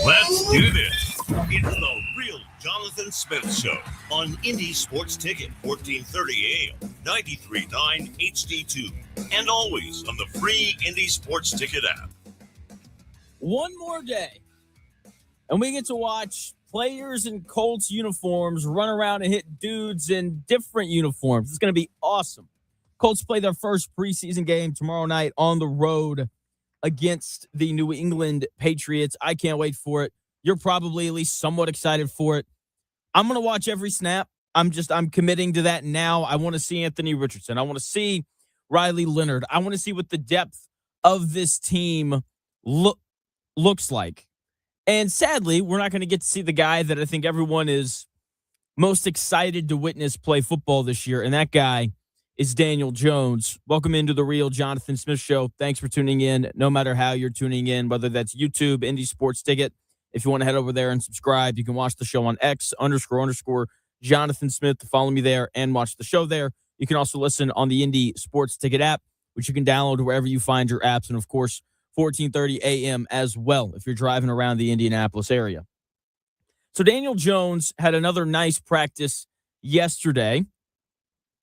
Let's do this. It's the real Jonathan Smith Show on Indie Sports Ticket, 1430 AM, 93.9 HD2, and always on the free Indie Sports Ticket app. One more day, and we get to watch players in Colts uniforms run around and hit dudes in different uniforms. It's going to be awesome. Colts play their first preseason game tomorrow night on the road against the New England Patriots. I can't wait for it. You're probably at least somewhat excited for it. I'm going to watch every snap. I'm committing to that now. I want to see Anthony Richardson. I want to see Riley Leonard. I want to see what the depth of this team looks like. And sadly, we're not going to get to see the guy that I think everyone is most excited to witness play football this year, and that guy is Daniel Jones. Welcome into the Real Jonathan Smith Show. Thanks for tuning in, no matter how you're tuning in, whether that's YouTube, Indie Sports Ticket. If you want to head over there and subscribe, you can watch the show on X__ Jonathan Smith. Follow me there and watch the show there. You can also listen on the Indie Sports Ticket app, which you can download wherever you find your apps, and of course, 1430 AM as well if you're driving around the Indianapolis area. So Daniel Jones had another nice practice yesterday,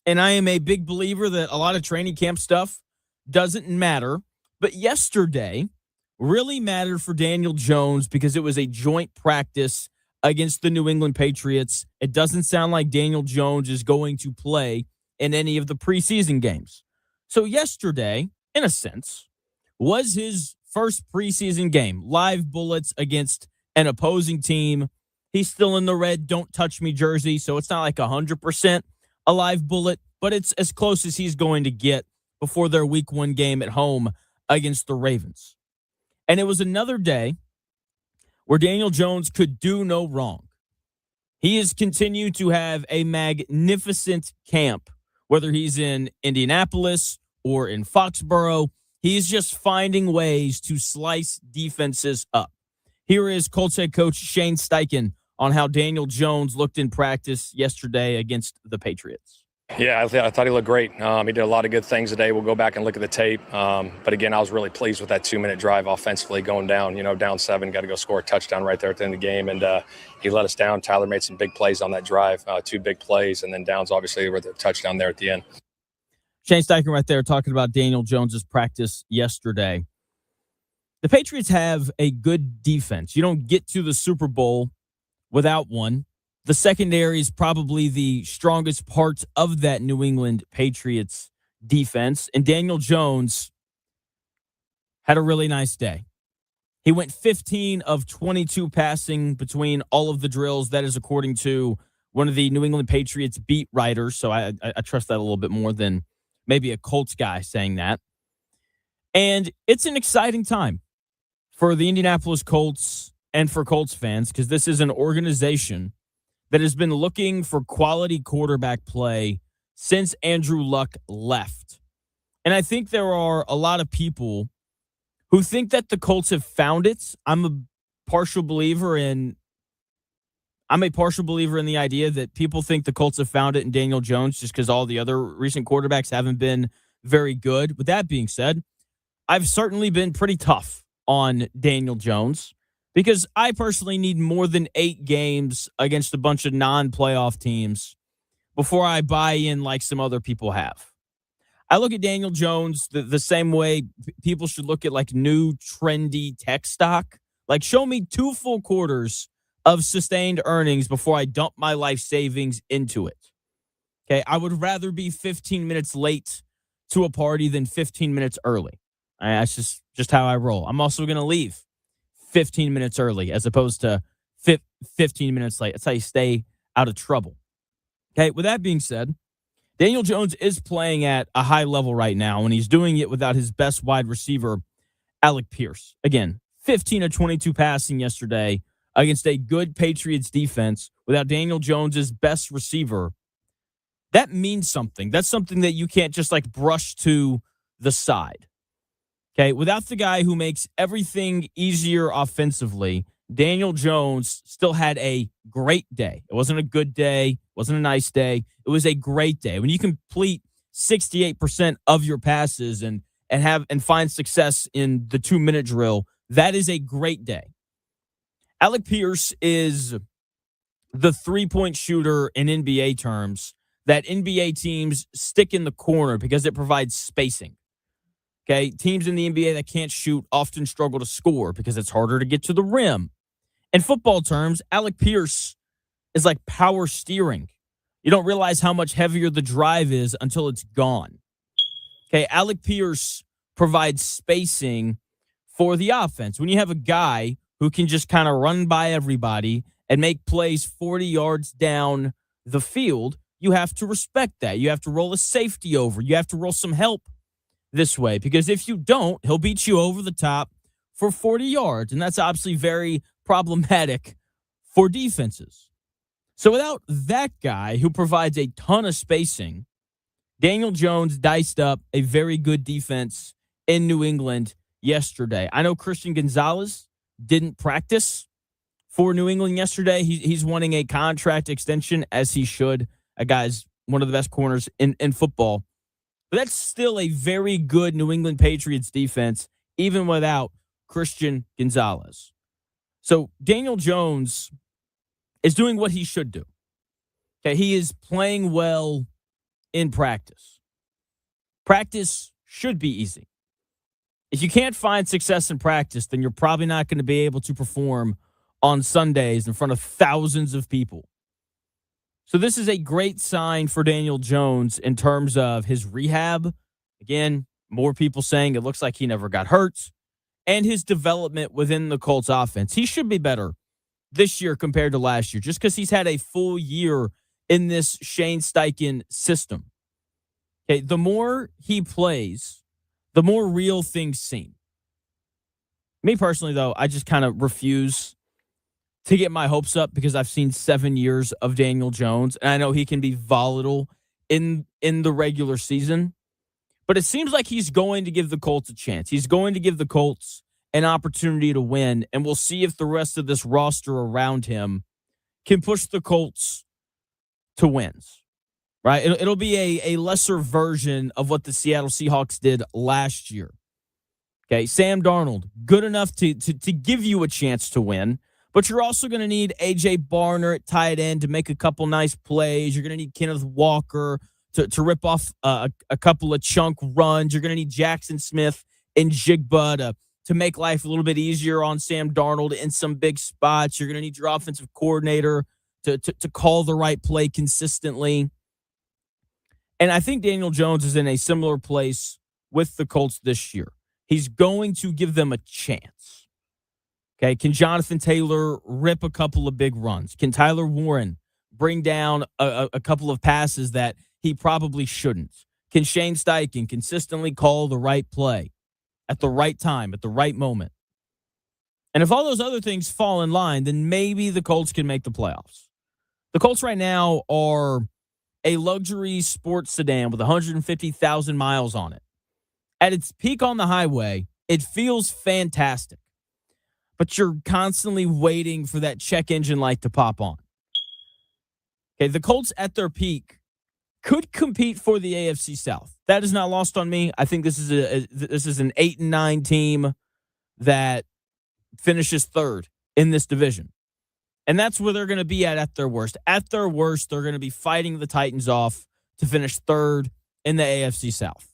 and I am a big believer that a lot of training camp stuff doesn't matter, but yesterday really mattered for Daniel Jones because it was a joint practice against the New England Patriots. It doesn't sound like Daniel Jones is going to play in any of the preseason games. So yesterday, in a sense, was his first preseason game. Live bullets against an opposing team. He's still in the red "Don't Touch Me" jersey, so it's not like 100% a live bullet, but it's as close as he's going to get before their week 1 game at home against the Ravens. And it was another day where Daniel Jones could do no wrong. He has continued to have a magnificent camp, whether he's in Indianapolis or in Foxborough. He's just finding ways to slice defenses up. Here is Colts head coach Shane Steichen on how Daniel Jones looked in practice yesterday against the Patriots. Yeah, I thought he looked great. He did a lot of good things today. We'll go back and look at the tape. But again, I was really pleased with that 2-minute drive offensively going down, down 7, got to go score a touchdown right there at the end of the game. And he let us down. Tyler made some big plays on that drive, 2 big plays, and then Downs obviously with the touchdown there at the end. Shane Steichen right there talking about Daniel Jones's practice yesterday. The Patriots have a good defense. You don't get to the Super Bowl without one. The secondary is probably the strongest part of that New England Patriots defense. And Daniel Jones had a really nice day. He went 15 of 22 passing between all of the drills. That is according to one of the New England Patriots beat writers. So I trust that a little bit more than maybe a Colts guy saying that. And it's an exciting time for the Indianapolis Colts and for Colts fans because this is an organization that has been looking for quality quarterback play since Andrew Luck left. And I think there are a lot of people who think that the Colts have found it. I'm a partial believer in the idea that people think the Colts have found it in Daniel Jones just because all the other recent quarterbacks haven't been very good. With that being said, I've certainly been pretty tough on Daniel Jones because I personally need more than 8 games against a bunch of non-playoff teams before I buy in like some other people have. I look at Daniel Jones the same way people should look at like new trendy tech stock. Like show me 2 full quarters of sustained earnings before I dump my life savings into it. Okay, I would rather be 15 minutes late to a party than 15 minutes early. That's just how I roll. I'm also going to leave 15 minutes early as opposed to 15 minutes late. That's how you stay out of trouble. Okay, with that being said, Daniel Jones is playing at a high level right now, and he's doing it without his best wide receiver, Alec Pierce. Again, 15 of 22 passing yesterday against a good Patriots defense without Daniel Jones's best receiver. That means something. That's something that you can't just like brush to the side. Okay, without the guy who makes everything easier offensively, Daniel Jones still had a great day. It wasn't a good day. It wasn't a nice day. It was a great day. When you complete 68% of your passes and find success in the 2-minute drill, that is a great day. Alec Pierce is the three-point shooter in NBA terms that NBA teams stick in the corner because it provides spacing. Okay, teams in the NBA that can't shoot often struggle to score because it's harder to get to the rim. In football terms, Alec Pierce is like power steering. You don't realize how much heavier the drive is until it's gone. Okay, Alec Pierce provides spacing for the offense. When you have a guy who can just kind of run by everybody and make plays 40 yards down the field, you have to respect that. You have to roll a safety over. You have to roll some help this way, because if you don't, he'll beat you over the top for 40 yards, and that's obviously very problematic for defenses. So without that guy who provides a ton of spacing, Daniel Jones diced up a very good defense in New England yesterday. I know Christian Gonzalez didn't practice for New England yesterday. He's wanting a contract extension, as he should. A guy's one of the best corners in football. But that's still a very good New England Patriots defense, even without Christian Gonzalez. So Daniel Jones is doing what he should do. Okay, he is playing well in practice. Practice should be easy. If you can't find success in practice, then you're probably not going to be able to perform on Sundays in front of thousands of people. So this is a great sign for Daniel Jones in terms of his rehab. Again, more people saying it looks like he never got hurt. And his development within the Colts offense. He should be better this year compared to last year, just because he's had a full year in this Shane Steichen system. Okay, the more he plays, the more real things seem. Me personally, though, I just kind of refuse to get my hopes up because I've seen 7 years of Daniel Jones, and I know he can be volatile in the regular season. But it seems like he's going to give the Colts a chance. He's going to give the Colts an opportunity to win, and we'll see if the rest of this roster around him can push the Colts to wins. Right? It'll be a lesser version of what the Seattle Seahawks did last year. Okay, Sam Darnold, good enough to give you a chance to win, but you're also going to need A.J. Barner at tight end to make a couple nice plays. You're going to need Kenneth Walker to rip off a couple of chunk runs. You're going to need Jackson Smith and Jigba to make life a little bit easier on Sam Darnold in some big spots. You're going to need your offensive coordinator to call the right play consistently. And I think Daniel Jones is in a similar place with the Colts this year. He's going to give them a chance. Okay, can Jonathan Taylor rip a couple of big runs? Can Tyler Warren bring down a couple of passes that he probably shouldn't? Can Shane Steichen consistently call the right play at the right time, at the right moment? And if all those other things fall in line, then maybe the Colts can make the playoffs. The Colts right now are a luxury sports sedan with 150,000 miles on it. At its peak on the highway, it feels fantastic. But you're constantly waiting for that check engine light to pop on. Okay, the Colts at their peak could compete for the AFC South. That is not lost on me. I think this is an 8-9 team that finishes third in this division. And that's where they're going to be at their worst. At their worst, they're going to be fighting the Titans off to finish third in the AFC South.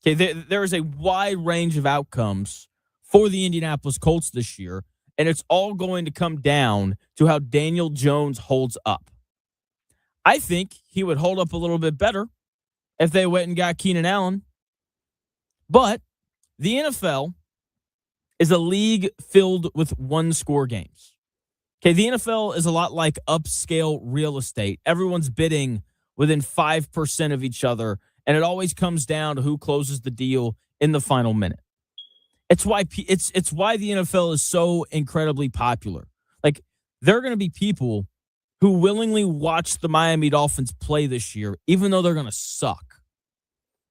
Okay, there is a wide range of outcomes for the Indianapolis Colts this year, and it's all going to come down to how Daniel Jones holds up. I think he would hold up a little bit better if they went and got Keenan Allen. But the NFL is a league filled with one-score games. Okay, the NFL is a lot like upscale real estate. Everyone's bidding within 5% of each other, and it always comes down to who closes the deal in the final minute. It's why the NFL is so incredibly popular. Like, there are going to be people who willingly watch the Miami Dolphins play this year, even though they're going to suck.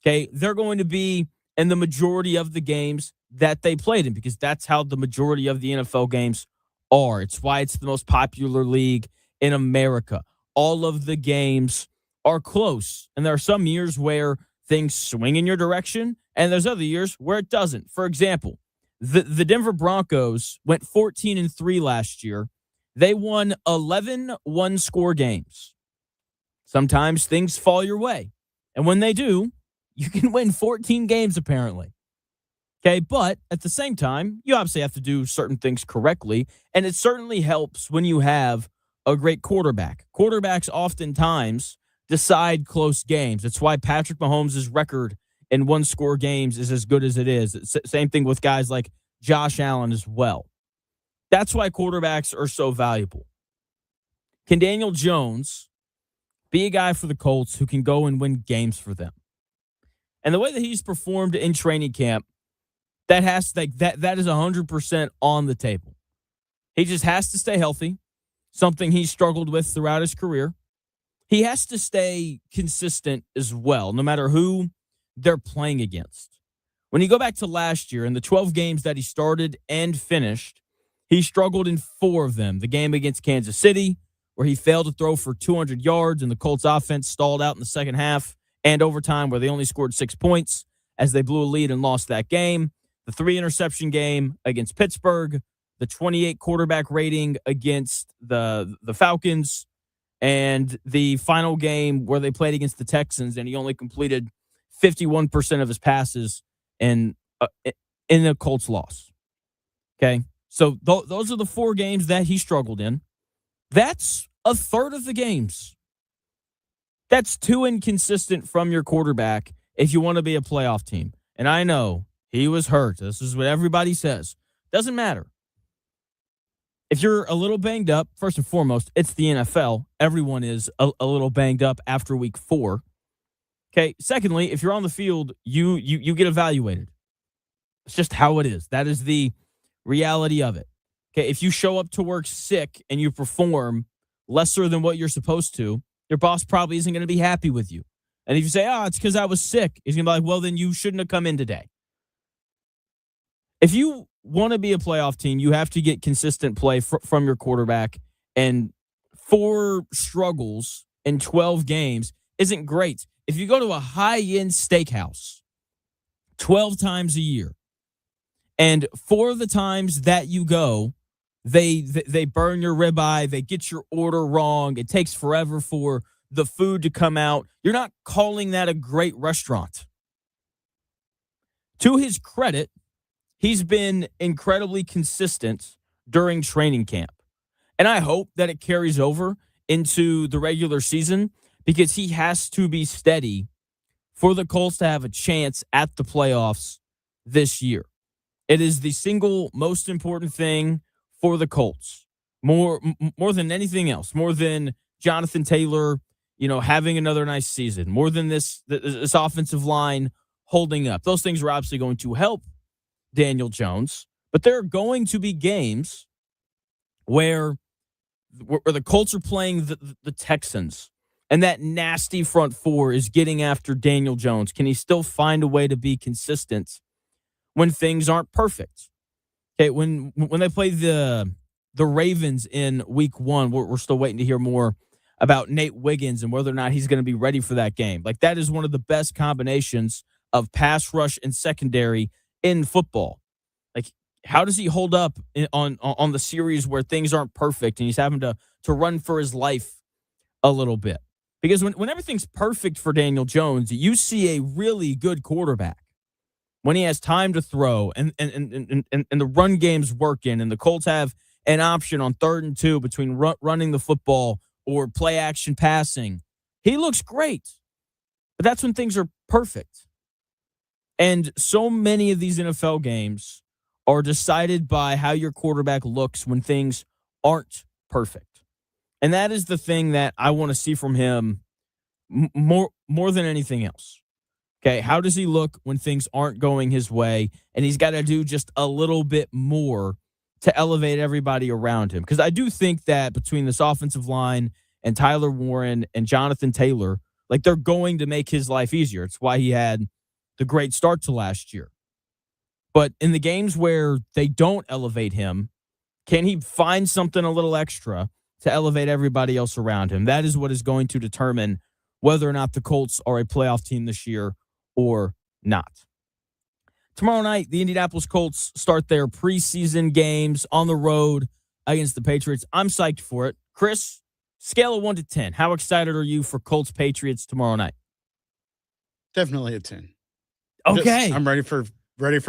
Okay, they're going to be in the majority of the games that they played in because that's how the majority of the NFL games are. It's why it's the most popular league in America. All of the games are close, and there are some years where things swing in your direction, and there's other years where it doesn't. For example, The Denver Broncos went 14-3 last year. They won 11 one-score games. Sometimes things fall your way. And when they do, you can win 14 games apparently. Okay, but at the same time, you obviously have to do certain things correctly, and it certainly helps when you have a great quarterback. Quarterbacks oftentimes decide close games. That's why Patrick Mahomes' record in one-score games is as good as it is. Same thing with guys like Josh Allen as well. That's why quarterbacks are so valuable. Can Daniel Jones be a guy for the Colts who can go and win games for them? And the way that he's performed in training camp, that is 100% on the table. He just has to stay healthy, something he struggled with throughout his career. He has to stay consistent as well, no matter who they're playing against. When you go back to last year, in the 12 games that he started and finished, he struggled in 4 of them. The game against Kansas City, where he failed to throw for 200 yards and the Colts offense stalled out in the second half, and overtime where they only scored 6 points as they blew a lead and lost that game. The 3-interception game against Pittsburgh, the 28 quarterback rating against the Falcons, and the final game where they played against the Texans and he only completed 51% of his passes in the Colts loss. Okay, so those are the 4 games that he struggled in. That's a third of the games. That's too inconsistent from your quarterback if you want to be a playoff team. And I know he was hurt. This is what everybody says. Doesn't matter. If you're a little banged up, first and foremost, it's the NFL. Everyone is a little banged up after week 4. Okay. Secondly, if you're on the field, you get evaluated. It's just how it is. That is the reality of it. Okay. If you show up to work sick and you perform lesser than what you're supposed to, your boss probably isn't going to be happy with you. And if you say, it's because I was sick, he's going to be like, well, then you shouldn't have come in today. If you want to be a playoff team, you have to get consistent play from your quarterback. And 4 struggles in 12 games isn't great. If you go to a high-end steakhouse 12 times a year, and 4 of the times that you go, they burn your ribeye, they get your order wrong, it takes forever for the food to come out, you're not calling that a great restaurant. To his credit, he's been incredibly consistent during training camp. And I hope that it carries over into the regular season because he has to be steady for the Colts to have a chance at the playoffs this year. It is the single most important thing for the Colts, more than anything else, more than Jonathan Taylor, having another nice season, more than this offensive line holding up. Those things are obviously going to help Daniel Jones, but there are going to be games where the Colts are playing the Texans, and that nasty front 4 is getting after Daniel Jones. Can he still find a way to be consistent when things aren't perfect? Okay, when they play the Ravens in week 1, we're still waiting to hear more about Nate Wiggins and whether or not he's going to be ready for that game. Like, that is one of the best combinations of pass rush and secondary in football. Like, how does he hold up on the series where things aren't perfect and he's having to run for his life a little bit? Because when everything's perfect for Daniel Jones, you see a really good quarterback. When he has time to throw and the run game's working and the Colts have an option on 3rd and 2 between running the football or play action passing, he looks great. But that's when things are perfect. And so many of these NFL games are decided by how your quarterback looks when things aren't perfect. And that is the thing that I want to see from him more than anything else. Okay, how does he look when things aren't going his way? And he's got to do just a little bit more to elevate everybody around him. Because I do think that between this offensive line and Tyler Warren and Jonathan Taylor, like, they're going to make his life easier. It's why he had the great start to last year. But in the games where they don't elevate him, can he find something a little extra to elevate everybody else around him? That is what is going to determine whether or not the Colts are a playoff team this year or not. tomorrow night, the Indianapolis Colts start their preseason games on the road against the Patriots. I'm psyched for it. Chris, scale of 1 to 10, how excited are you for Colts Patriots tomorrow night? Definitely a 10. Okay. I'm ready for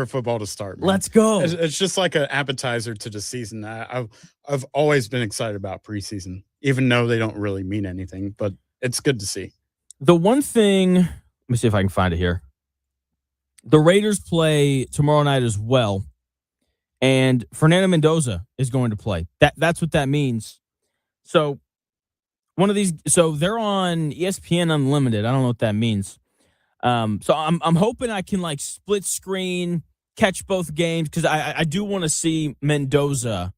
football to start, man. Let's go. It's just like an appetizer to the season. I've always been excited about preseason, even though they don't really mean anything, but it's good to see. The one thing, let me see if I can find it here. The Raiders play tomorrow night as well, and Fernando Mendoza is going to play. That's what that means. So they're on ESPN Unlimited. I don't know what that means. So I'm hoping I can like split screen, catch both games, because I do want to see Mendoza,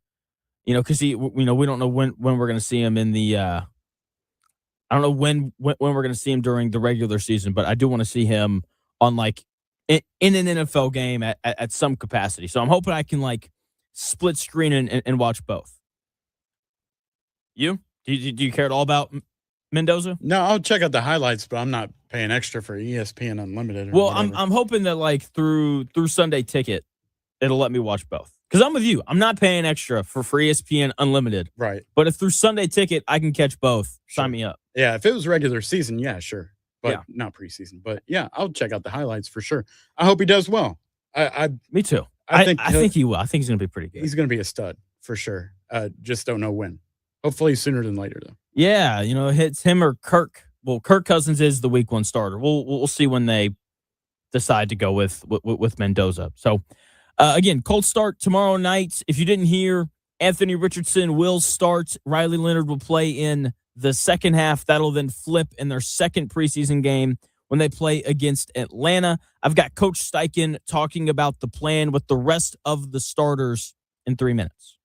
because we don't know when we're going to see him in the I don't know when we're going to see him during the regular season, but I do want to see him on like in an NFL game at some capacity. So I'm hoping I can like split screen and watch both. You? Do you care at all about Mendoza? No, I'll check out the highlights, but I'm not paying extra for ESPN Unlimited. Well, I'm hoping that like through Sunday Ticket, it'll let me watch both. Because I'm with you. I'm not paying extra for ESPN Unlimited. Right. But if through Sunday Ticket I can catch both, Sure. sign me up. Yeah, if it was regular season, yeah, sure. But Yeah. not preseason. But yeah, I'll check out the highlights for sure. I hope he does well. Me too. I think he will. I think he's going to be pretty good. he's going to be a stud for sure. Just don't know when. Hopefully sooner than later, though. Yeah, it's him or Kirk. Well, Kirk Cousins is the week 1 starter. We'll see when they decide to go with Mendoza. So, again, Colts start tomorrow night. If you didn't hear, Anthony Richardson will start. Riley Leonard will play in the second half. That'll then flip in their second preseason game when they play against Atlanta. I've got Coach Steichen talking about the plan with the rest of the starters in 3 minutes.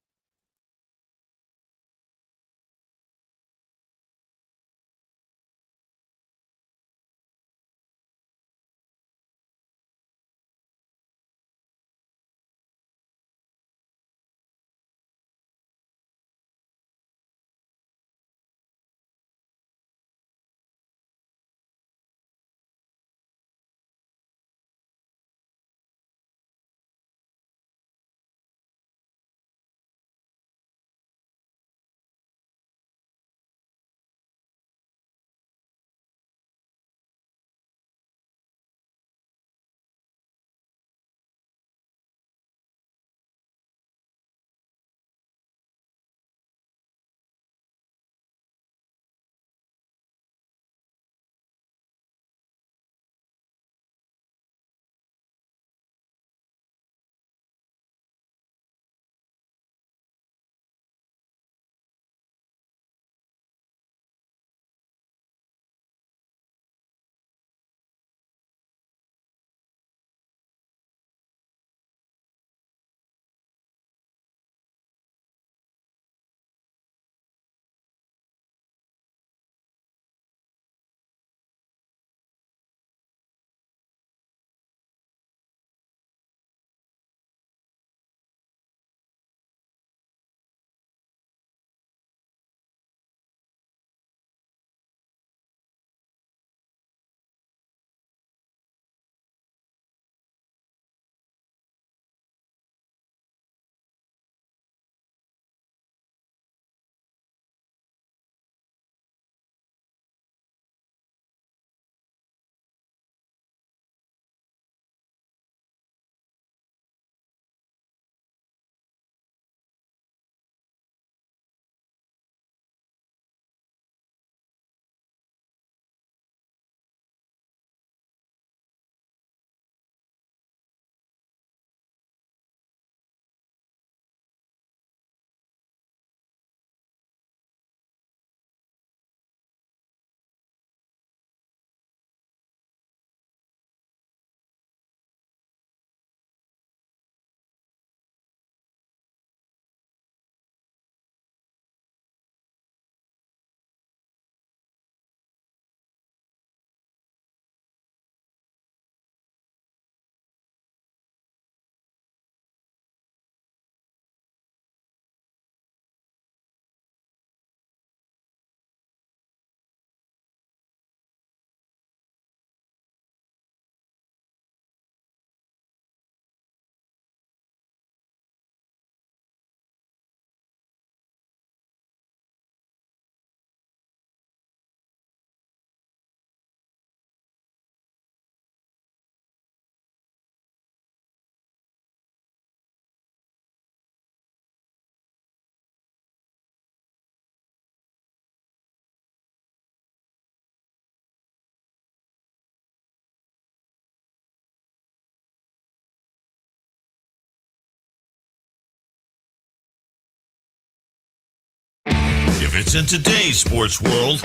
news in today's sports world.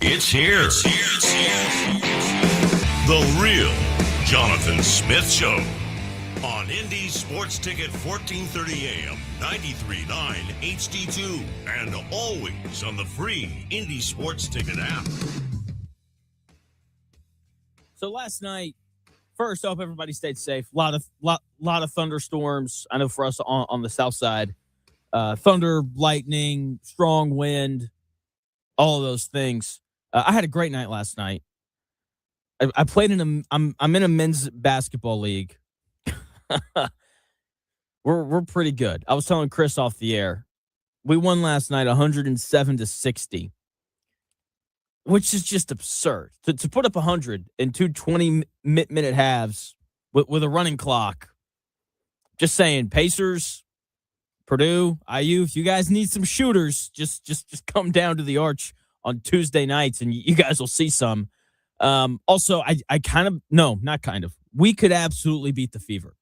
It's here. The real Jonathan Smith Show on Indy Sports Ticket 1430 AM, 93.9 HD2, and always on the free Indy Sports Ticket app. So last night, first, I hope everybody stayed safe. A lot of thunderstorms. I know for us on the south side, thunder, lightning, strong wind, all of those things. I had a great night last night. I played I'm in a men's basketball league. We're pretty good. I was telling Chris off the air, we won last night 107-60, which is just absurd. To put up 100 in two 20-minute halves with a running clock. Just saying, Pacers, Purdue, IU, if you guys need some shooters, just come down to the Arch on Tuesday nights and you guys will see some. Also, we could absolutely beat the Fever.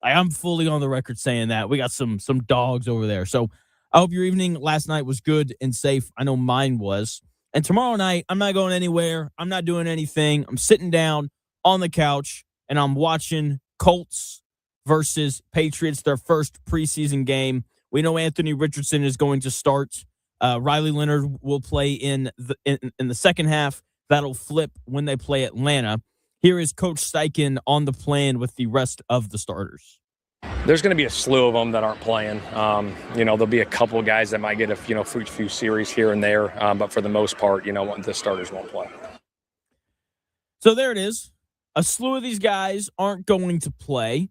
I'm fully on the record saying that. We got some dogs over there. So I hope your evening last night was good and safe. I know mine was. And tomorrow night, I'm not going anywhere. I'm not doing anything. I'm sitting down on the couch, and I'm watching Colts versus Patriots, their first preseason game. We know Anthony Richardson is going to start. Riley Leonard will play in the second half. That'll flip when they play Atlanta. Here is Coach Steichen on the plan with the rest of the starters. There's going to be a slew of them that aren't playing. There'll be a couple of guys that might get a few series here and there, but for the most part, the starters won't play. So there it is. A slew of these guys aren't going to play.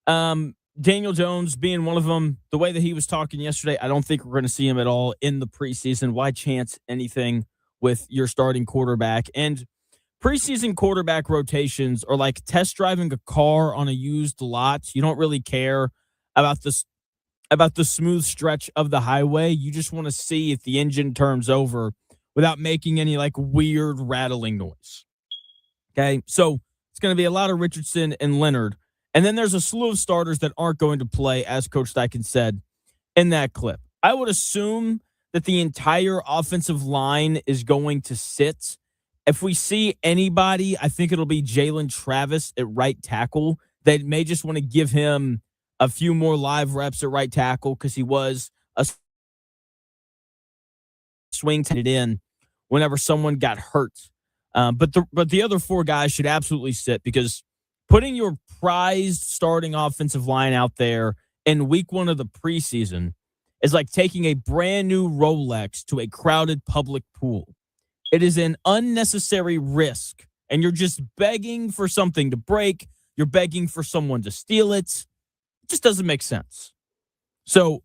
Daniel Jones being one of them. The way that he was talking yesterday, I don't think we're going to see him at all in the preseason. Why chance anything with your starting quarterback? And preseason quarterback rotations are like test driving a car on a used lot. You don't really care about the smooth stretch of the highway. You just want to see if the engine turns over without making any like weird rattling noise. Okay, so it's going to be a lot of Richardson and Leonard. And then there's a slew of starters that aren't going to play, as Coach Steichen said in that clip. I would assume that the entire offensive line is going to sit. If we see anybody, I think it'll be Jalen Travis at right tackle. They may just want to give him a few more live reps at right tackle because he was a swing tight end whenever someone got hurt. But the other four guys should absolutely sit because putting your prized starting offensive line out there in week one of the preseason is like taking a brand new Rolex to a crowded public pool. It is an unnecessary risk, and you're just begging for something to break. You're begging for someone to steal it. It just doesn't make sense. So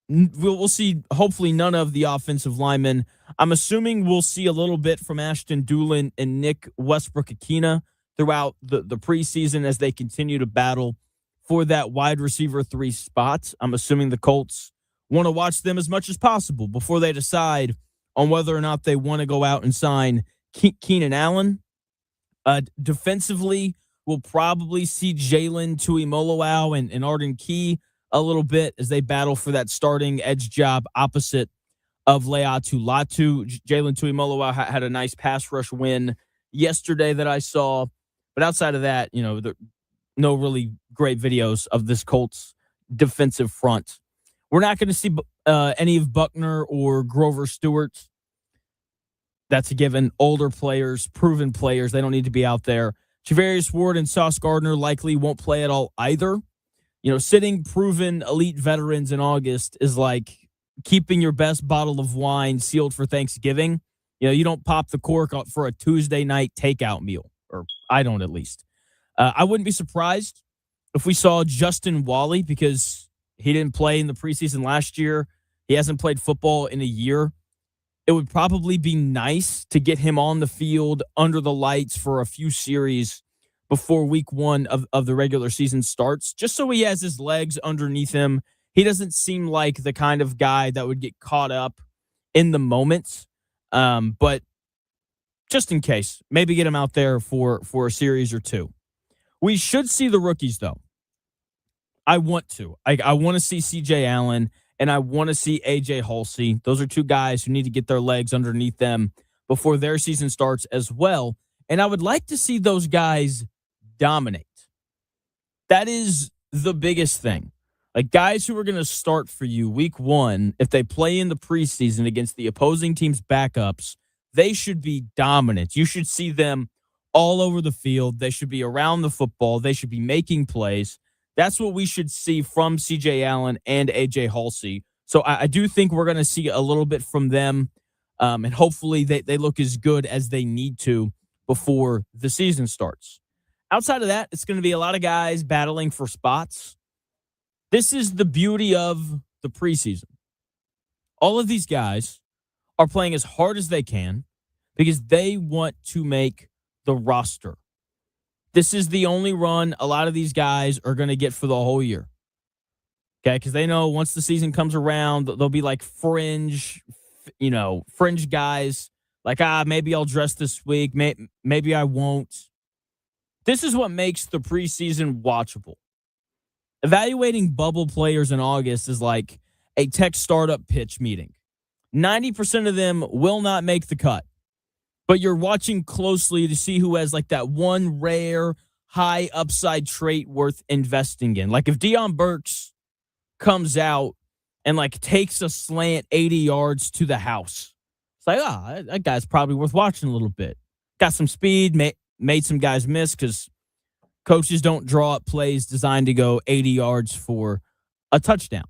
we'll see, hopefully, none of the offensive linemen. I'm assuming we'll see a little bit from Ashton Doolin and Nick Westbrook-Akina throughout the preseason as they continue to battle for that wide receiver 3 spot. I'm assuming the Colts want to watch them as much as possible before they decide on whether or not they want to go out and sign Keenan Allen. Defensively, we'll probably see Jalen Tuimoloau and Arden Key a little bit as they battle for that starting edge job opposite of Leatu Latu. Jalen Tuimoloau had a nice pass rush win yesterday that I saw. But outside of that, no really great videos of this Colts defensive front. We're not going to see any of Buckner or Grover Stewart. That's a given. Older players, proven players, they don't need to be out there. Javarius Ward and Sauce Gardner likely won't play at all either. Sitting proven elite veterans in August is like keeping your best bottle of wine sealed for Thanksgiving. You don't pop the cork out for a Tuesday night takeout meal, or I don't at least. I wouldn't be surprised if we saw Justin Wally because he didn't play in the preseason last year. He hasn't played football in a year. It would probably be nice to get him on the field under the lights for a few series before week one of the regular season starts, just so he has his legs underneath him. He doesn't seem like the kind of guy that would get caught up in the moment. But just in case, maybe get him out there for a series or two. We should see the rookies, though. I want to. I want to see C.J. Allen and I want to see A.J. Halsey. Those are two guys who need to get their legs underneath them before their season starts as well. And I would like to see those guys dominate. That is the biggest thing. Like, guys who are going to start for you week one, if they play in the preseason against the opposing team's backups, they should be dominant. You should see them all over the field. They should be around the football. They should be making plays. That's what we should see from C.J. Allen and A.J. Halsey. So I do think we're going to see a little bit from them, and hopefully they look as good as they need to before the season starts. Outside of that, it's going to be a lot of guys battling for spots. This is the beauty of the preseason. All of these guys are playing as hard as they can because they want to make the roster. This is the only run a lot of these guys are going to get for the whole year. Okay, because they know once the season comes around, they'll be like fringe guys. Like, maybe I'll dress this week. Maybe I won't. This is what makes the preseason watchable. Evaluating bubble players in August is like a tech startup pitch meeting. 90% of them will not make the cut, but you're watching closely to see who has like that one rare high upside trait worth investing in. Like if Deion Burks comes out and like takes a slant 80 yards to the house, it's like, that guy's probably worth watching a little bit. Got some speed, made some guys miss because coaches don't draw up plays designed to go 80 yards for a touchdown.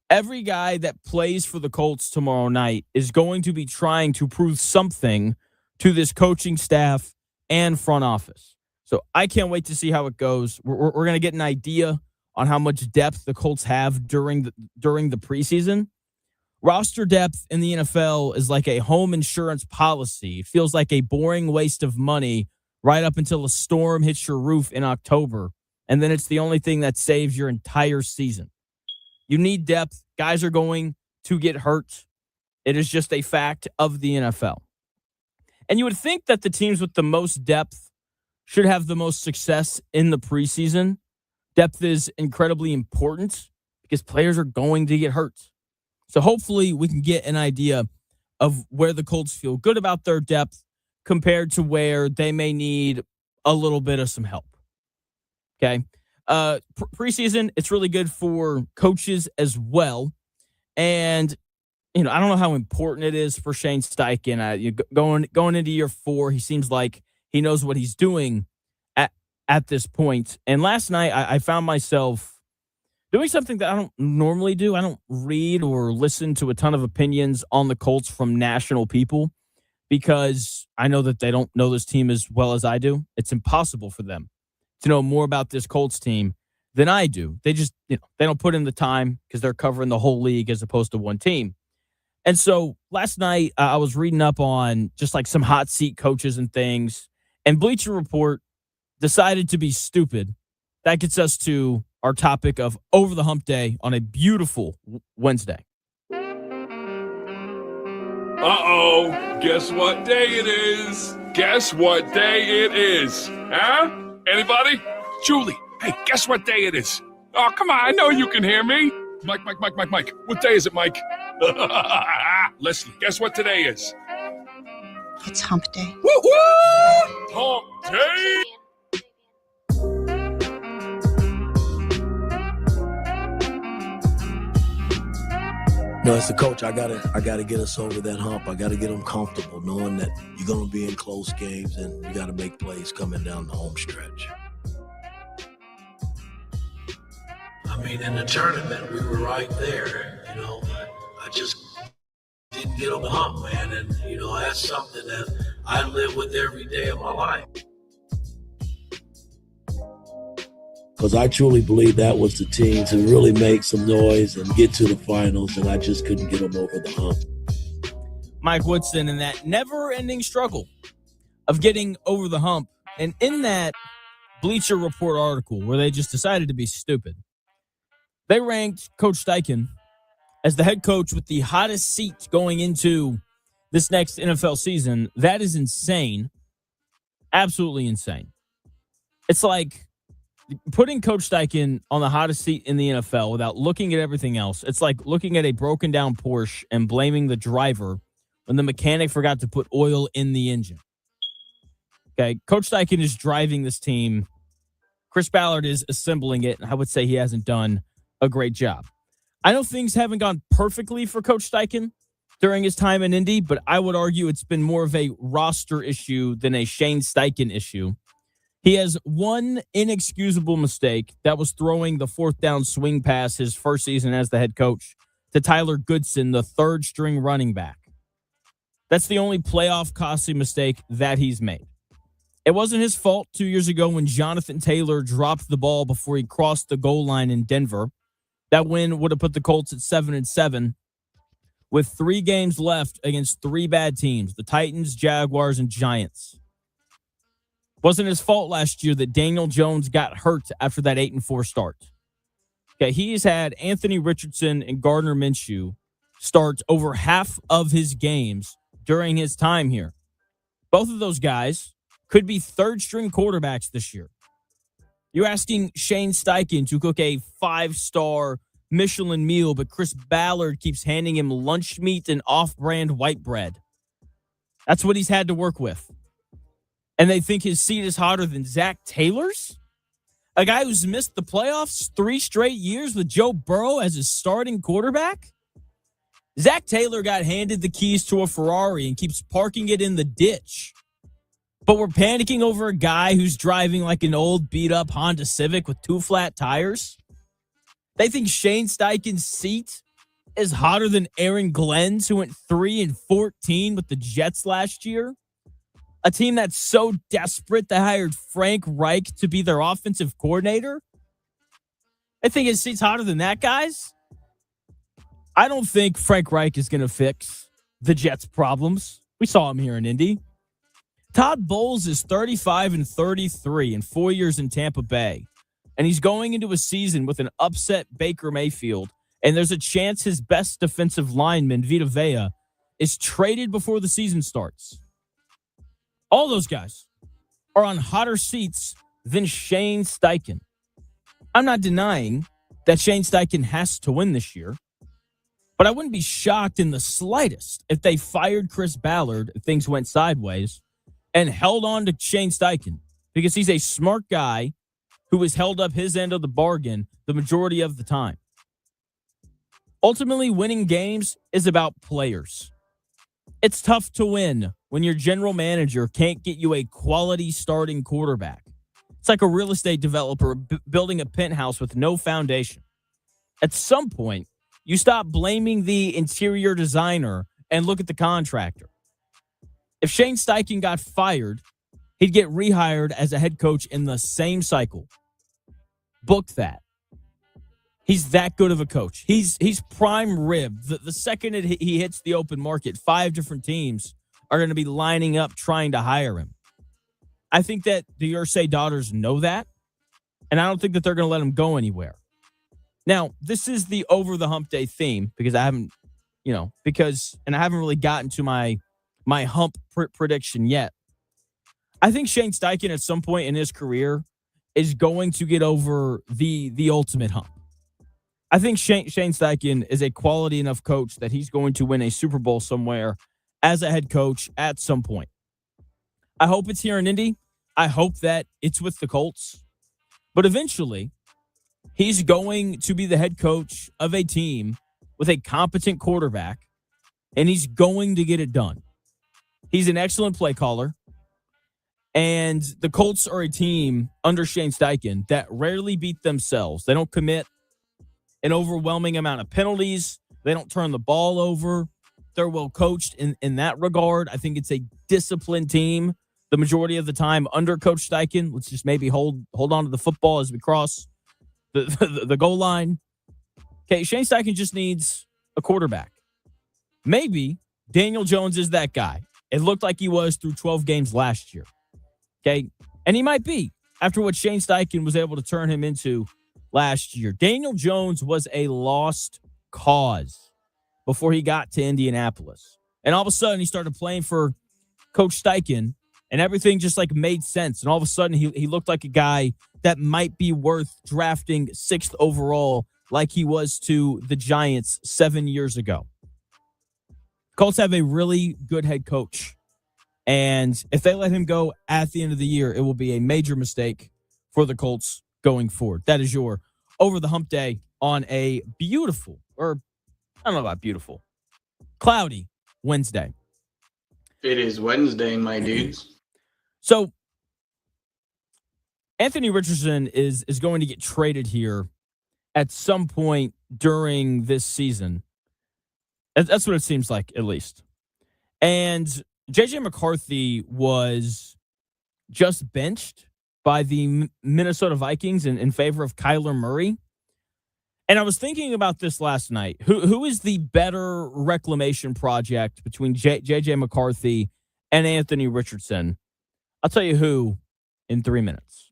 Every guy that plays for the Colts tomorrow night is going to be trying to prove something to this coaching staff and front office. So I can't wait to see how it goes. We're going to get an idea on how much depth the Colts have during the preseason. Roster depth in the NFL is like a home insurance policy. It feels like a boring waste of money right up until a storm hits your roof in October, and then it's the only thing that saves your entire season. You need depth. Guys are going to get hurt. It is just a fact of the NFL. And you would think that the teams with the most depth should have the most success in the preseason. Depth is incredibly important because players are going to get hurt. So hopefully we can get an idea of where the Colts feel good about their depth compared to where they may need a little bit of some help. Okay. Preseason, it's really good for coaches as well. And, I don't know how important it is for Shane Steichen. Going into year 4, he seems like he knows what he's doing at this point. And last night, I found myself doing something that I don't normally do. I don't read or listen to a ton of opinions on the Colts from national people because I know that they don't know this team as well as I do. It's impossible for them to know more about this Colts team than I do. They just, they don't put in the time because they're covering the whole league as opposed to one team. And so last night I was reading up on just like some hot seat coaches and things, and Bleacher Report decided to be stupid. That gets us to our topic of Over the Hump Day on a beautiful Wednesday. Uh-oh, guess what day it is? Guess what day it is? Huh? Anybody? Julie, hey, guess what day it is? Oh, come on, I know you can hear me. Mike. What day is it, Mike? Leslie, guess what today is? It's Hump Day. Woo-woo! Hump Day! As the coach, I gotta get us over that hump. I gotta get them comfortable, knowing that you're gonna be in close games and you gotta make plays coming down the home stretch. I mean, in the tournament, we were right there. I just didn't get on the hump, man, and that's something that I live with every day of my life. Because I truly believe that was the team to really make some noise and get to the finals, and I just couldn't get them over the hump. Mike Woodson in that never-ending struggle of getting over the hump. And in that Bleacher Report article where they just decided to be stupid, they ranked Coach Steichen as the head coach with the hottest seat going into this next NFL season. That is insane. Absolutely insane. It's like putting Coach Steichen on the hottest seat in the NFL without looking at everything else, it's like looking at a broken down Porsche and blaming the driver when the mechanic forgot to put oil in the engine. Okay, Coach Steichen is driving this team. Chris Ballard is assembling it, and I would say he hasn't done a great job. I know things haven't gone perfectly for Coach Steichen during his time in Indy, but I would argue it's been more of a roster issue than a Shane Steichen issue. He has one inexcusable mistake. That was throwing the fourth down swing pass his first season as the head coach to Tyler Goodson, the third string running back. That's the only playoff costly mistake that he's made. It wasn't his fault 2 years ago when Jonathan Taylor dropped the ball before he crossed the goal line in Denver. That win would have put the Colts at 7-7 with 3 games left against 3 bad teams, the Titans, Jaguars, and Giants. Wasn't his fault last year that Daniel Jones got hurt after that 8-4 start. Okay, he's had Anthony Richardson and Gardner Minshew start over half of his games during his time here. Both of those guys could be third-string quarterbacks this year. You're asking Shane Steichen to cook a 5-star Michelin meal, but Chris Ballard keeps handing him lunch meat and off-brand white bread. That's what he's had to work with. And they think his seat is hotter than Zach Taylor's? A guy who's missed the playoffs 3 straight years with Joe Burrow as his starting quarterback? Zach Taylor got handed the keys to a Ferrari and keeps parking it in the ditch. But we're panicking over a guy who's driving like an old beat-up Honda Civic with 2 flat tires? They think Shane Steichen's seat is hotter than Aaron Glenn's, who went 3-14 with the Jets last year? A team that's so desperate they hired Frank Reich to be their offensive coordinator? I think his seat's hotter than that, guys. I don't think Frank Reich is going to fix the Jets' problems. We saw him here in Indy. Todd Bowles is 35-33 in 4 years in Tampa Bay, and he's going into a season with an upset Baker Mayfield, and there's a chance his best defensive lineman, Vita Vea, is traded before the season starts. All those guys are on hotter seats than Shane Steichen. I'm not denying that Shane Steichen has to win this year, but I wouldn't be shocked in the slightest if they fired Chris Ballard if things went sideways and held on to Shane Steichen, because he's a smart guy who has held up his end of the bargain the majority of the time. Ultimately, winning games is about players. It's tough to win when your general manager can't get you a quality starting quarterback. It's like a real estate developer building a penthouse with no foundation. At some point, you stop blaming the interior designer and look at the contractor. If Shane Steichen got fired, he'd get rehired as a head coach in the same cycle. Book that. He's that good of a coach. He's prime rib. The second he hits the open market, 5 different teams are going to be lining up trying to hire him. I think that the Irsay daughters know that, and I don't think that they're going to let him go anywhere. Now, this is the over the hump day theme because I haven't really gotten to my hump prediction yet. I think Shane Steichen at some point in his career is going to get over the ultimate hump. I think Shane Steichen is a quality enough coach that he's going to win a Super Bowl somewhere as a head coach at some point. I hope it's here in Indy. I hope that it's with the Colts. But eventually, he's going to be the head coach of a team with a competent quarterback, and he's going to get it done. He's an excellent play caller. And the Colts are a team under Shane Steichen that rarely beat themselves. They don't commit an overwhelming amount of penalties. They don't turn the ball over. They're well coached in that regard. I think it's a disciplined team the majority of the time under Coach Steichen. Let's just maybe hold on to the football as we cross the goal line. Okay, Shane Steichen just needs a quarterback. Maybe Daniel Jones is that guy. It looked like he was through 12 games last year. Okay, and he might be after what Shane Steichen was able to turn him into last year. Daniel Jones was a lost cause before he got to Indianapolis. And all of a sudden, he started playing for Coach Steichen, and everything just like made sense. And all of a sudden, he looked like a guy that might be worth drafting 6th overall like he was to the Giants 7 years ago. Colts have a really good head coach. And if they let him go at the end of the year, it will be a major mistake for the Colts going forward. That is your Over the Hump Day on a beautiful, or I don't know about beautiful, cloudy Wednesday. It is Wednesday, my dudes. So Anthony Richardson is going to get traded here at some point during this season. That's what it seems like, at least. And J.J. McCarthy was just benched by the Minnesota Vikings in favor of Kyler Murray. And I was thinking about this last night. Who is the better reclamation project between J.J. McCarthy and Anthony Richardson? I'll tell you who in 3 minutes.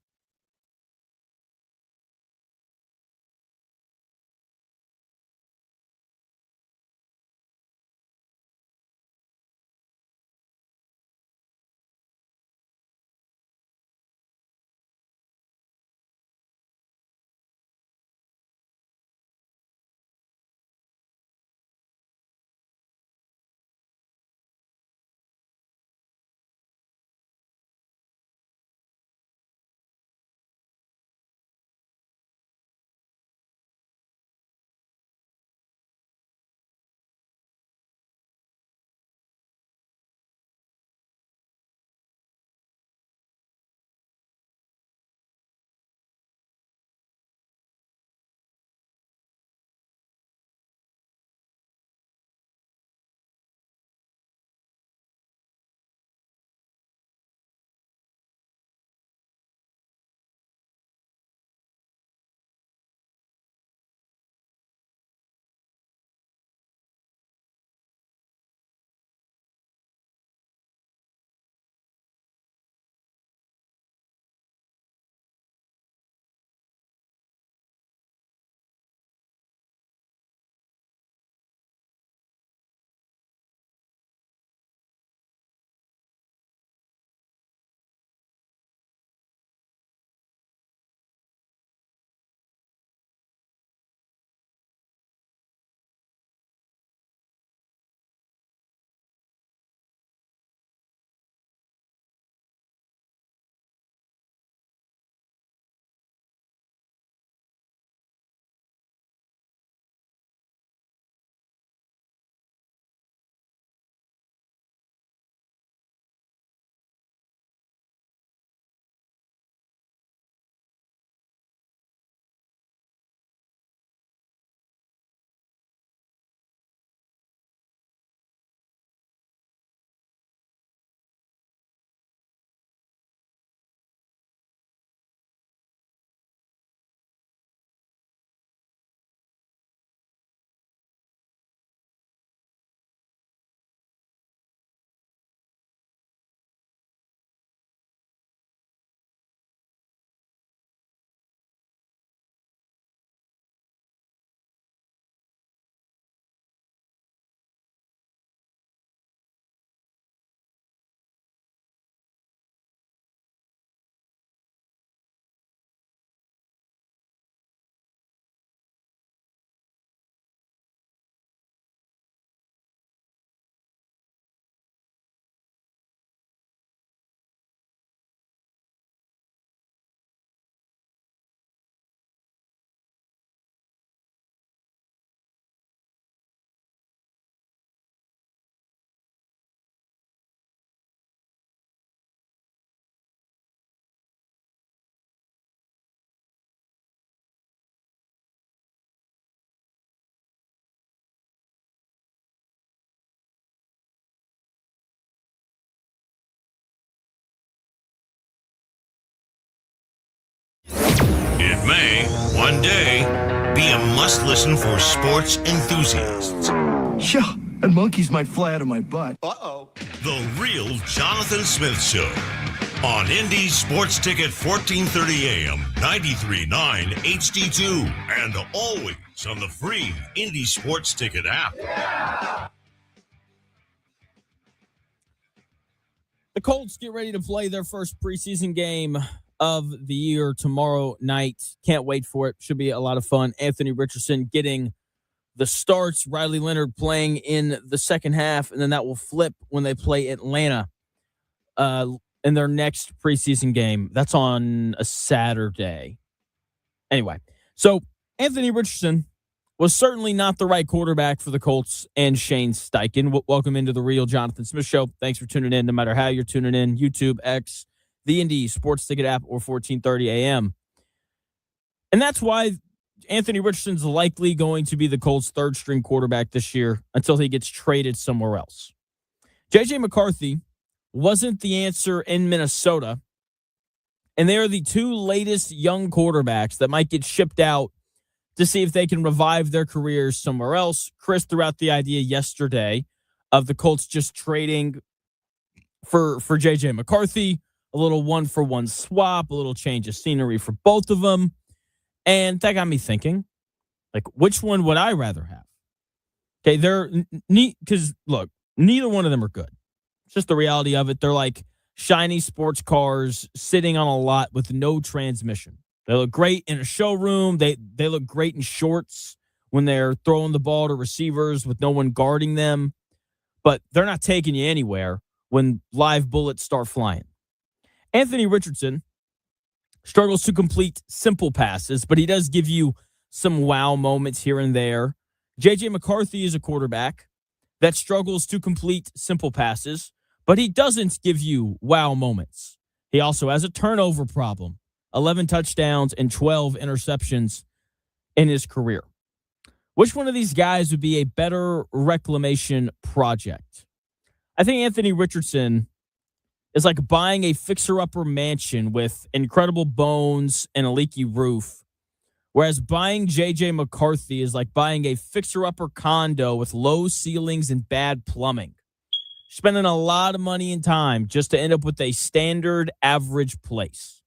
It may, one day, be a must-listen for sports enthusiasts. Yeah, and monkeys might fly out of my butt. Uh-oh. The Real Jonathan Smith Show on Indy Sports Ticket 1430 AM, 93.9 HD2, and always on the free Indy Sports Ticket app. Yeah. The Colts get ready to play their first preseason game of the year tomorrow night. Can't wait for it. Should be a lot of fun. Anthony Richardson getting the starts. Riley Leonard playing in the second half, and then that will flip when they play Atlanta in their next preseason game. That's on a Saturday. Anyway, so Anthony Richardson was certainly not the right quarterback for the Colts and Shane Steichen. Welcome into the Real Jonathan Smith Show. Thanks for tuning in, no matter how you're tuning in. YouTube, X, the Indy Sports Ticket app, or 1430 AM. And that's why Anthony Richardson's likely going to be the Colts' third-string quarterback this year until he gets traded somewhere else. J.J. McCarthy wasn't the answer in Minnesota, and they are the two latest young quarterbacks that might get shipped out to see if they can revive their careers somewhere else. Chris threw out the idea yesterday of the Colts just trading for J.J. McCarthy, a little one-for-one swap, a little change of scenery for both of them. And that got me thinking, like, which one would I rather have? Okay, they're because, look, neither one of them are good. It's just the reality of it. They're like shiny sports cars sitting on a lot with no transmission. They look great in a showroom. They look great in shorts when they're throwing the ball to receivers with no one guarding them. But they're not taking you anywhere when live bullets start flying. Anthony Richardson struggles to complete simple passes, but he does give you some wow moments here and there. J.J. McCarthy is a quarterback that struggles to complete simple passes, but he doesn't give you wow moments. He also has a turnover problem. 11 touchdowns and 12 interceptions in his career. Which one of these guys would be a better reclamation project? I think Anthony Richardson is like buying a fixer-upper mansion with incredible bones and a leaky roof, whereas buying J.J. McCarthy is like buying a fixer-upper condo with low ceilings and bad plumbing. Spending a lot of money and time just to end up with a standard average place.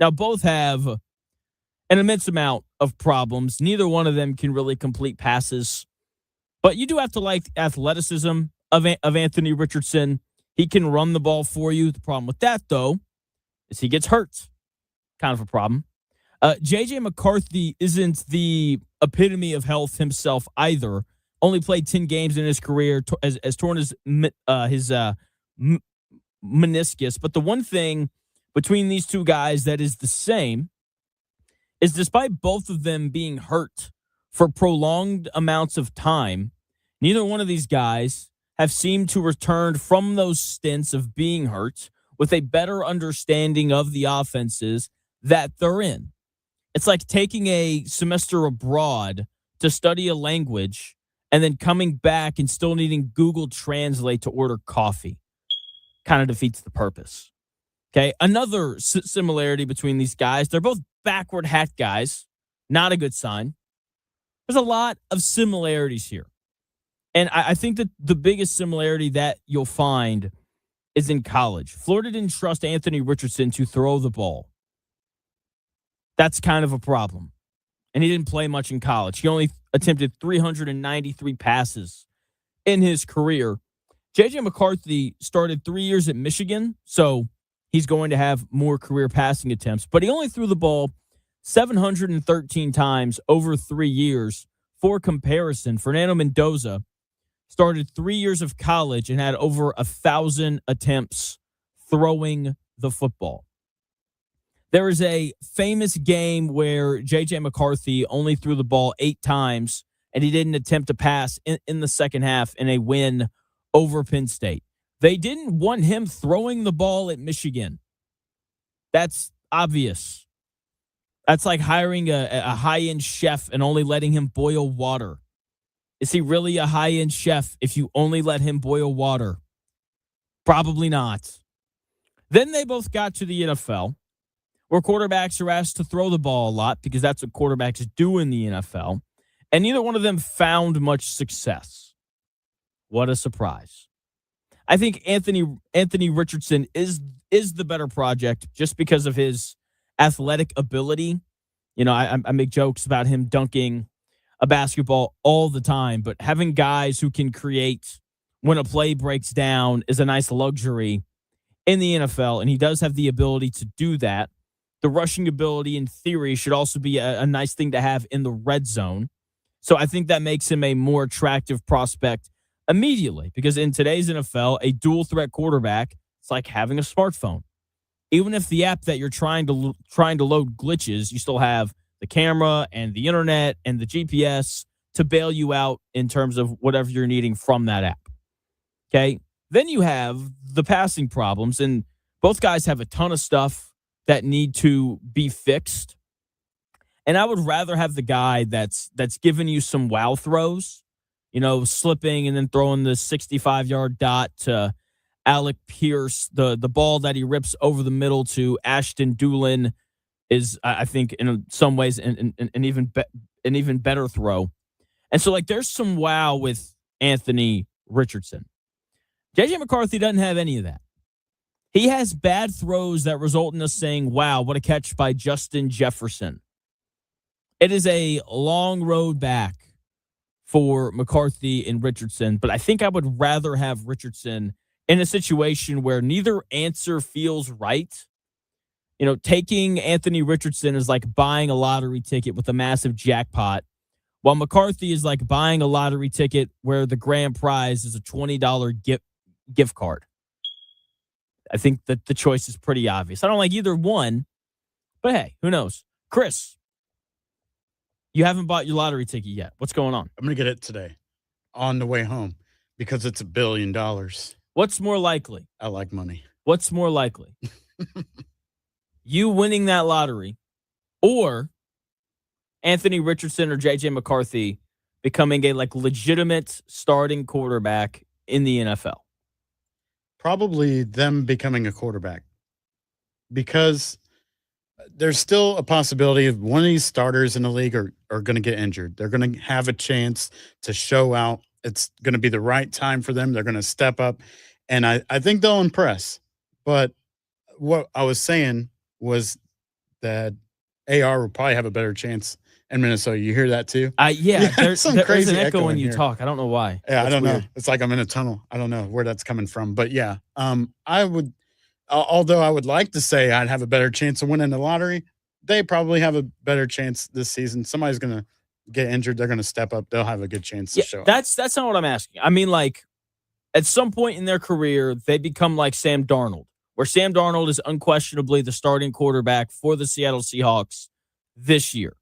Now, both have an immense amount of problems. Neither one of them can really complete passes. But you do have to like athleticism of Anthony Richardson. He can run the ball for you. The problem with that, though, is he gets hurt. Kind of a problem. J.J. McCarthy isn't the epitome of health himself either. Only played 10 games in his career, as torn his meniscus. But the one thing between these two guys that is the same is despite both of them being hurt for prolonged amounts of time, neither one of these guys have seemed to return from those stints of being hurt with a better understanding of the offenses that they're in. It's like taking a semester abroad to study a language and then coming back and still needing Google Translate to order coffee. Kind of defeats the purpose. Okay, another similarity between these guys, they're both backward hat guys. Not a good sign. There's a lot of similarities here. And I think that the biggest similarity that you'll find is in college. Florida didn't trust Anthony Richardson to throw the ball. That's kind of a problem. And he didn't play much in college. He only attempted 393 passes in his career. J.J. McCarthy started 3 years at Michigan, so he's going to have more career passing attempts. But he only threw the ball 713 times over 3 years. For comparison, Fernando Mendoza started 3 years of college and had over 1,000 attempts throwing the football. There is a famous game where J.J. McCarthy only threw the ball 8 times, and he didn't attempt to pass in the second half in a win over Penn State. They didn't want him throwing the ball at Michigan. That's obvious. That's like hiring a high-end chef and only letting him boil water. Is he really a high-end chef if you only let him boil water? Probably not. Then they both got to the NFL, where quarterbacks are asked to throw the ball a lot because that's what quarterbacks do in the NFL, and neither one of them found much success. What a surprise. I think Anthony Richardson is the better project just because of his athletic ability. You know, I make jokes about him dunking a basketball all the time, but having guys who can create when a play breaks down is a nice luxury in the NFL, and he does have the ability to do that. the rushing ability in theory should also be a nice thing to have in the red zone. So I think that makes him a more attractive prospect immediately, because in today's NFL, a dual threat quarterback, it's like having a smartphone. Even if the app that you're trying to load glitches, you still have the camera and the internet and the GPS to bail you out in terms of whatever you're needing from that app. Okay? Then you have the passing problems, and both guys have a ton of stuff that need to be fixed. And I would rather have the guy that's giving you some wow throws, slipping and then throwing the 65-yard dot to Alec Pierce. The ball that he rips over the middle to Ashton Doolin is, I think, in some ways, an even better throw. And so, there's some wow with Anthony Richardson. J.J. McCarthy doesn't have any of that. He has bad throws that result in us saying, wow, what a catch by Justin Jefferson. It is a long road back for McCarthy and Richardson, but I think I would rather have Richardson in a situation where neither answer feels right. Taking Anthony Richardson is like buying a lottery ticket with a massive jackpot, while McCarthy is like buying a lottery ticket where the grand prize is a $20 gift card. I think that the choice is pretty obvious. I don't like either one, but hey, who knows? Chris, you haven't bought your lottery ticket yet. What's going on? I'm going to get it today on the way home because it's $1 billion. What's more likely? I like money. What's more likely? You winning that lottery, or Anthony Richardson or J.J. McCarthy becoming a legitimate starting quarterback in the NFL? Probably them becoming a quarterback, because there's still a possibility of one of these starters in the league are going to get injured. They're going to have a chance to show out. It's going to be the right time for them. They're going to step up, and I think they'll impress. But what I was saying was that AR will probably have a better chance in Minnesota. You hear that too? Yeah, there's an echo when you here. talk. I don't know why. Yeah, That's I don't weird. know. It's like I'm in a tunnel. I don't know where that's coming from. But yeah, I would, although I would like to say I'd have a better chance of winning the lottery, they probably have a better chance this season. Somebody's going to get injured. They're going to step up. They'll have a good chance to show up. That's not what I'm asking. I mean, at some point in their career, they become like Sam Darnold, where Sam Darnold is unquestionably the starting quarterback for the Seattle Seahawks this year.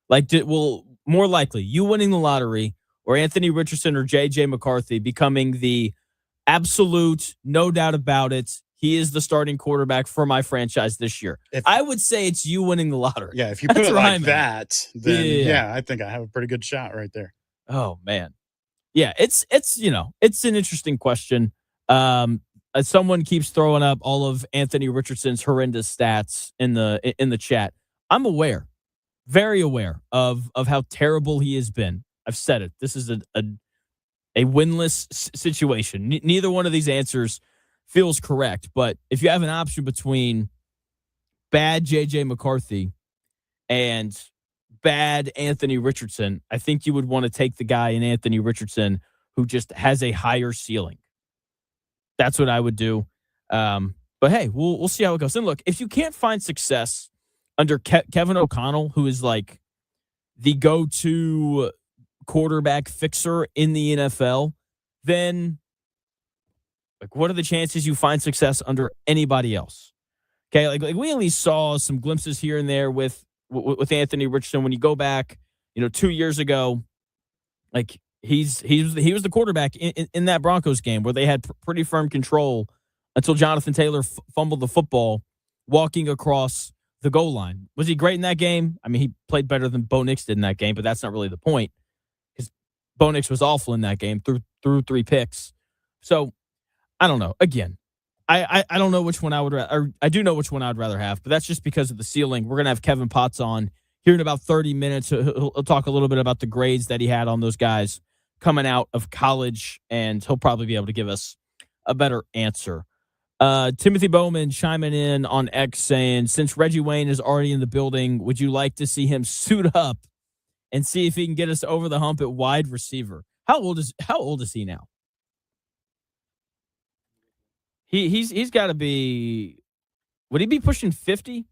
More likely, you winning the lottery or Anthony Richardson or J.J. McCarthy becoming the absolute, no doubt about it, he is the starting quarterback for my franchise this year. I would say it's you winning the lottery. Yeah, if you put it like that, then yeah, I think I have a pretty good shot right there. Oh, man. Yeah, it's an interesting question. Someone keeps throwing up all of Anthony Richardson's horrendous stats in the chat. I'm aware, very aware of how terrible he has been. I've said it. This is a winless situation. Neither one of these answers feels correct. But if you have an option between bad J.J. McCarthy and bad Anthony Richardson, I think you would want to take the guy in Anthony Richardson who just has a higher ceiling. That's what I would do. But hey, we'll see how it goes. And look, if you can't find success under Kevin O'Connell, who is like the go-to quarterback fixer in the NFL, then what are the chances you find success under anybody else? Okay, like we at least saw some glimpses here and there with Anthony Richardson. When you go back, 2 years ago, he was the quarterback in that Broncos game where they had pretty firm control until Jonathan Taylor fumbled the football walking across the goal line. Was he great in that game? I mean, he played better than Bo Nix did in that game, but that's not really the point. Because Bo Nix was awful in that game, threw 3 picks. So I don't know. Again, I don't know which one I would rather. I do know which one I'd rather have, but that's just because of the ceiling. We're gonna have Kevin Potts on here in about 30 minutes. He'll talk a little bit about the grades that he had on those guys coming out of college, and he'll probably be able to give us a better answer. Timothy Bowman chiming in on X saying, since Reggie Wayne is already in the building, would you like to see him suit up and see if he can get us over the hump at wide receiver? How old is he now? He's got to be. Would he be pushing 50?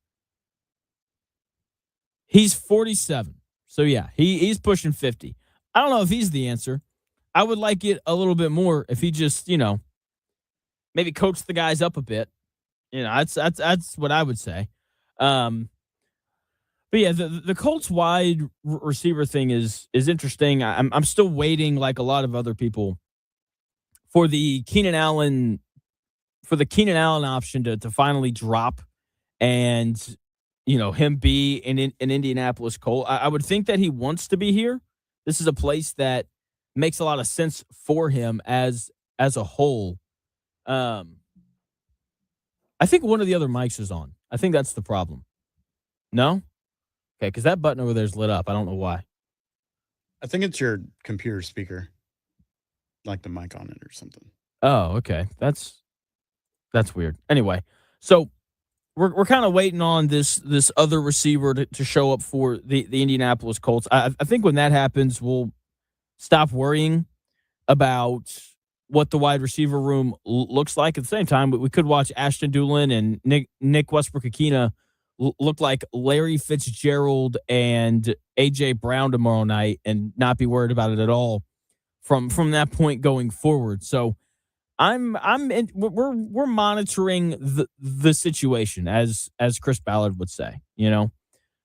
He's 47. So, yeah, he's pushing 50. I don't know if he's the answer. I would like it a little bit more if he just, maybe coach the guys up a bit. That's what I would say. But yeah, the Colts wide receiver thing is interesting. I'm still waiting, like a lot of other people, for the Keenan Allen option to finally drop, and him be an Indianapolis Colt. I would think that he wants to be here. This is a place that makes a lot of sense for him as a whole. I think one of the other mics is on. I think that's the problem. No? Okay, because that button over there is lit up. I don't know why. I think it's your computer speaker, like the mic on it or something. Oh, okay. That's weird. Anyway, so we're kind of waiting on this other receiver to show up for the Indianapolis Colts. I think when that happens, we'll stop worrying about what the wide receiver room looks like. At the same time, we could watch Ashton Doolin and Nick Westbrook-Akina look like Larry Fitzgerald and A.J. Brown tomorrow night and not be worried about it at all from that point going forward. So we're monitoring the situation as Chris Ballard would say,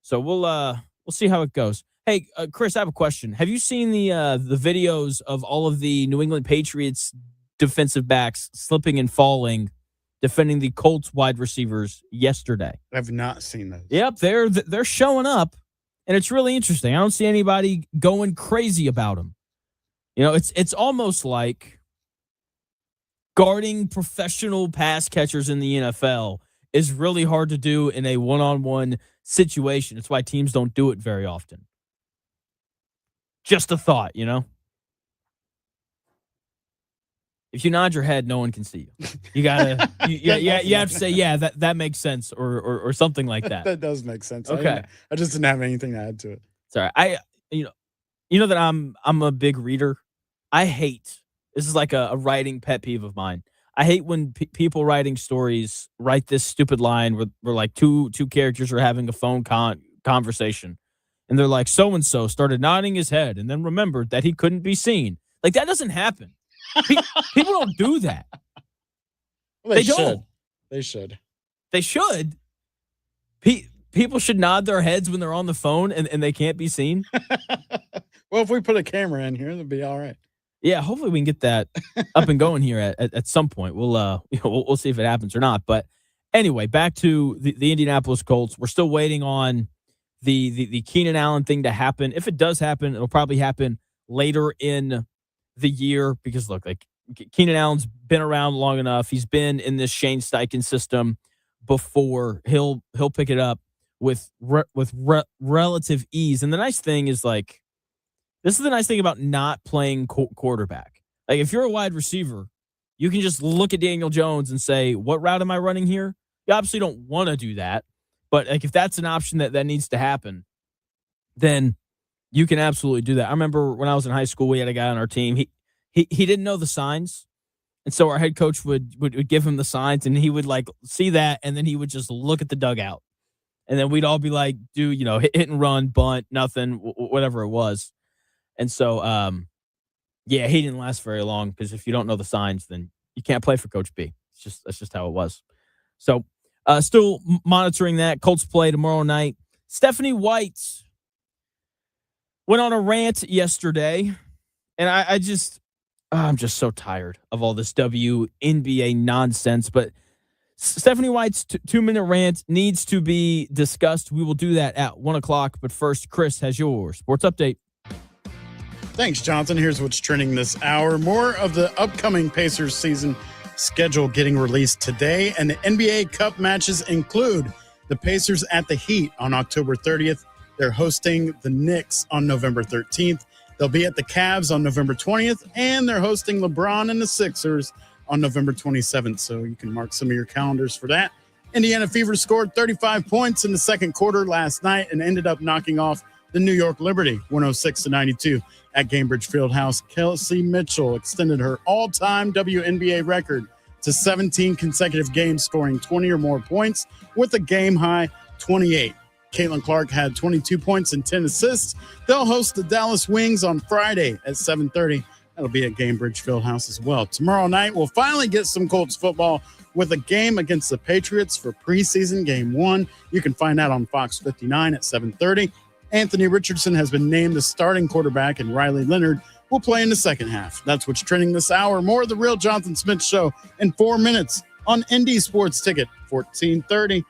So we'll see how it goes. Hey, Chris, I have a question. Have you seen the videos of all of the New England Patriots defensive backs slipping and falling, defending the Colts wide receivers yesterday? I've not seen those. Yep, they're showing up, and it's really interesting. I don't see anybody going crazy about them. It's almost like guarding professional pass catchers in the NFL is really hard to do in a one-on-one situation. It's why teams don't do it very often. Just a thought, If you nod your head, no one can see you. You gotta, you have to say, yeah, that makes sense, or something like that. That does make sense. Okay, I just didn't have anything to add to it. Sorry, that I'm a big reader. I hate, this is like a writing pet peeve of mine. I hate when people writing stories write this stupid line where like two characters are having a phone conversation. And they're like, so-and-so started nodding his head and then remembered that he couldn't be seen. Like, that doesn't happen. People don't do that. Well, they don't. They should. They should. People should nod their heads when they're on the phone and they can't be seen. Well, if we put a camera in here, that'd be all right. Yeah, hopefully we can get that up and going here at some point. We'll see if it happens or not. But anyway, back to the Indianapolis Colts. We're still waiting on the Keenan Allen thing to happen. If it does happen, it'll probably happen later in the year because look, like Keenan Allen's been around long enough. He's been in this Shane Steichen system before. He'll pick it up with relative ease. And the nice thing is, like, this is the nice thing about not playing quarterback. Like, if you're a wide receiver, you can just look at Daniel Jones and say, what route am I running here? You obviously don't want to do that. But like, if that's an option that needs to happen, then you can absolutely do that. I remember when I was in high school, we had a guy on our team. He didn't know the signs. And so our head coach would give him the signs, and he would like see that, and then he would just look at the dugout. And then we'd all be like, do, hit and run, bunt, nothing, whatever it was. And so, yeah, he didn't last very long because if you don't know the signs, then you can't play for Coach B. That's just how it was. So still monitoring that. Colts play tomorrow night. Stephanie White went on a rant yesterday, and I'm just so tired of all this WNBA nonsense. But Stephanie White's 2-minute rant needs to be discussed. We will do that at 1 o'clock. But first, Chris has your sports update. Thanks, Jonathan. Here's what's trending this hour. More of the upcoming Pacers season schedule getting released today, and the NBA Cup matches include the Pacers at the Heat on October 30th. They're hosting the Knicks on November 13th. They'll be at the Cavs on November 20th, and they're hosting LeBron and the Sixers on November 27th, so you can mark some of your calendars for that. Indiana Fever scored 35 points in the second quarter last night and ended up knocking off the New York Liberty 106-92 at Gainbridge Fieldhouse. Kelsey Mitchell extended her all-time WNBA record to 17 consecutive games, scoring 20 or more points with a game-high 28. Caitlin Clark had 22 points and 10 assists. They'll host the Dallas Wings on Friday at 7:30. That'll be at Gainbridge Fieldhouse as well. Tomorrow night, we'll finally get some Colts football with a game against the Patriots for preseason game 1. You can find that on Fox 59 at 7:30. Anthony Richardson has been named the starting quarterback, and Riley Leonard will play in the second half. That's what's trending this hour. More of the Real Jonathan Smith Show in 4 minutes on Indy Sports Ticket, 1430.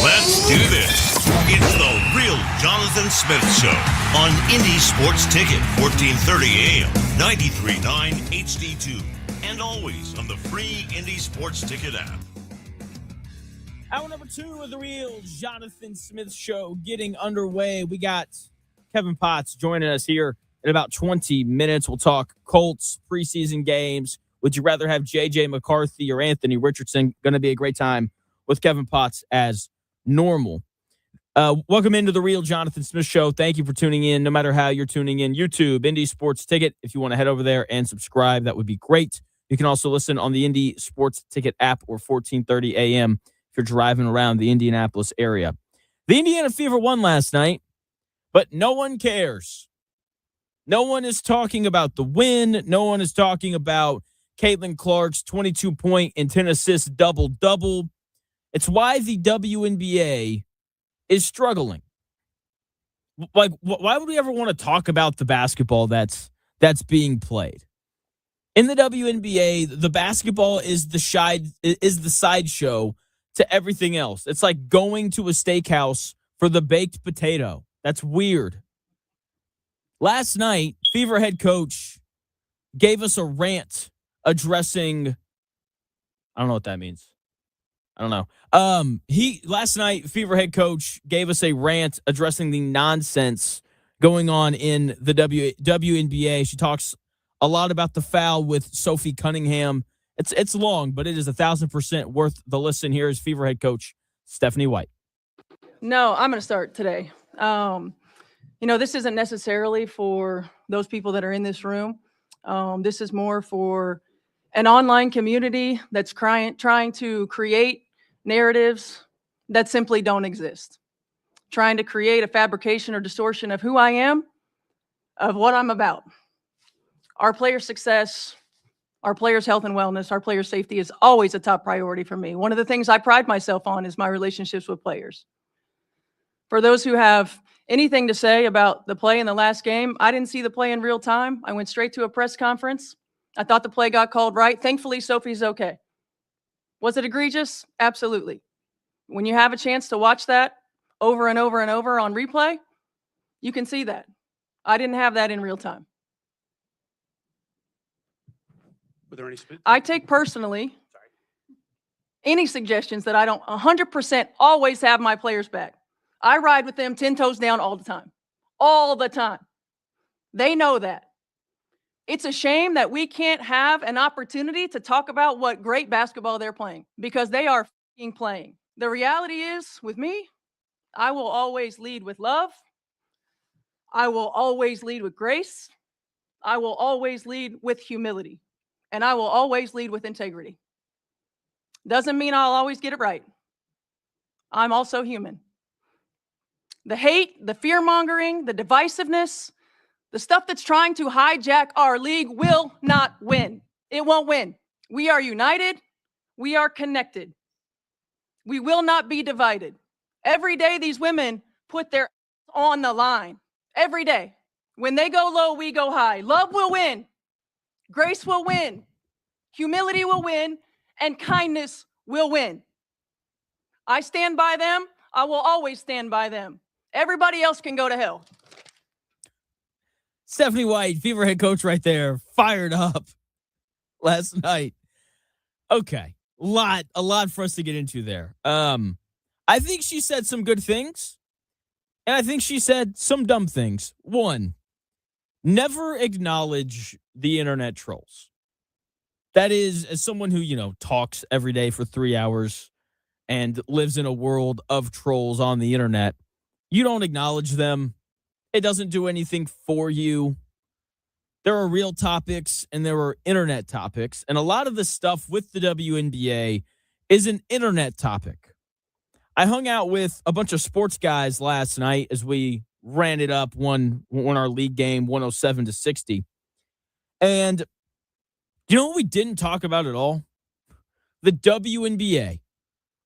Let's do this. It's the Real Jonathan Smith Show on Indy Sports Ticket, 1430 AM, 93.9 HD2, and always on the free Indy Sports Ticket app. Hour number 2 of the Real Jonathan Smith Show getting underway. We got Kevin Potts joining us here in about 20 minutes. We'll talk Colts preseason games. Would you rather have J.J. McCarthy or Anthony Richardson? Going to be a great time with Kevin Potts as normal. Welcome into the Real Jonathan Smith Show. Thank you for tuning in, no matter how you're tuning in. YouTube, Indy Sports Ticket. If you want to head over there and subscribe, that would be great. You can also listen on the Indy Sports Ticket app or 1430 AM if you're driving around the Indianapolis area. The Indiana Fever won last night, but no one cares. No one is talking about the win. No one is talking about Caitlin Clark's 22-point and 10-assist double-double. It's why the WNBA is struggling. Like, why would we ever want to talk about the basketball that's being played? In the WNBA, the basketball is the sideshow to everything else. It's like going to a steakhouse for the baked potato. That's weird. Last night, Fever head coach gave us a rant addressing, I don't know what that means. I don't know. Last night, Fever head coach gave us a rant addressing the nonsense going on in the WNBA. She talks a lot about the foul with Sophie Cunningham. It's long, but it is 1,000% worth the listen. Here is Fever head coach Stephanie White. No, I'm going to start today. This isn't necessarily for those people that are in this room. This is more for an online community that's trying to create narratives that simply don't exist. Trying to create a fabrication or distortion of who I am, of what I'm about. Our players' success, our players' health and wellness, our players' safety is always a top priority for me. One of the things I pride myself on is my relationships with players. For those who have anything to say about the play in the last game, I didn't see the play in real time. I went straight to a press conference. I thought the play got called right. Thankfully, Sophie's okay. Was it egregious? Absolutely. When you have a chance to watch that over and over and over on replay, you can see that. I didn't have that in real time. Were there any I take personally any suggestions that I don't 100% always have my players back. I ride with them 10 toes down all the time. All the time. They know that. It's a shame that we can't have an opportunity to talk about what great basketball they're playing because they are f***ing playing. The reality is, with me, I will always lead with love. I will always lead with grace. I will always lead with humility. And I will always lead with integrity. Doesn't mean I'll always get it right. I'm also human. The hate, the fear-mongering, the divisiveness, the stuff that's trying to hijack our league will not win. It won't win. We are united. We are connected. We will not be divided. Every day these women put their on the line. Every day. When they go low, we go high. Love will win. Grace will win. Humility will win. And kindness will win. I stand by them. I will always stand by them. Everybody else can go to hell. Stephanie White, Fever head coach right there, fired up last night. Okay, a lot for us to get into there. I think she said some good things, and I think she said some dumb things. One, never acknowledge the internet trolls. That is, as someone who, talks every day for 3 hours and lives in a world of trolls on the internet, you don't acknowledge them. It doesn't do anything for you. There are real topics and there are internet topics. And a lot of the stuff with the WNBA is an internet topic. I hung out with a bunch of sports guys last night as we ran it up, won our league game 107-60. And you know what we didn't talk about at all? The WNBA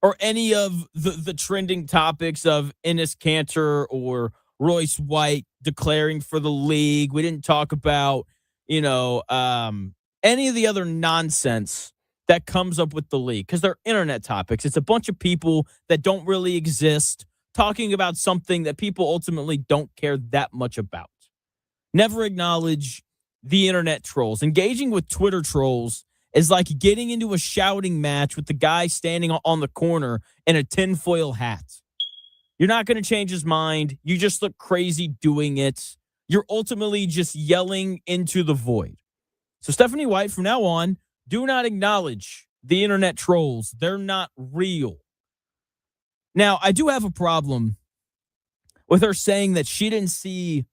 or any of the trending topics of Enes Kanter or Royce White declaring for the league. We didn't talk about, any of the other nonsense that comes up with the league because they're internet topics. It's a bunch of people that don't really exist talking about something that people ultimately don't care that much about. Never acknowledge the internet trolls. Engaging with Twitter trolls is like getting into a shouting match with the guy standing on the corner in a tinfoil hat. You're not going to change his mind. You just look crazy doing it. You're ultimately just yelling into the void. So Stephanie White, from now on, do not acknowledge the internet trolls. They're not real. Now, I do have a problem with her saying that she didn't see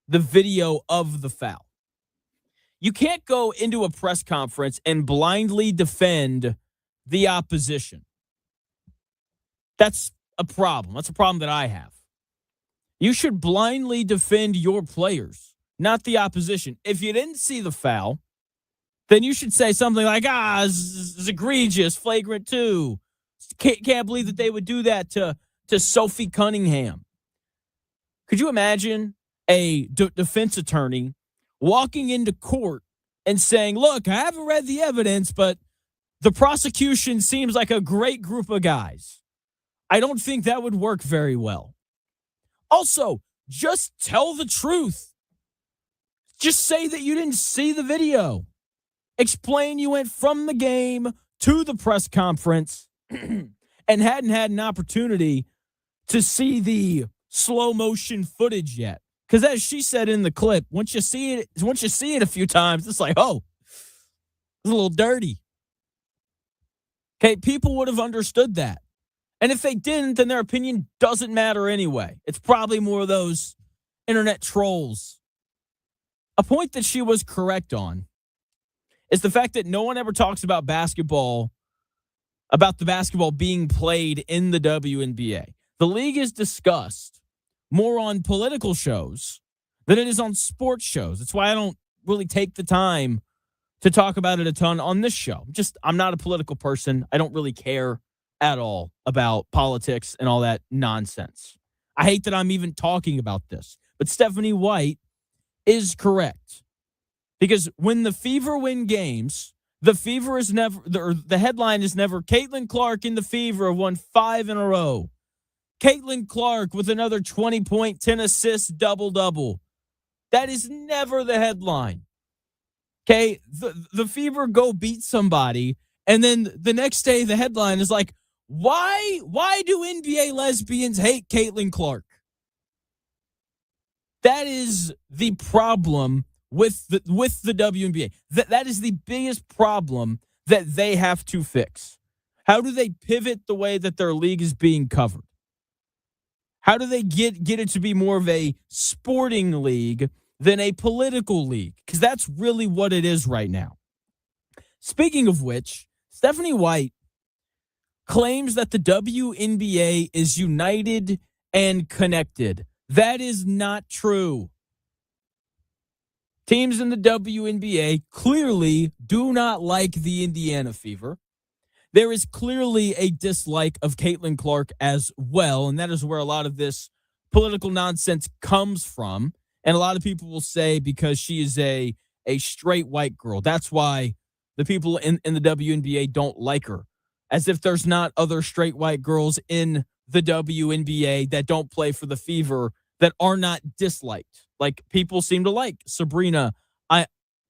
the video of the foul. You can't go into a press conference and blindly defend the opposition. That's a problem. That's a problem that I have. You should blindly defend your players, not the opposition. If you didn't see the foul, then you should say something like, this is egregious, flagrant too. Can't believe that they would do that to Sophie Cunningham. Could you imagine a defense attorney walking into court and saying, look, I haven't read the evidence, but the prosecution seems like a great group of guys. I don't think that would work very well. Also, just tell the truth. Just say that you didn't see the video. Explain you went from the game to the press conference and hadn't had an opportunity to see the slow motion footage yet. Because as she said in the clip, once you see it a few times, it's like, oh, it's a little dirty. Okay, people would have understood that. And if they didn't, then their opinion doesn't matter anyway. It's probably more of those internet trolls. A point that she was correct on is the fact that no one ever talks about basketball, about the basketball being played in the WNBA. The league is discussed more on political shows than it is on sports shows. That's why I don't really take the time to talk about it a ton on this show. I'm not a political person. I don't really care at all about politics and all that nonsense. I hate that I'm even talking about this. But Stephanie White is correct. Because when the Fever win games, the Fever is never, the headline is never, Caitlin Clark in the Fever won 5 in a row. Caitlin Clark with another 20-point, 10-assist, double-double. That is never the headline. Okay, the Fever go beat somebody, and then the next day the headline is like, why do NBA lesbians hate Caitlin Clark? That is the problem with the WNBA. That is the biggest problem that they have to fix. How do they pivot the way that their league is being covered? How do they get it to be more of a sporting league than a political league? Because that's really what it is right now. Speaking of which, Stephanie White claims that the WNBA is united and connected. That is not true. Teams in the WNBA clearly do not like the Indiana Fever. There is clearly a dislike of Caitlin Clark as well, and that is where a lot of this political nonsense comes from. And a lot of people will say because she is a straight white girl. That's why the people in the WNBA don't like her. As if there's not other straight white girls in the WNBA that don't play for the Fever that are not disliked. Like people seem to like Sabrina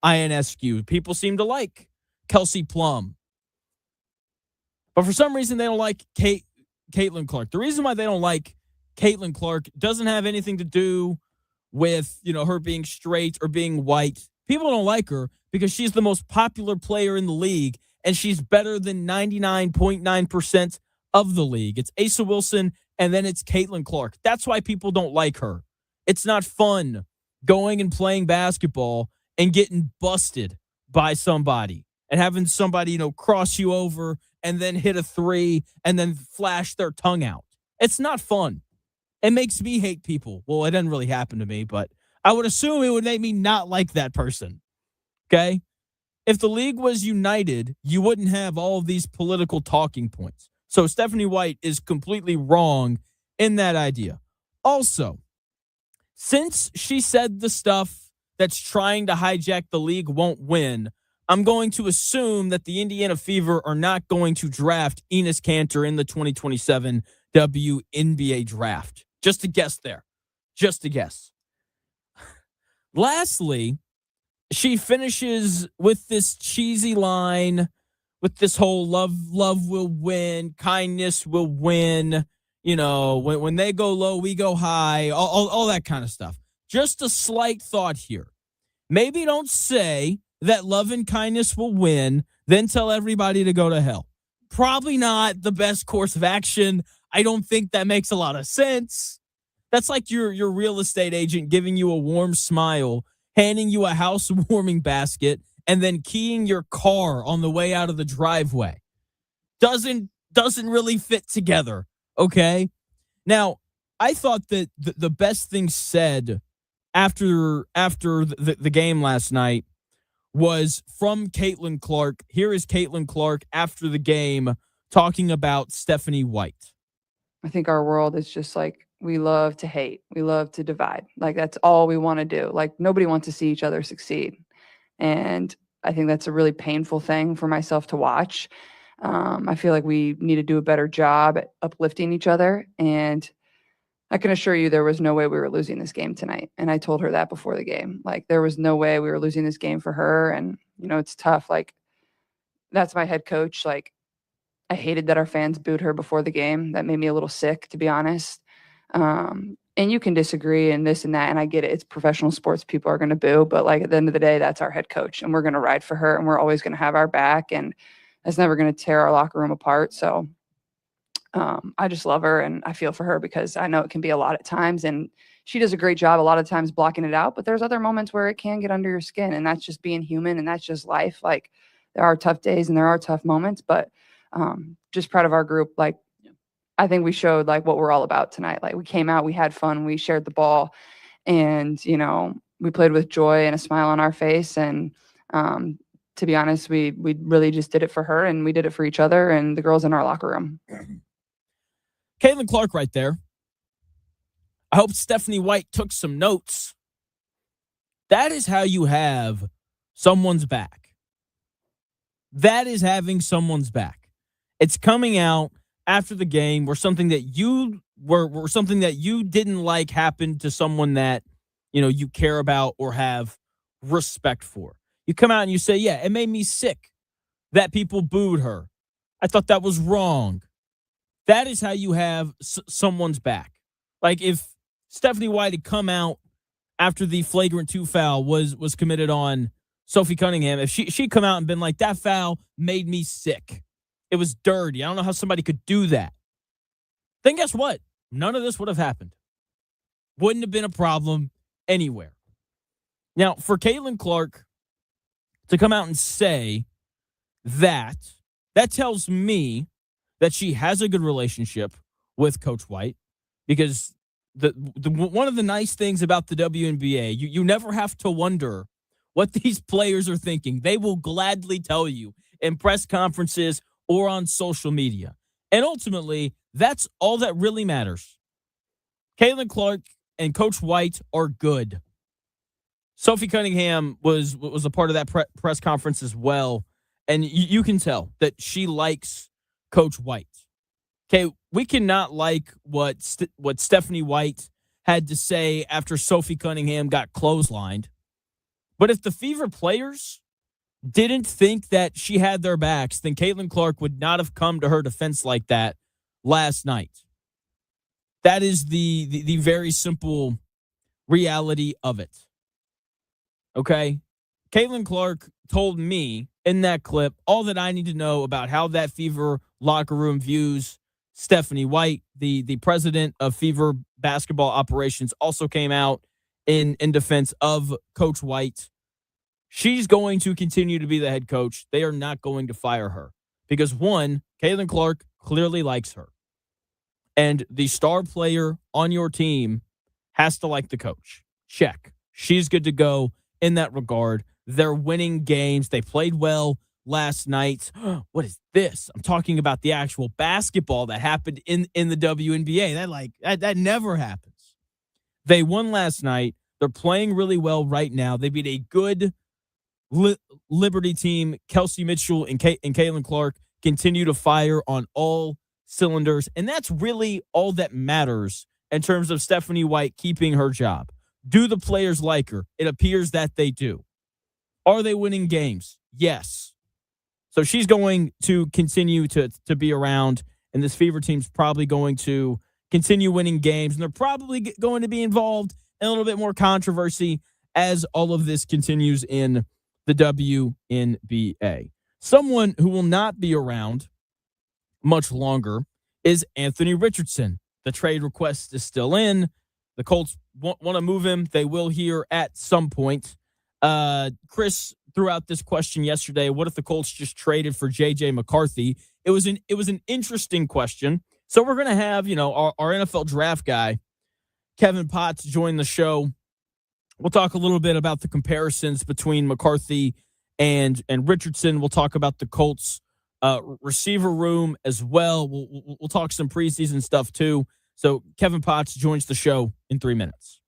Ionescu. People seem to like Kelsey Plum. But for some reason, they don't like Caitlin Clark. The reason why they don't like Caitlin Clark doesn't have anything to do with, her being straight or being white. People don't like her because she's the most popular player in the league, and she's better than 99.9% of the league. It's Asa Wilson, and then it's Caitlin Clark. That's why people don't like her. It's not fun going and playing basketball and getting busted by somebody and having somebody, cross you over and then hit a three and then flash their tongue out. It's not fun. It makes me hate people. Well, it didn't really happen to me, but I would assume it would make me not like that person. Okay? If the league was united, you wouldn't have all of these political talking points. So Stephanie White is completely wrong in that idea. Also, since she said the stuff that's trying to hijack the league won't win, I'm going to assume that the Indiana Fever are not going to draft Enes Kanter in the 2027 WNBA draft. Just a guess there. Just a guess. Lastly, she finishes with this cheesy line, with this whole love will win, kindness will win. You know, when they go low, we go high, all that kind of stuff. Just a slight thought here. Maybe don't say that love and kindness will win, then tell everybody to go to hell. Probably not the best course of action. I don't think that makes a lot of sense. That's like your real estate agent giving you a warm smile, handing you a housewarming basket, and then keying your car on the way out of the driveway. Doesn't really fit together, okay? Now, I thought that the best thing said after the game last night was from Caitlin Clark. Here is Caitlin Clark after the game talking about Stephanie White. I think our world is just like, we love to hate. We love to divide. Like, that's all we want to do. Like, nobody wants to see each other succeed. And I think that's a really painful thing for myself to watch. I feel like we need to do a better job at uplifting each other. And I can assure you there was no way we were losing this game tonight. And I told her that before the game. Like, there was no way we were losing this game for her. And, you know, it's tough. Like, that's my head coach. Like, I hated that our fans booed her before the game. That made me a little sick, to be honest. And you can disagree and this and that, and I get it. It's professional sports. People are going to boo. But, like, at the end of the day, that's our head coach. And we're going to ride for her. And we're always going to have our back. And that's never going to tear our locker room apart. So I just love her, and I feel for her because I know it can be a lot at times, and she does a great job a lot of times blocking it out, but there's other moments where it can get under your skin, and that's just being human, and that's just life. Like, there are tough days and there are tough moments, but just proud of our group. Like, I think we showed like what we're all about tonight. Like, we came out, we had fun, we shared the ball, and, you know, we played with joy and a smile on our face. And to be honest, we really just did it for her, and we did it for each other and the girls in our locker room. Caitlin Clark right there. I hope Stephanie White took some notes. That is how you have someone's back. That is having someone's back. It's coming out after the game where something that you something that you didn't like happened to someone that, you know, you care about or have respect for. You come out and you say, yeah, it made me sick that people booed her. I thought that was wrong. That is how you have someone's back. Like, if Stephanie White had come out after the flagrant 2 foul was committed on Sophie Cunningham, if she'd come out and been like, that foul made me sick, it was dirty, I don't know how somebody could do that, then guess what? None of this would have happened. Wouldn't have been a problem anywhere. Now, for Caitlin Clark to come out and say that tells me that she has a good relationship with Coach White, because the one of the nice things about the WNBA, you never have to wonder what these players are thinking. They will gladly tell you in press conferences or on social media. And ultimately, that's all that really matters. Caitlin Clark and Coach White are good. Sophie Cunningham was a part of that press conference as well, and you can tell that she likes Coach White. Okay, we cannot like what Stephanie White had to say after Sophie Cunningham got clotheslined. But if the Fever players didn't think that she had their backs, then Caitlin Clark would not have come to her defense like that last night. That is the very simple reality of it. Okay? Caitlin Clark told me in that clip all that I need to know about how that Fever locker room views Stephanie White. The president of Fever basketball operations also came out in defense of Coach White. She's going to continue to be the head coach. They are not going to fire her because, one, Caitlin Clark clearly likes her. And the star player on your team has to like the coach. Check. She's good to go in that regard. They're winning games. They played well last night. What is this? I'm talking about the actual basketball that happened in the WNBA. That never happens. They won last night. They're playing really well right now. They beat a good Liberty team. Kelsey Mitchell and Caitlin Clark continue to fire on all cylinders, and that's really all that matters in terms of Stephanie White keeping her job. Do the players like her? It appears that they do. Are they winning games? Yes. So she's going to continue to be around, and this Fever team's probably going to continue winning games, and they're probably going to be involved in a little bit more controversy as all of this continues in the WNBA. Someone who will not be around much longer is Anthony Richardson. The trade request is still in. The Colts want to move him. They will here at some point. Chris threw out this question yesterday. What if the Colts just traded for J.J. McCarthy? It was an interesting question. So we're going to have, our NFL draft guy, Kevin Potts, join the show. We'll talk a little bit about the comparisons between McCarthy and Richardson. We'll talk about the Colts receiver room as well. We'll talk some preseason stuff too. So Kevin Potts joins the show in 3 minutes.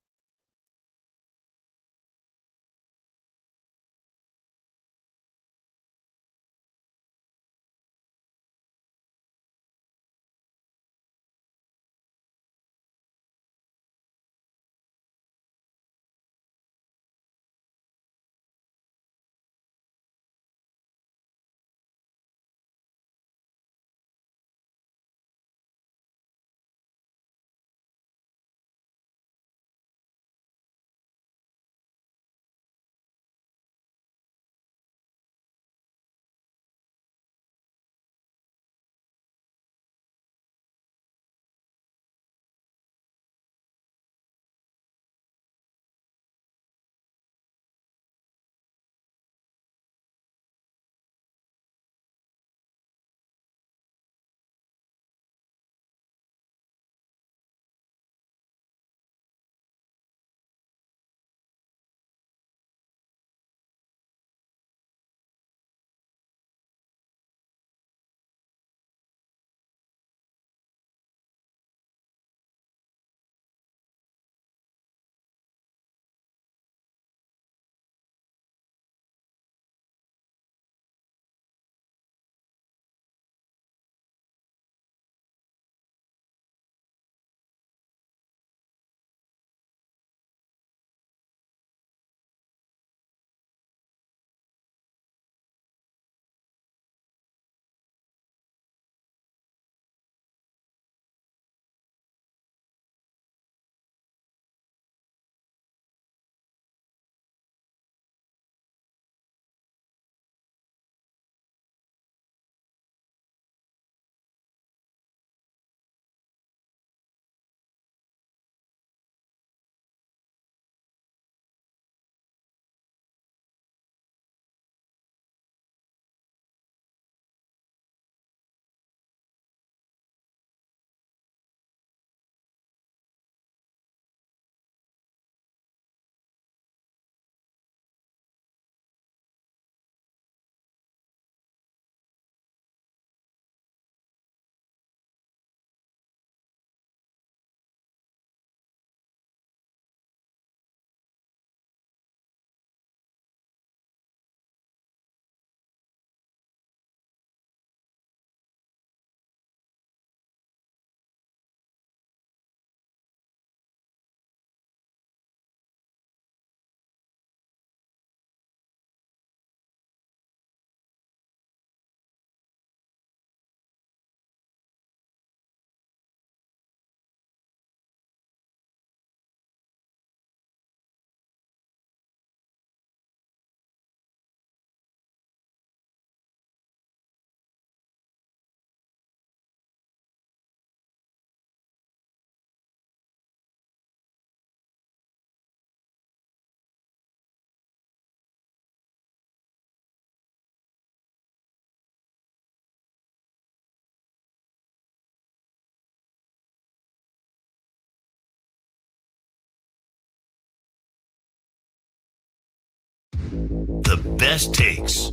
The best takes.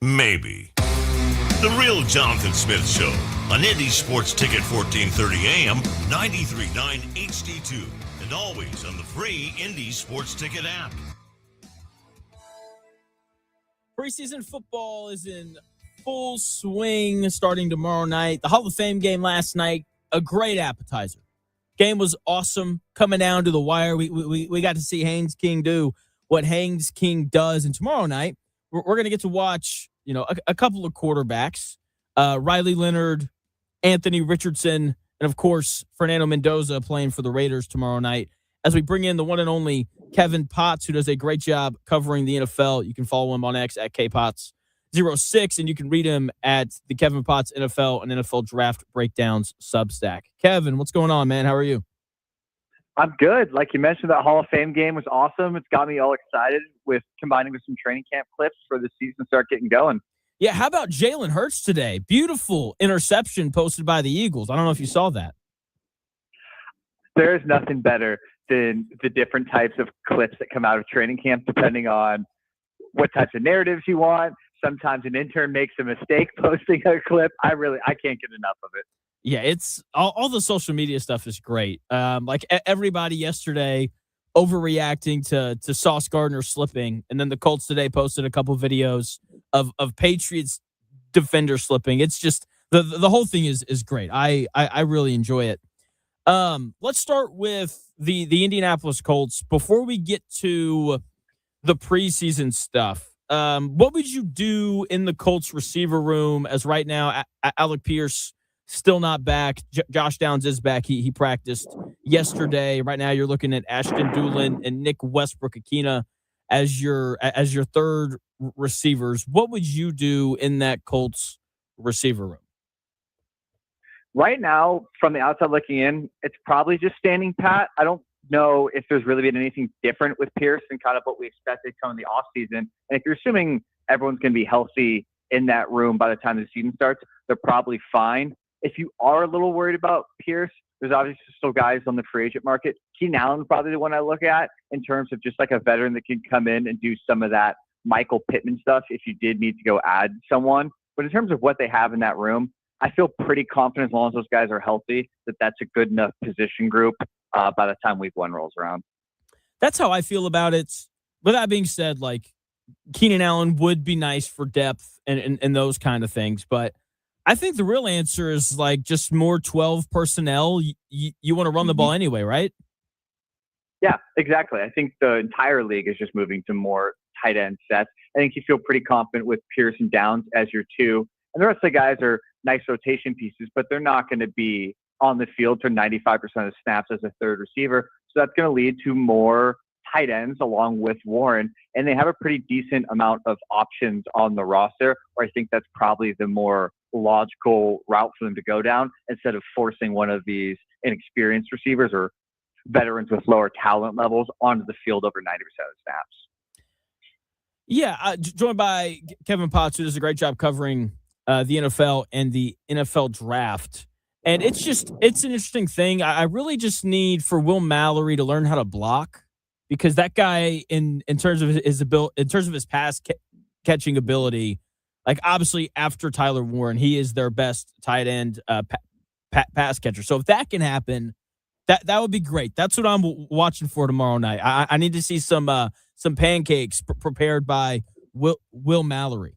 Maybe. The Real Jonathan Smith Show on Indy Sports Ticket 1430 AM, 93.9 HD2, and always on the free Indy Sports Ticket app. Preseason football is in full swing starting tomorrow night. The Hall of Fame game last night, a great appetizer. Game was awesome. Coming down to the wire, we got to see Haynes King do what Haynes King does. And tomorrow night, we're going to get to watch, a couple of quarterbacks, Riley Leonard, Anthony Richardson, and of course, Fernando Mendoza playing for the Raiders tomorrow night. As we bring in the one and only Kevin Potts, who does a great job covering the NFL. You can follow him on X at KPotts06, and you can read him at the Kevin Potts NFL and NFL Draft Breakdowns Substack. Kevin, what's going on, man? How are you? I'm good. Like you mentioned, that Hall of Fame game was awesome. It's got me all excited with combining with some training camp clips for the season to start getting going. Yeah, how about Jalen Hurts today? Beautiful interception posted by the Eagles. I don't know if you saw that. There's nothing better than the different types of clips that come out of training camp, depending on what types of narratives you want. Sometimes an intern makes a mistake posting a clip. I can't get enough of it. Yeah, it's all the social media stuff is great. Like everybody yesterday overreacting to Sauce Gardner slipping, and then the Colts today posted a couple videos of Patriots defender slipping. It's just the whole thing is great. I really enjoy it. Let's start with the Indianapolis Colts before we get to the preseason stuff. What would you do in the Colts receiver room as right now Alec Pierce still not back? Josh Downs is back. He practiced yesterday. Right now you're looking at Ashton Doolin and Nick Westbrook-Akina as your third receivers. What would you do in that Colts receiver room? Right now, from the outside looking in, it's probably just standing pat. I don't know if there's really been anything different with Pierce and kind of what we expected coming the offseason. And if you're assuming everyone's going to be healthy in that room by the time the season starts, they're probably fine. If you are a little worried about Pierce, there's obviously still guys on the free agent market. Keenan Allen is probably the one I look at in terms of just like a veteran that can come in and do some of that Michael Pittman stuff if you did need to go add someone. But in terms of what they have in that room, I feel pretty confident as long as those guys are healthy that that's a good enough position group by the time week one rolls around. That's how I feel about it. With that being said, like Keenan Allen would be nice for depth and those kind of things. But I think the real answer is like just more 12 personnel. You want to run the ball anyway, right? Yeah, exactly. I think the entire league is just moving to more tight end sets. I think you feel pretty confident with Pierce and Downs as your two. And the rest of the guys are nice rotation pieces, but they're not going to be on the field for 95% of the snaps as a third receiver. So that's going to lead to more tight ends along with Warren. And they have a pretty decent amount of options on the roster, or I think that's probably the more logical route for them to go down instead of forcing one of these inexperienced receivers or veterans with lower talent levels onto the field over 90% of the snaps. Yeah, joined by Kevin Potts, who does a great job covering the NFL and the NFL draft. And it's an interesting thing. I really just need for Will Mallory to learn how to block, because that guy in terms of his ability, in terms of his pass catching ability, like obviously after Tyler Warren, he is their best tight end pass catcher. So if that can happen, that would be great. That's what I'm watching for tomorrow night. I need to see some pancakes prepared by Will Mallory.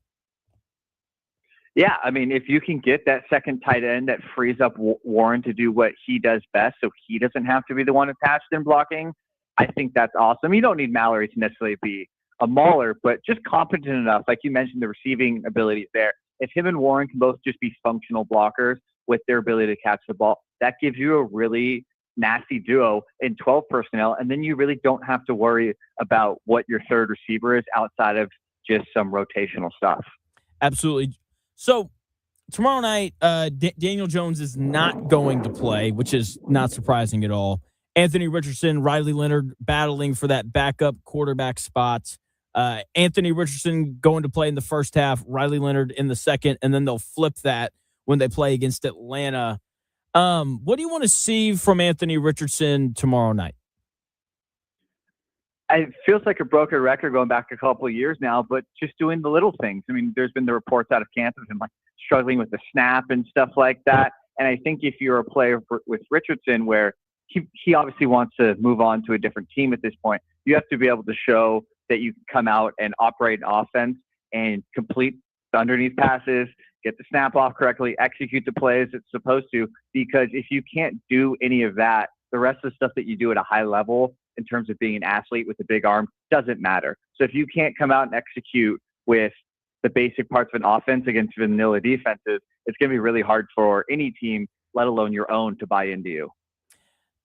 Yeah, I mean, if you can get that second tight end that frees up Warren to do what he does best so he doesn't have to be the one attached and blocking, I think that's awesome. You don't need Mallory to necessarily be a mauler, but just competent enough. Like you mentioned, the receiving ability is there. If him and Warren can both just be functional blockers with their ability to catch the ball, that gives you a really nasty duo in 12 personnel, and then you really don't have to worry about what your third receiver is outside of just some rotational stuff. Absolutely. So tomorrow night, Daniel Jones is not going to play, which is not surprising at all. Anthony Richardson, Riley Leonard battling for that backup quarterback spot. Anthony Richardson going to play in the first half, Riley Leonard in the second, and then they'll flip that when they play against Atlanta. What do you want to see from Anthony Richardson tomorrow night? It feels like a broken record going back a couple of years now, but just doing the little things. I mean, there's been the reports out of camp of him like struggling with the snap and stuff like that. And I think if you're a player with Richardson, where he obviously wants to move on to a different team at this point, you have to be able to show that you can come out and operate an offense and complete the underneath passes, get the snap off correctly, execute the plays it's supposed to. Because if you can't do any of that, the rest of the stuff that you do at a high level in terms of being an athlete with a big arm doesn't matter. So if you can't come out and execute with the basic parts of an offense against vanilla defenses, it's going to be really hard for any team, let alone your own, to buy into you.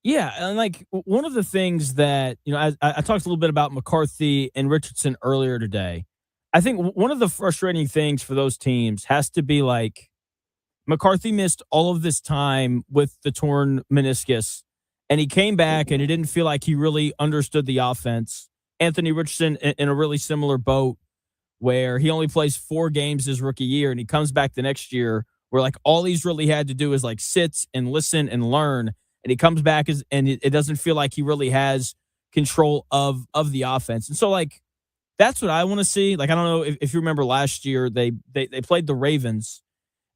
Yeah, and like one of the things that, I talked a little bit about McCarthy and Richardson earlier today. I think one of the frustrating things for those teams has to be like McCarthy missed all of this time with the torn meniscus, and he came back and it didn't feel like he really understood the offense. Anthony Richardson in a really similar boat where he only plays 4 games his rookie year, and he comes back the next year where like all he's really had to do is like sit and listen and learn. And he comes back and it doesn't feel like he really has control of the offense. And so like, that's what I want to see. Like, I don't know if you remember last year, they played the Ravens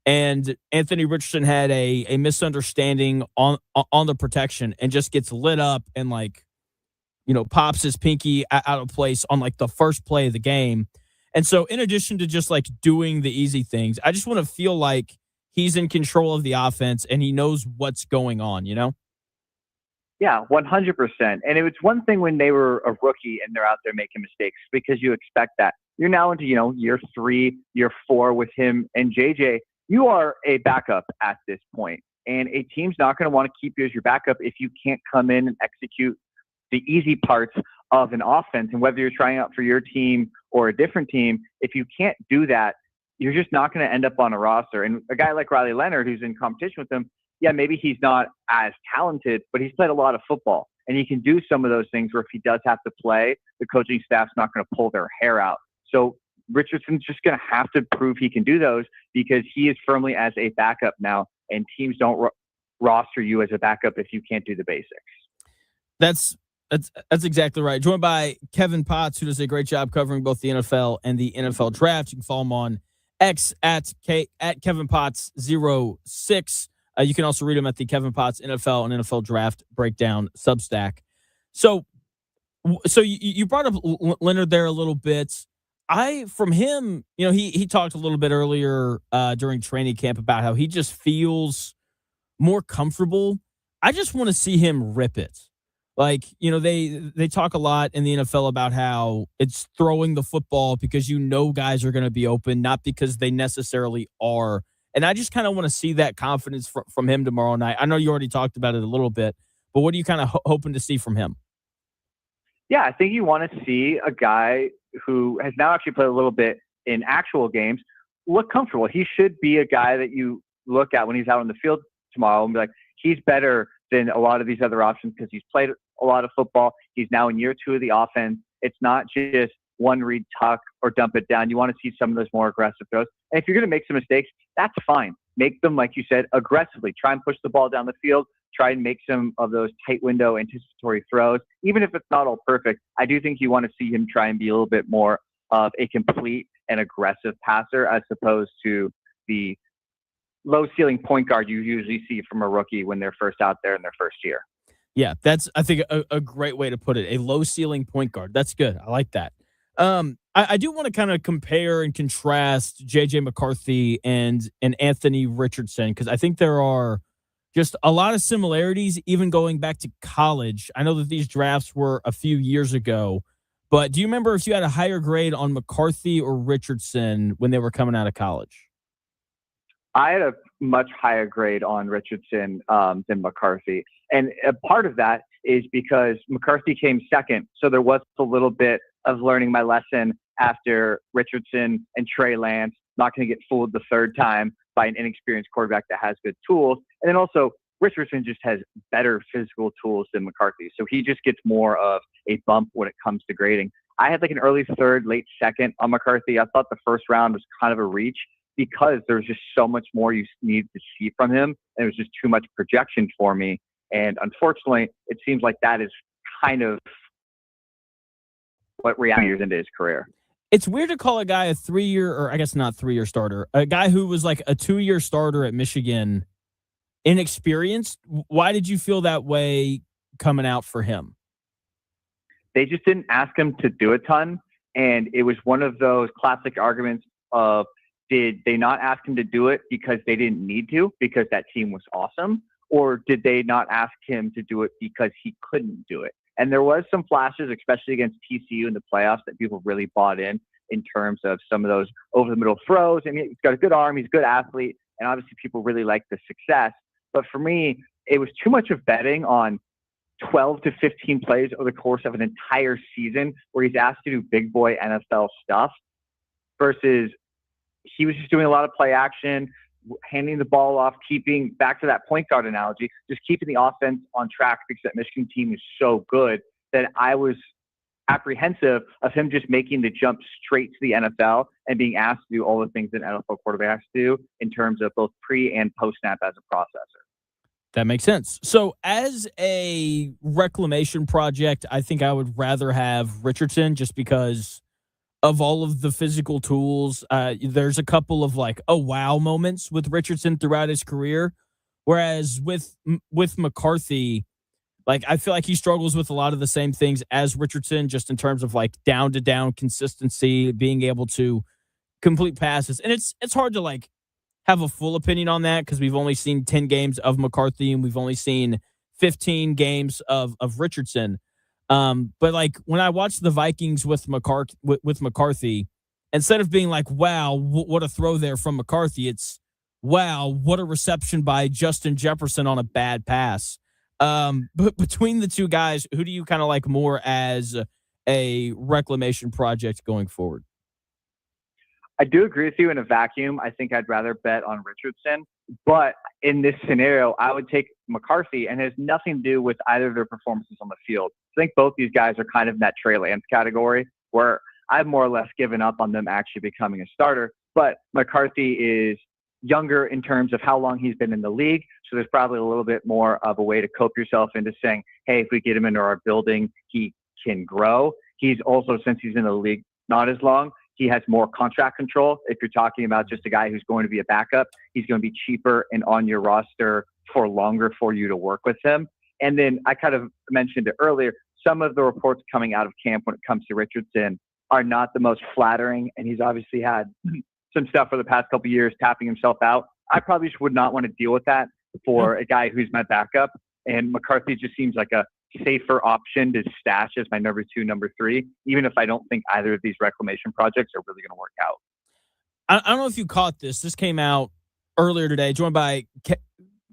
and Anthony Richardson had a misunderstanding on the protection and just gets lit up and like, pops his pinky out of place on like the first play of the game. And so in addition to just like doing the easy things, I just want to feel like he's in control of the offense and he knows what's going on, Yeah, 100%. And it was one thing when they were a rookie and they're out there making mistakes because you expect that. You're now into, year 3, year 4 with him and JJ. You are a backup at this point. And a team's not going to want to keep you as your backup if you can't come in and execute the easy parts of an offense. And whether you're trying out for your team or a different team, if you can't do that, you're just not going to end up on a roster. And a guy like Riley Leonard, who's in competition with him, yeah, maybe he's not as talented, but he's played a lot of football. And he can do some of those things where if he does have to play, the coaching staff's not going to pull their hair out. So Richardson's just going to have to prove he can do those because he is firmly as a backup now, and teams don't roster you as a backup if you can't do the basics. That's exactly right. Joined by Kevin Potts, who does a great job covering both the NFL and the NFL draft. You can follow him on X at Kevin Potts 06. You can also read him at the Kevin Potts NFL and NFL Draft Breakdown Substack. So you brought up Leonard there a little bit. From him, he talked a little bit earlier during training camp about how he just feels more comfortable. I just want to see him rip it. Like, they talk a lot in the NFL about how it's throwing the football because guys are going to be open, not because they necessarily are. And I just kind of want to see that confidence from him tomorrow night. I know you already talked about it a little bit, but what are you kind of hoping to see from him? Yeah, I think you want to see a guy who has now actually played a little bit in actual games look comfortable. He should be a guy that you look at when he's out on the field tomorrow and be like, he's better than a lot of these other options because he's played a lot of football. He's now in year 2 of the offense. It's not just one read tuck or dump it down. You want to see some of those more aggressive throws. And if you're going to make some mistakes, that's fine. Make them, like you said, aggressively. Try and push the ball down the field. Try and make some of those tight window anticipatory throws. Even if it's not all perfect, I do think you want to see him try and be a little bit more of a complete and aggressive passer as opposed to the low ceiling point guard you usually see from a rookie when they're first out there in their first year. Yeah, that's, I think, a great way to put it. A low ceiling point guard. That's good. I like that. I do want to kind of compare and contrast J.J. McCarthy and Anthony Richardson because I think there are just a lot of similarities, even going back to college. I know that these drafts were a few years ago, but do you remember if you had a higher grade on McCarthy or Richardson when they were coming out of college? I had a much higher grade on Richardson than McCarthy. And a part of that is because McCarthy came second. So there was a little bit of learning my lesson after Richardson and Trey Lance. Not going to get fooled the third time by an inexperienced quarterback that has good tools. And then also Richardson just has better physical tools than McCarthy. So he just gets more of a bump when it comes to grading. I had like an early third, late second on McCarthy. I thought the first round was kind of a reach because there's just so much more you need to see from him. And it was just too much projection for me. And unfortunately, it seems like that is kind of what reality is into his career. It's weird to call a guy a 3-year, or I guess not 3-year starter, a guy who was like a 2-year starter at Michigan, inexperienced. Why did you feel that way coming out for him? They just didn't ask him to do a ton. And it was one of those classic arguments of Did they not ask him to do it because they didn't need to, because that team was awesome? Or did they not ask him to do it because he couldn't do it? And there was some flashes, especially against TCU in the playoffs, that people really bought in terms of some of those over-the-middle throws. I mean, he's got a good arm. He's a good athlete. And obviously people really like the success. But for me, it was too much of betting on 12 to 15 plays over the course of an entire season where he's asked to do big boy NFL stuff versus he was just doing a lot of play action, handing the ball off, keeping, back to that point guard analogy, just keeping the offense on track because that Michigan team is so good that I was apprehensive of him just making the jump straight to the NFL and being asked to do all the things that NFL quarterbacks do in terms of both pre and post snap as a processor. That makes sense. So as a reclamation project, I think I would rather have Richardson just because of all of the physical tools. There's a couple of like, oh, wow moments with Richardson throughout his career. Whereas with McCarthy, like I feel like he struggles with a lot of the same things as Richardson, just in terms of like down to down consistency, being able to complete passes. And it's hard to like have a full opinion on that because we've only seen 10 games of McCarthy and we've only seen 15 games of Richardson. But like when I watched the Vikings with McCarthy, instead of being like, wow, what a throw there from McCarthy, it's wow, what a reception by Justin Jefferson on a bad pass. But between the two guys, who do you kind of like more as a reclamation project going forward? I do agree with you in a vacuum. I think I'd rather bet on Richardson. But in this scenario, I would take McCarthy, and it has nothing to do with either of their performances on the field. I think both these guys are kind of in that Trey Lance category where I've more or less given up on them actually becoming a starter. But McCarthy is younger in terms of how long he's been in the league. So there's probably a little bit more of a way to cope yourself into saying, hey, if we get him into our building, he can grow. He's also, since he's in the league not as long, he has more contract control. If you're talking about just a guy who's going to be a backup, he's going to be cheaper and on your roster for longer for you to work with him. And then I kind of mentioned it earlier, some of the reports coming out of camp when it comes to Richardson are not the most flattering. And he's obviously had some stuff for the past couple of years, tapping himself out. I probably just would not want to deal with that for a guy who's my backup. And McCarthy just seems like a safer option to stash as my number 2, number 3, even if I don't think either of these reclamation projects are really going to work out. I don't know if you caught this. This came out earlier today, joined by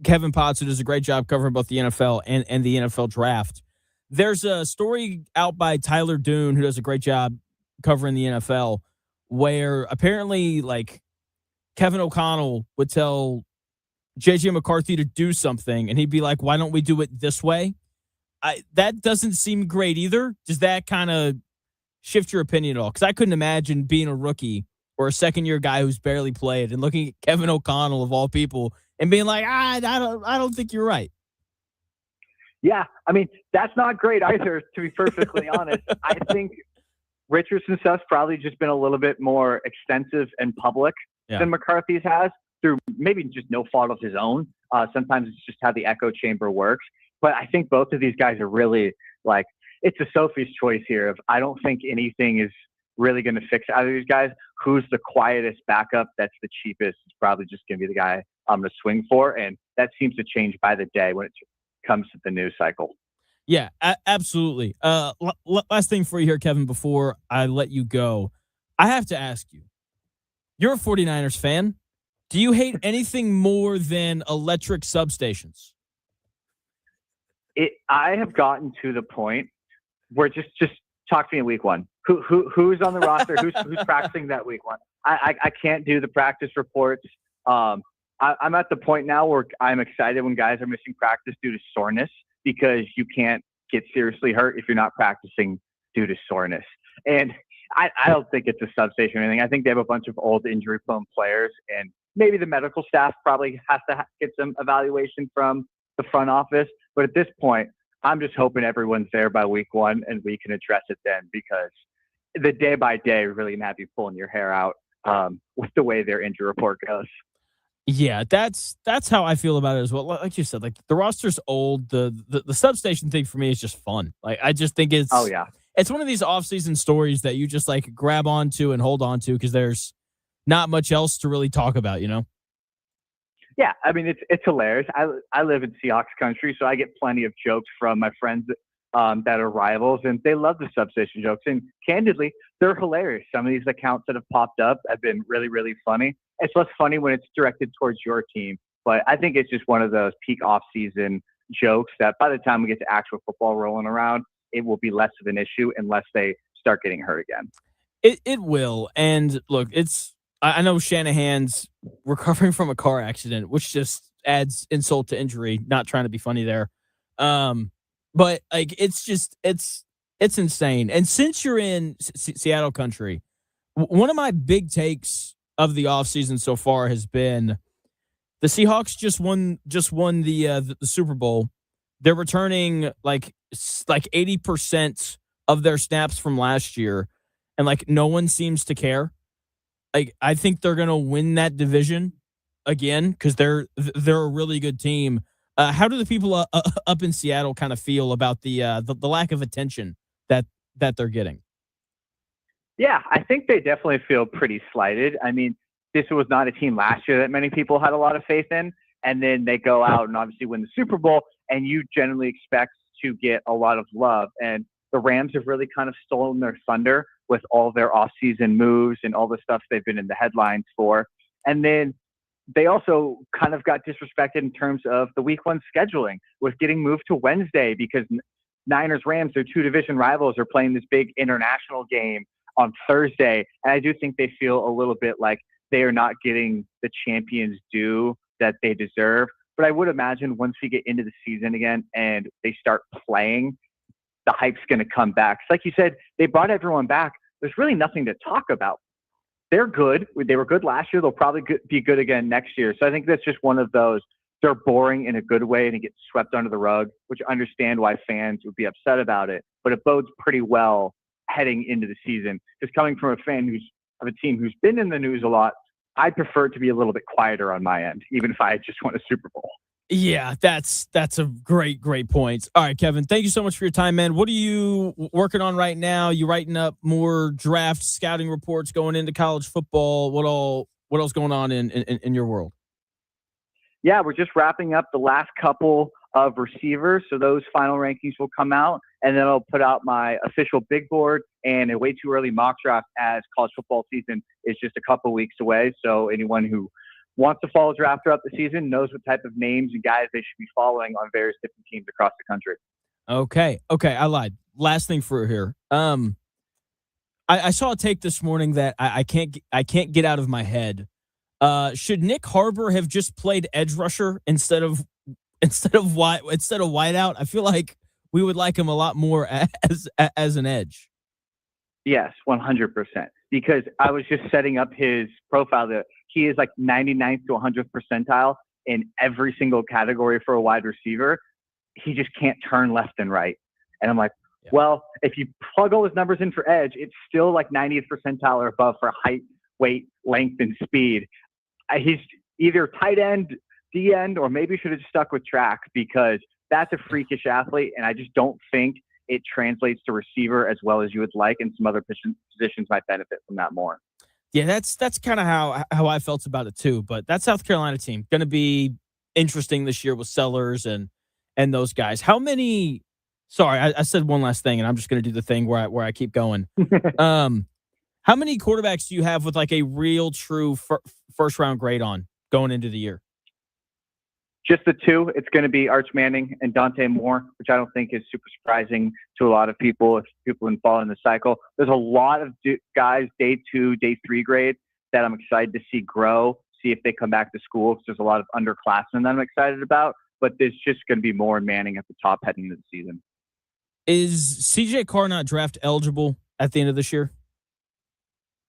Kevin Potts, who does a great job covering both the NFL and the NFL draft. There's a story out by Tyler Dune, who does a great job covering the NFL, where apparently like Kevin O'Connell would tell JJ McCarthy to do something, and he'd be like, why don't we do it this way? That doesn't seem great either. Does that kind of shift your opinion at all? Because I couldn't imagine being a rookie or a second-year guy who's barely played and looking at Kevin O'Connell of all people and being like, I don't think you're right. Yeah, I mean, that's not great either, to be perfectly honest. I think Richardson's stuff's probably just been a little bit more extensive and public than McCarthy's has, through maybe just no fault of his own. Sometimes it's just how the echo chamber works. But I think both of these guys are really like, it's a Sophie's choice here. If I don't think anything is really going to fix either of these guys, who's the quietest backup that's the cheapest is probably just going to be the guy I'm going to swing for. And that seems to change by the day when it comes to the news cycle. Yeah, absolutely. Last thing for you here, Kevin, before I let you go. I have to ask you, you're a 49ers fan. Do you hate anything more than electric substations? I have gotten to the point where just talk to me in week 1. Who's on the roster? Who's practicing that week 1? I can't do the practice reports. I'm at the point now where I'm excited when guys are missing practice due to soreness, because you can't get seriously hurt if you're not practicing due to soreness. And I don't think it's a substation or anything. I think they have a bunch of old injury-prone players, and maybe the medical staff probably has to get some evaluation from the front office. But at this point, I'm just hoping everyone's there by week 1 and we can address it then, because the day by day really going to have you pulling your hair out with the way their injury report goes. Yeah, that's how I feel about it as well. Like you said, like the roster's old. The substation thing for me is just fun. Like I just think it's it's one of these off-season stories that you just like grab onto and hold on to, because there's not much else to really talk about, you know? Yeah, I mean it's hilarious. I live in Seahawks country, so I get plenty of jokes from my friends that are rivals, and they love the substation jokes. And candidly, they're hilarious. Some of these accounts that have popped up have been really, really funny. It's less funny when it's directed towards your team, but I think it's just one of those peak off-season jokes that by the time we get to actual football rolling around, it will be less of an issue unless they start getting hurt again. It will. And look, I know Shanahan's recovering from a car accident, which just adds insult to injury. Not trying to be funny there. But like it's insane. And since you're in Seattle country, one of my big takes of the offseason so far has been the Seahawks just won the Super Bowl. They're returning like 80% of their snaps from last year, and like no one seems to care. Like I think they're gonna win that division again because they're a really good team. How do the people up in Seattle kind of feel about the lack of attention that they're getting? Yeah, I think they definitely feel pretty slighted. I mean, this was not a team last year that many people had a lot of faith in, and then they go out and obviously win the Super Bowl, and you generally expect to get a lot of love. And the Rams have really kind of stolen their thunder with all their offseason moves and all the stuff they've been in the headlines for. And then they also kind of got disrespected in terms of the week 1 scheduling with getting moved to Wednesday because Niners Rams, their 2 division rivals, are playing this big international game on Thursday. And I do think they feel a little bit like they are not getting the champions due that they deserve. But I would imagine once we get into the season again and they start playing, the hype's going to come back. Like you said, they brought everyone back. There's really nothing to talk about. They're good. They were good last year. They'll probably be good again next year. So I think that's just one of those, they're boring in a good way and it gets swept under the rug, which I understand why fans would be upset about it. But it bodes pretty well heading into the season. Because coming from a fan of a team who's been in the news a lot, I prefer it to be a little bit quieter on my end, even if I just won a Super Bowl. Yeah, that's a great point. All right, Kevin, thank you so much for your time, man. What are you working on right now? You writing up more draft scouting reports going into college football? What else going on in your world? Yeah, we're just wrapping up the last couple of receivers. So those final rankings will come out, and then I'll put out my official big board and a way too early mock draft as college football season is just a couple weeks away. So anyone who wants to follow draft throughout the season knows what type of names and guys they should be following on various different teams across the country. Okay, I lied. Last thing for here. I saw a take this morning that I can't get out of my head. Should Nick Harbor have just played edge rusher instead of wideout? I feel like we would like him a lot more as an edge. Yes, 100%. Because I was just setting up his profile that he is like 99th to 100th percentile in every single category for a wide receiver. He just can't turn left and right. And I'm like, well, if you plug all his numbers in for edge, it's still like 90th percentile or above for height, weight, length, and speed. He's either tight end, D end, or maybe should have stuck with track because that's a freakish athlete. And I just don't think it translates to receiver as well as you would like, and some other positions might benefit from that more. Yeah, that's kind of how I felt about it too. But that South Carolina team going to be interesting this year with Sellers and those guys. How many? Sorry, I said one last thing, and I'm just going to do the thing where I keep going. How many quarterbacks do you have with like a real true first round grade on going into the year? Just the 2. It's going to be Arch Manning and Dante Moore, which I don't think is super surprising to a lot of people if people have been following the cycle. There's a lot of guys, day 2, day 3 grade, that I'm excited to see grow, see if they come back to school, because there's a lot of underclassmen that I'm excited about. But there's just going to be more Manning at the top heading into the season. Is CJ Carr not draft eligible at the end of this year?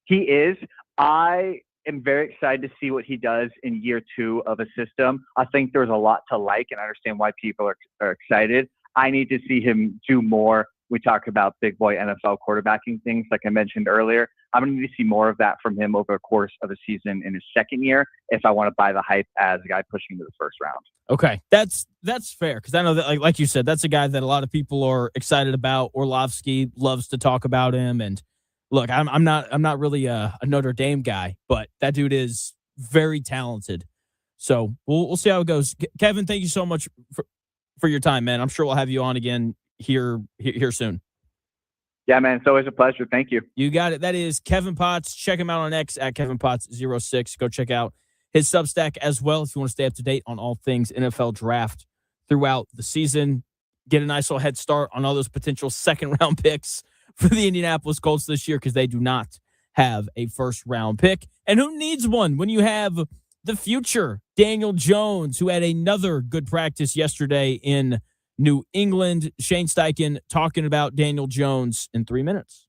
He is. I am very excited to see what he does in year 2 of a system. I think there's a lot to like, and I understand why people are excited. I need to see him do more. We talk about big boy NFL quarterbacking things, like I mentioned earlier. I'm going to need to see more of that from him over the course of a season in his second year if I want to buy the hype as a guy pushing to the first round. Okay, that's fair, because I know that, like you said, that's a guy that a lot of people are excited about. Orlovsky loves to talk about him, and look, I'm not really a Notre Dame guy, but that dude is very talented. So we'll see how it goes. Kevin, thank you so much for your time, man. I'm sure we'll have you on again here soon. Yeah, man. It's always a pleasure. Thank you. You got it. That is Kevin Potts. Check him out on X at KevinPotts06. Go check out his Substack as well if you want to stay up to date on all things NFL draft throughout the season. Get a nice little head start on all those potential second-round picks for the Indianapolis Colts this year because they do not have a first-round pick. And who needs one when you have the future Daniel Jones, who had another good practice yesterday in New England? Shane Steichen talking about Daniel Jones in 3 minutes.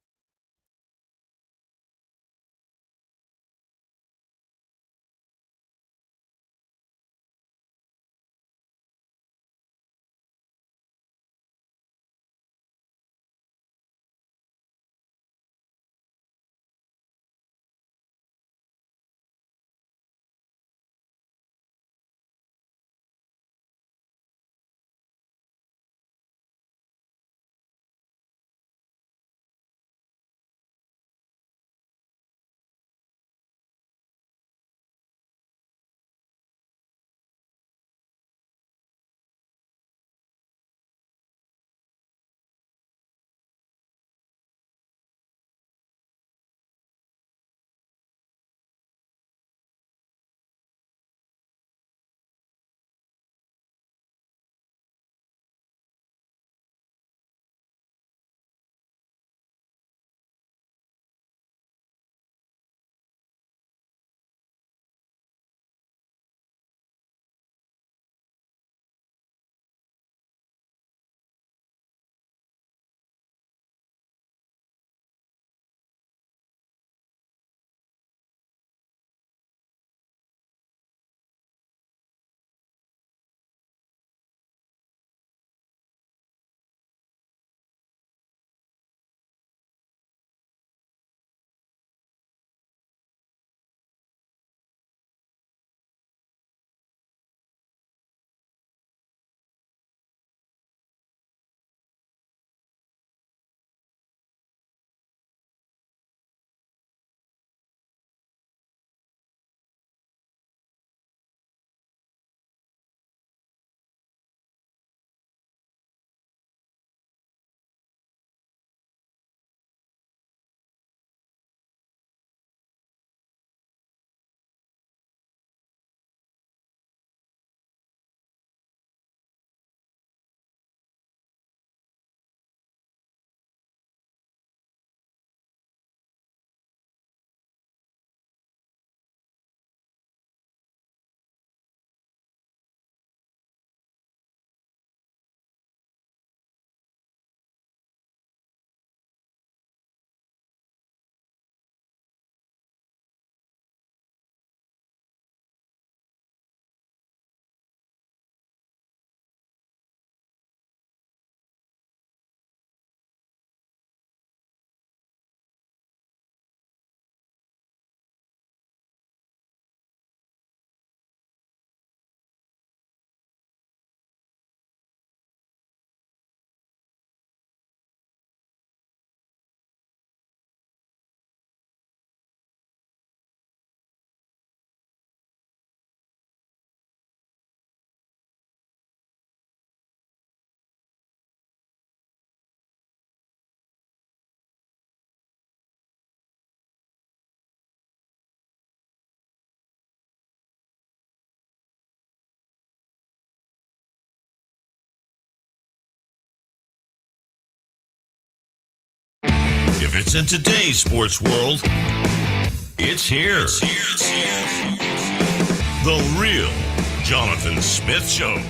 If it's in today's sports world, it's here. The real Jonathan Smith Show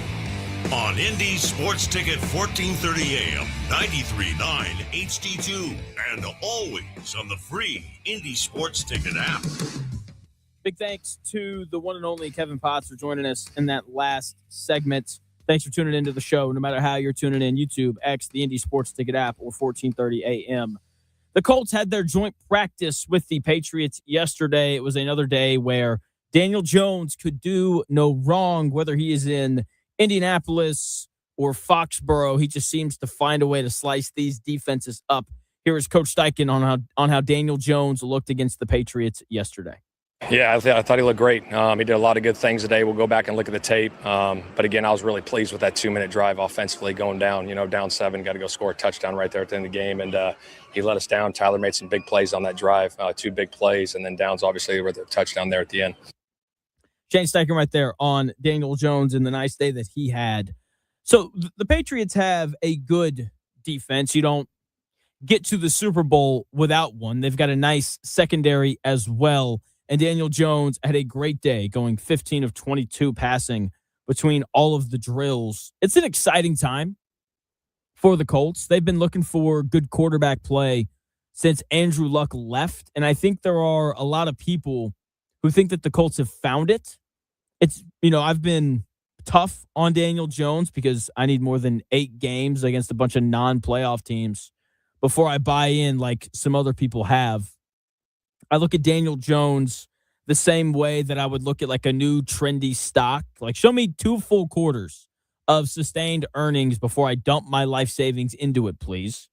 on Indy Sports Ticket 1430 AM, 93.9 HD2, and always on the free Indy Sports Ticket app. Big thanks to the one and only Kevin Potts for joining us in that last segment. Thanks for tuning into the show, no matter how you're tuning in, YouTube, X, the Indy Sports Ticket app, or 1430 AM. The Colts had their joint practice with the Patriots yesterday. It was another day where Daniel Jones could do no wrong, whether he is in Indianapolis or Foxborough. He just seems to find a way to slice these defenses up Here is Coach Steichen on how Daniel Jones looked against the Patriots yesterday. Yeah, I thought he looked great. He did a lot of good things today. We'll go back and look at the tape. But again, I was really pleased with that 2-minute drive offensively going down, down 7, got to go score a touchdown right there at the end of the game. And he let us down. Tyler made some big plays on that drive, 2 big plays. And then Downs obviously with the touchdown there at the end. Shane Steichen right there on Daniel Jones and the nice day that he had. So the Patriots have a good defense. You don't get to the Super Bowl without one. They've got a nice secondary as well. And Daniel Jones had a great day, going 15 of 22 passing between all of the drills. It's an exciting time for the Colts. They've been looking for good quarterback play since Andrew Luck left. And I think there are a lot of people who think that the Colts have found it. It's, I've been tough on Daniel Jones because I need more than 8 games against a bunch of non-playoff teams before I buy in like some other people have. I look at Daniel Jones the same way that I would look at like a new trendy stock. Like, show me 2 full quarters of sustained earnings before I dump my life savings into it, please.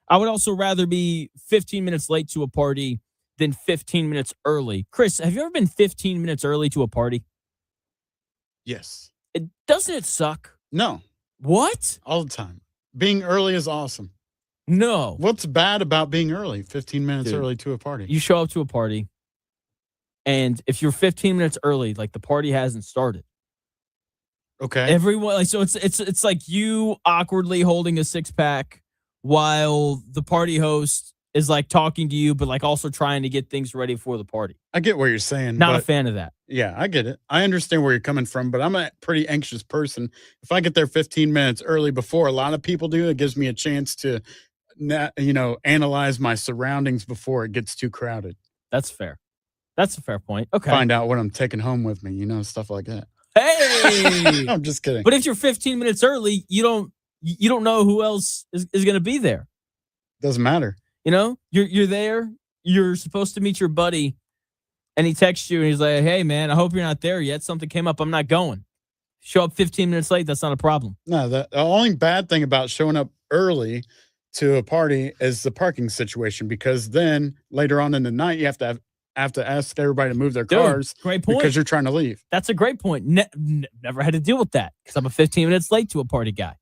I would also rather be 15 minutes late to a party than 15 minutes early. Chris, have you ever been 15 minutes early to a party? Yes. Doesn't it suck? No. What? All the time. Being early is awesome. No. What's bad about being early? 15 minutes early to a party. You show up to a party, and if you're 15 minutes early, like the party hasn't started. Okay. Everyone, like, so it's like you awkwardly holding a 6-pack while the party host is like talking to you, but like also trying to get things ready for the party. I get what you're saying. Not a fan of that. Yeah, I get it. I understand where you're coming from, but I'm a pretty anxious person. If I get there 15 minutes early before a lot of people do, it gives me a chance to analyze my surroundings before it gets too crowded. That's fair. That's a fair point. Okay. Find out what I'm taking home with me, stuff like that. Hey, I'm just kidding. But if you're 15 minutes early, you don't know who else is going to be there. Doesn't matter. You're there. You're supposed to meet your buddy, and he texts you and he's like, "Hey, man, I hope you're not there yet. Something came up. I'm not going." Show up 15 minutes late. That's not a problem. No, the only bad thing about showing up early to a party is the parking situation, because then later on in the night you have to ask everybody to move their cars. Great point. Because you're trying to leave. That's a great point. Never had to deal with that because I'm a 15 minutes late to a party guy.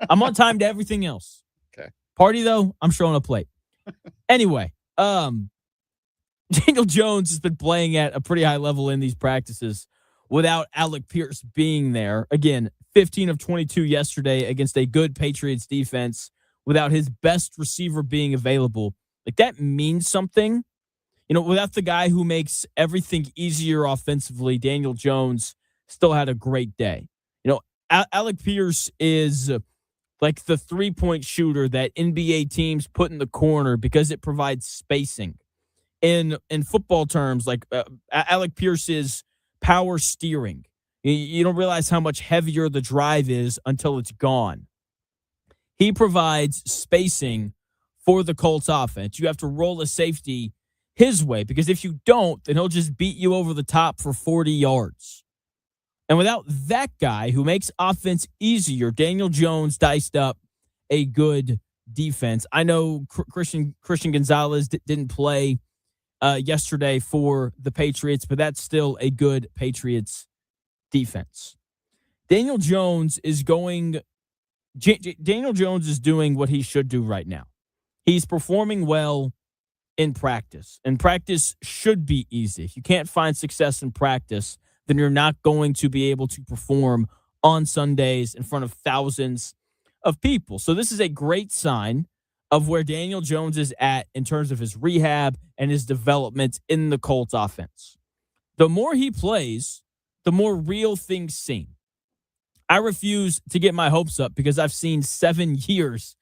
I'm on time to everything else. Okay. Party though, I'm showing up late. Anyway, Daniel Jones has been playing at a pretty high level in these practices without Alec Pierce being there. Again, 15 of 22 yesterday against a good Patriots defense without his best receiver being available. Like, that means something. Without the guy who makes everything easier offensively, Daniel Jones still had a great day. Alec Pierce is like the 3-point shooter that NBA teams put in the corner because it provides spacing. In football terms, like Alec Pierce is power steering. You don't realize how much heavier the drive is until it's gone. He provides spacing for the Colts offense. You have to roll a safety his way, because if you don't, then he'll just beat you over the top for 40 yards. And without that guy who makes offense easier, Daniel Jones diced up a good defense. I know Christian Gonzalez didn't play yesterday for the Patriots, but that's still a good Patriots defense. Daniel Jones is doing what he should do right now. He's performing well in practice, and practice should be easy. If you can't find success in practice, then you're not going to be able to perform on Sundays in front of thousands of people. So this is a great sign of where Daniel Jones is at in terms of his rehab and his development in the Colts offense. The more he plays, the more real things seem. I refuse to get my hopes up because I've seen 7 years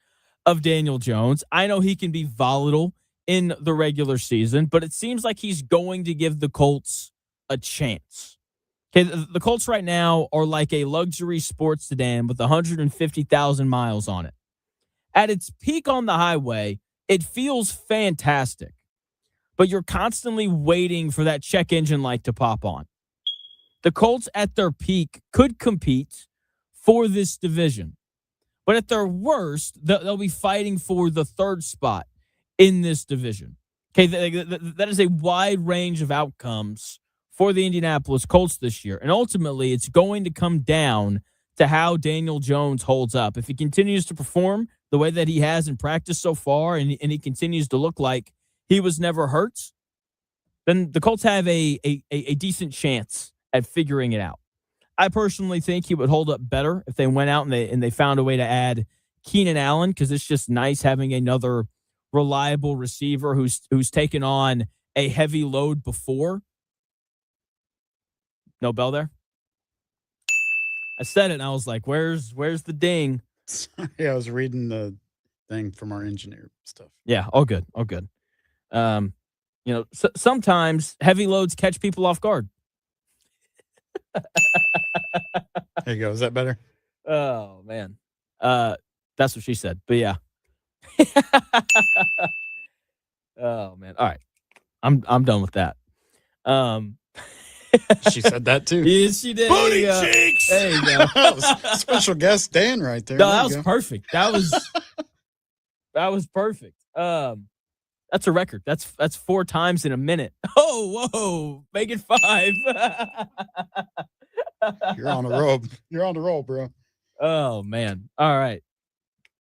of Daniel Jones. I know he can be volatile in the regular season, but it seems like he's going to give the Colts a chance. Okay, the Colts right now are like a luxury sports sedan with 150,000 miles on it. At its peak on the highway, it feels fantastic, but you're constantly waiting for that check engine light to pop on. The Colts at their peak could compete for this division, but at their worst, they'll be fighting for the 3rd spot in this division. Okay, that is a wide range of outcomes for the Indianapolis Colts this year. And ultimately, it's going to come down to how Daniel Jones holds up. If he continues to perform the way that he has in practice so far, and he continues to look like he was never hurt, then the Colts have a decent chance at figuring it out. I personally think he would hold up better if they went out and they found a way to add Keenan Allen, because it's just nice having another reliable receiver who's taken on a heavy load before. No bell there? I said it and I was like, where's the ding? Yeah, I was reading the thing from our engineer stuff. Yeah, all good. All good. Sometimes heavy loads catch people off guard. There you go. Is that better? Oh man. That's what she said. But yeah. Oh man. All right. I'm done with that. She said that too. Yes, she did. Booty cheeks. There you go. That was special guest Dan right there. No, There that you was go. perfect. That was perfect. That's a record. That's 4 times in a minute. Oh, whoa. Make it 5. You're on a roll. You're on the roll, bro. Oh man. All right.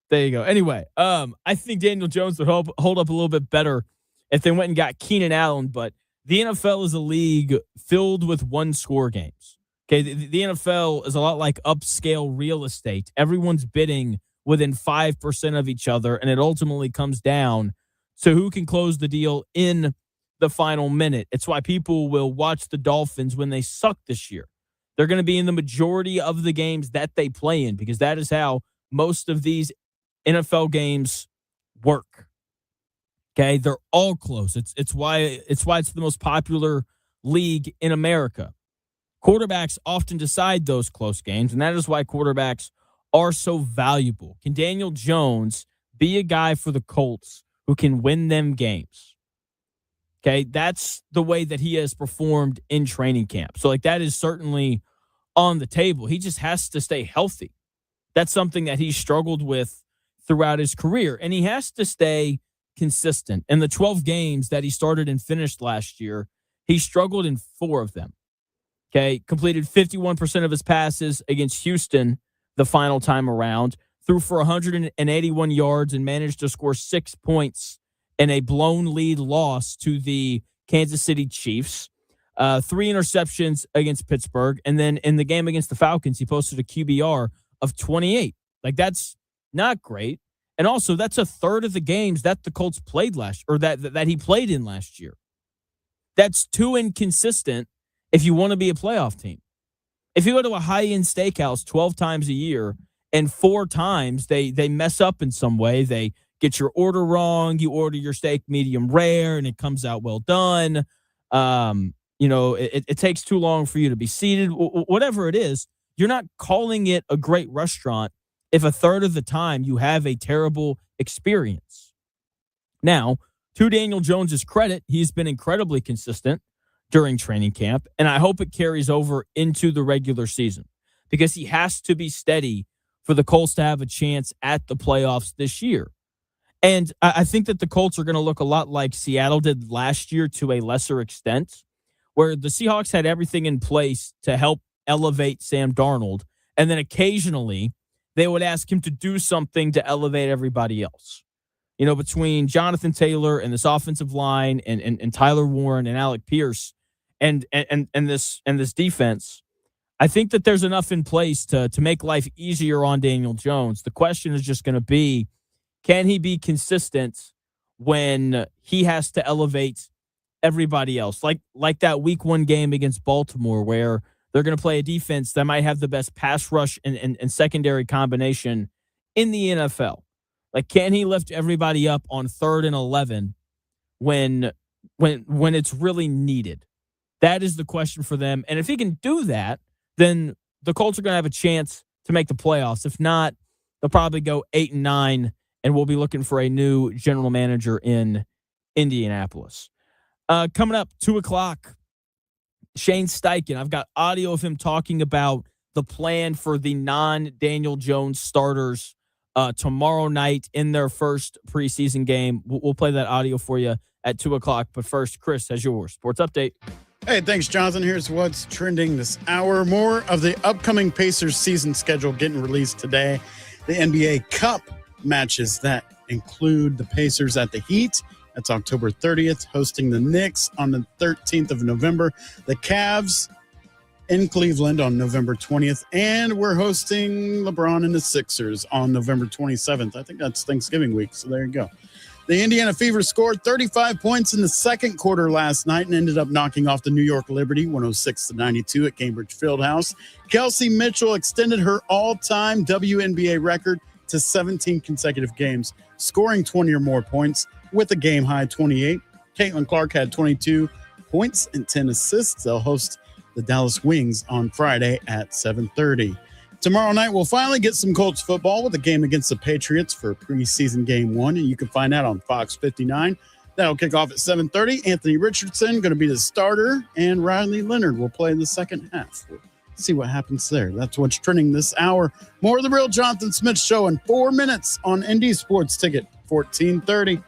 There you go. Anyway, I think Daniel Jones would hold up a little bit better if they went and got Keenan Allen, but the NFL is a league filled with one-score games. Okay, the NFL is a lot like upscale real estate. Everyone's bidding within 5% of each other, and it ultimately comes down to who can close the deal in the final minute. It's why people will watch the Dolphins when they suck this year. They're going to be in the majority of the games that they play in, because that is how most of these NFL games work. Okay, they're all close. It's why it's the most popular league in America. Quarterbacks often decide those close games, and that is why quarterbacks are so valuable. Can Daniel Jones be a guy for the Colts who can win them games? Okay, that's the way that he has performed in training camp. So, that is certainly on the table. He just has to stay healthy. That's something that he struggled with throughout his career, and he has to stay consistent. In the 12 games that he started and finished last year, he struggled in 4 of them. Okay, completed 51% of his passes against Houston the final time around, threw for 181 yards and managed to score 6 points in a blown lead loss to the Kansas City Chiefs. 3 interceptions against Pittsburgh, and then in the game against the Falcons, he posted a QBR of 28. That's not great. And also, that's a third of the games that the Colts played that he played in last year. That's too inconsistent if you want to be a playoff team. If you go to a high-end steakhouse 12 times a year and 4 times they mess up in some way, they get your order wrong, you order your steak medium rare and it comes out well done, it takes too long for you to be seated, whatever it is, you're not calling it a great restaurant if a third of the time you have a terrible experience. Now, to Daniel Jones's credit, he's been incredibly consistent during training camp, and I hope it carries over into the regular season, because he has to be steady for the Colts to have a chance at the playoffs this year. And I think that the Colts are going to look a lot like Seattle did last year to a lesser extent, where the Seahawks had everything in place to help elevate Sam Darnold, and then occasionally they would ask him to do something to elevate everybody else. Between Jonathan Taylor and this offensive line and Tyler Warren and Alec Pierce and this defense, I think that there's enough in place to make life easier on Daniel Jones. The question is just going to be, can he be consistent when he has to elevate everybody else? Like that week 1 game against Baltimore, where they're going to play a defense that might have the best pass rush and secondary combination in the NFL. Can he lift everybody up on 3rd and 11 when it's really needed? That is the question for them. And if he can do that, then the Colts are going to have a chance to make the playoffs. If not, they'll probably go 8-9, and we'll be looking for a new general manager in Indianapolis. Coming up, 2:00, Shane Steichen. I've got audio of him talking about the plan for the non-Daniel Jones starters tomorrow night in their first preseason game. We'll play that audio for you at 2 o'clock. But first, Chris has your sports update. Hey, thanks, Jonathan. Here's what's trending this hour. More of the upcoming Pacers season schedule getting released today. The NBA Cup matches that include the Pacers at the Heat. That's October 30th, hosting the Knicks on the 13th of November. The Cavs in Cleveland on November 20th. And we're hosting LeBron and the Sixers on November 27th. I think that's Thanksgiving week, so there you go. The Indiana Fever scored 35 points in the second quarter last night and ended up knocking off the New York Liberty 106-92 at Cambridge Fieldhouse. Kelsey Mitchell extended her all-time WNBA record to 17 consecutive games, scoring 20 or more points with a game-high 28. Caitlin Clark had 22 points and 10 assists. They'll host the Dallas Wings on Friday at 7:30. Tomorrow night, we'll finally get some Colts football with a game against the Patriots for preseason game 1, and you can find that on Fox 59. That'll kick off at 7:30. Anthony Richardson going to be the starter, and Riley Leonard will play in the second half. We'll see what happens there. That's what's trending this hour. More of the Real Jonathan Smith Show in 4 minutes on Indy Sports Ticket, 1430.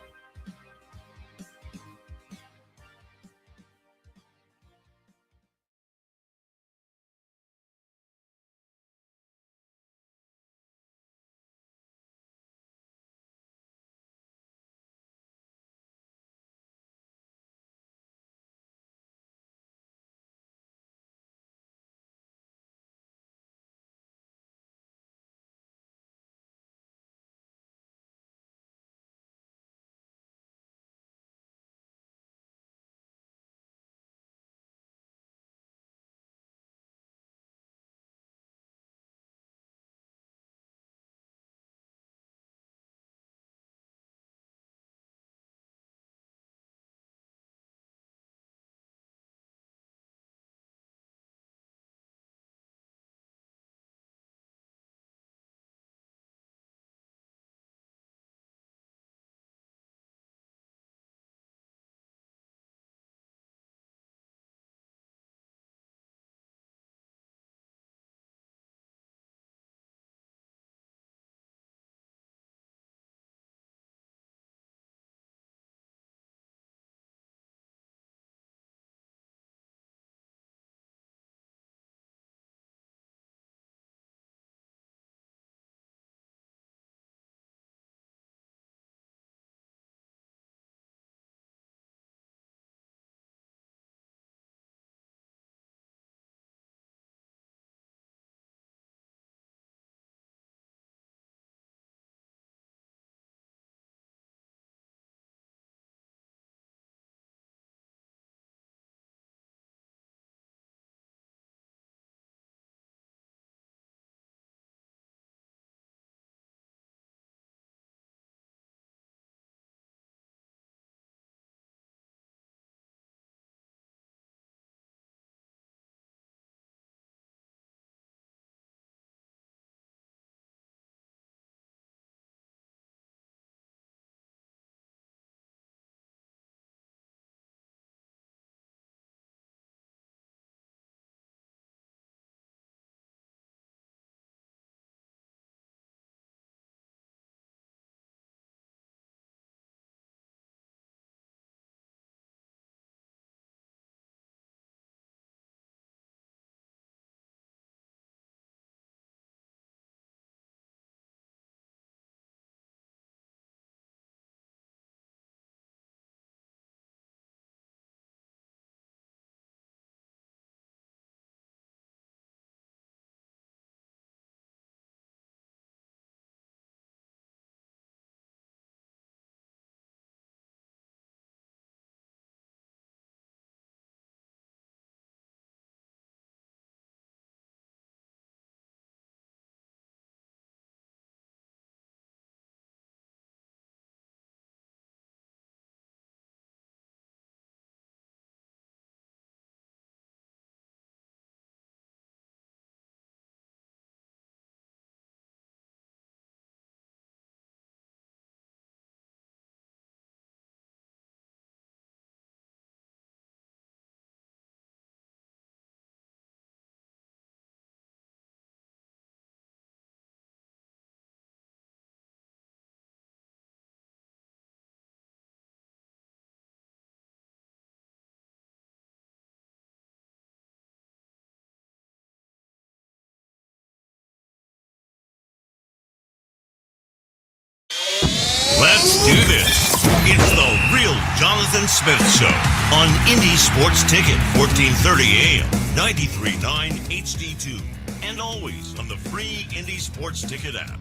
do this. It's the Real Jonathan Smith Show on Indy Sports Ticket, 1430 AM, 93.9 HD2, and always on the free Indy Sports Ticket app.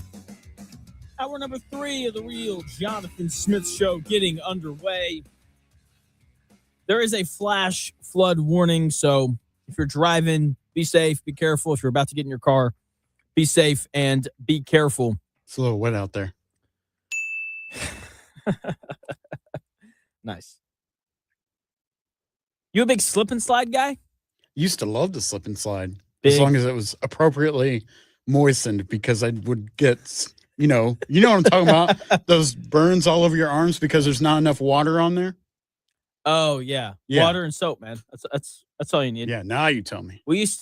Hour number 3 of the Real Jonathan Smith Show getting underway. There is a flash flood warning, so if you're driving, be safe, be careful. If you're about to get in your car, be safe and be careful. It's a little wet out there. Nice. You a big slip and slide guy? Used to love to slip and slide Big. as long as it was appropriately moistened, because I would get, you know what I'm talking about? Those burns all over your arms because there's not enough water on there. Oh yeah. Water and soap, man. That's all you need. Yeah, now you tell me. We used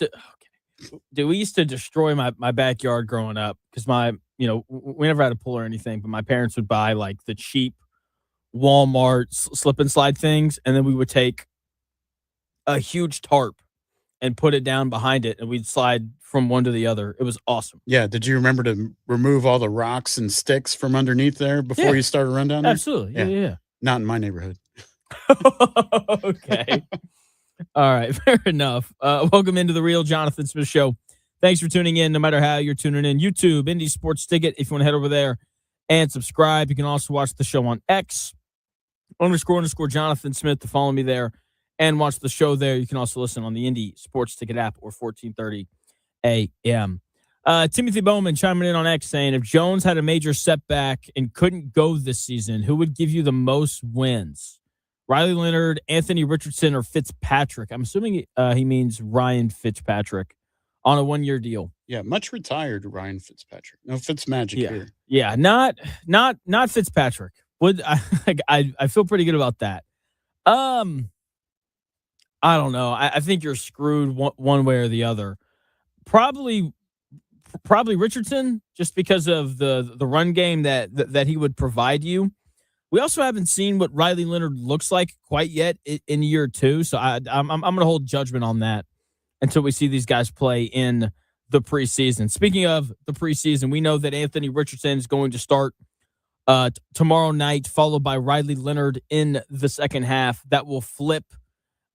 to destroy my backyard growing up because we never had a pool or anything, but my parents would buy like the cheap Walmart slip and slide things, and then we would take a huge tarp and put it down behind it, and we'd slide from one to the other. It was awesome. Yeah. Did you remember to remove all the rocks and sticks from underneath there before you started run down there? Absolutely. Yeah. Not in my neighborhood. Okay. All right. Fair enough. Welcome into the Real Jonathan Smith Show. Thanks for tuning in, no matter how you're tuning in. YouTube, Indy Sports Ticket, if you want to head over there and subscribe. You can also watch the show on X, __ Jonathan Smith, to follow me there and watch the show there. You can also listen on the Indy Sports Ticket app or 1430 AM. Timothy Bowman chiming in on X saying, if Jones had a major setback and couldn't go this season, who would give you the most wins? Riley Leonard, Anthony Richardson, or Fitzpatrick? I'm assuming he means Ryan Fitzpatrick on a 1-year deal. Yeah, much retired Ryan Fitzpatrick. No Fitzmagic here. Yeah, not Fitzpatrick. Would I feel pretty good about that. I don't know. I think you're screwed one way or the other. Probably Richardson, just because of the run game that he would provide you. We also haven't seen what Riley Leonard looks like quite yet in year 2, so I'm going to hold judgment on that until we see these guys play in the preseason. Speaking of the preseason, we know that Anthony Richardson is going to start tomorrow night, followed by Riley Leonard in the second half. That will flip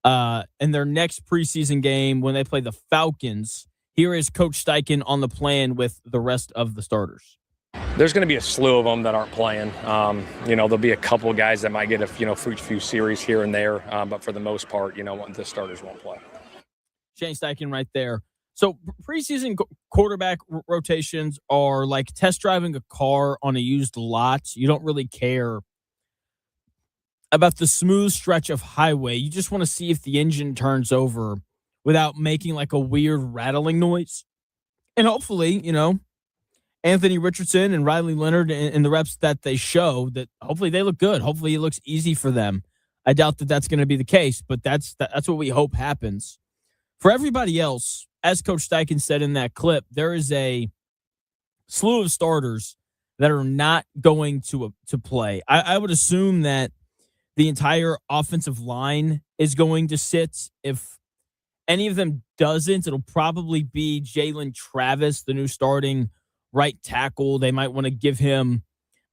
in their next preseason game when they play the Falcons. Here is Coach Steichen on the plan with the rest of the starters. There's going to be a slew of them that aren't playing. There'll be a couple of guys that might get a few series here and there, but for the most part, the starters won't play. Shane Steichen right there. So preseason quarterback rotations are like test driving a car on a used lot. You don't really care about the smooth stretch of highway. You just want to see if the engine turns over without making like a weird rattling noise. And hopefully, Anthony Richardson and Riley Leonard and the reps that they show, that hopefully they look good. Hopefully it looks easy for them. I doubt that that's going to be the case, but that's what we hope happens. For everybody else, as Coach Steichen said in that clip, there is a slew of starters that are not going to play. I would assume that the entire offensive line is going to sit. If any of them doesn't, it'll probably be Jalen Travis, the new starting right tackle. They might want to give him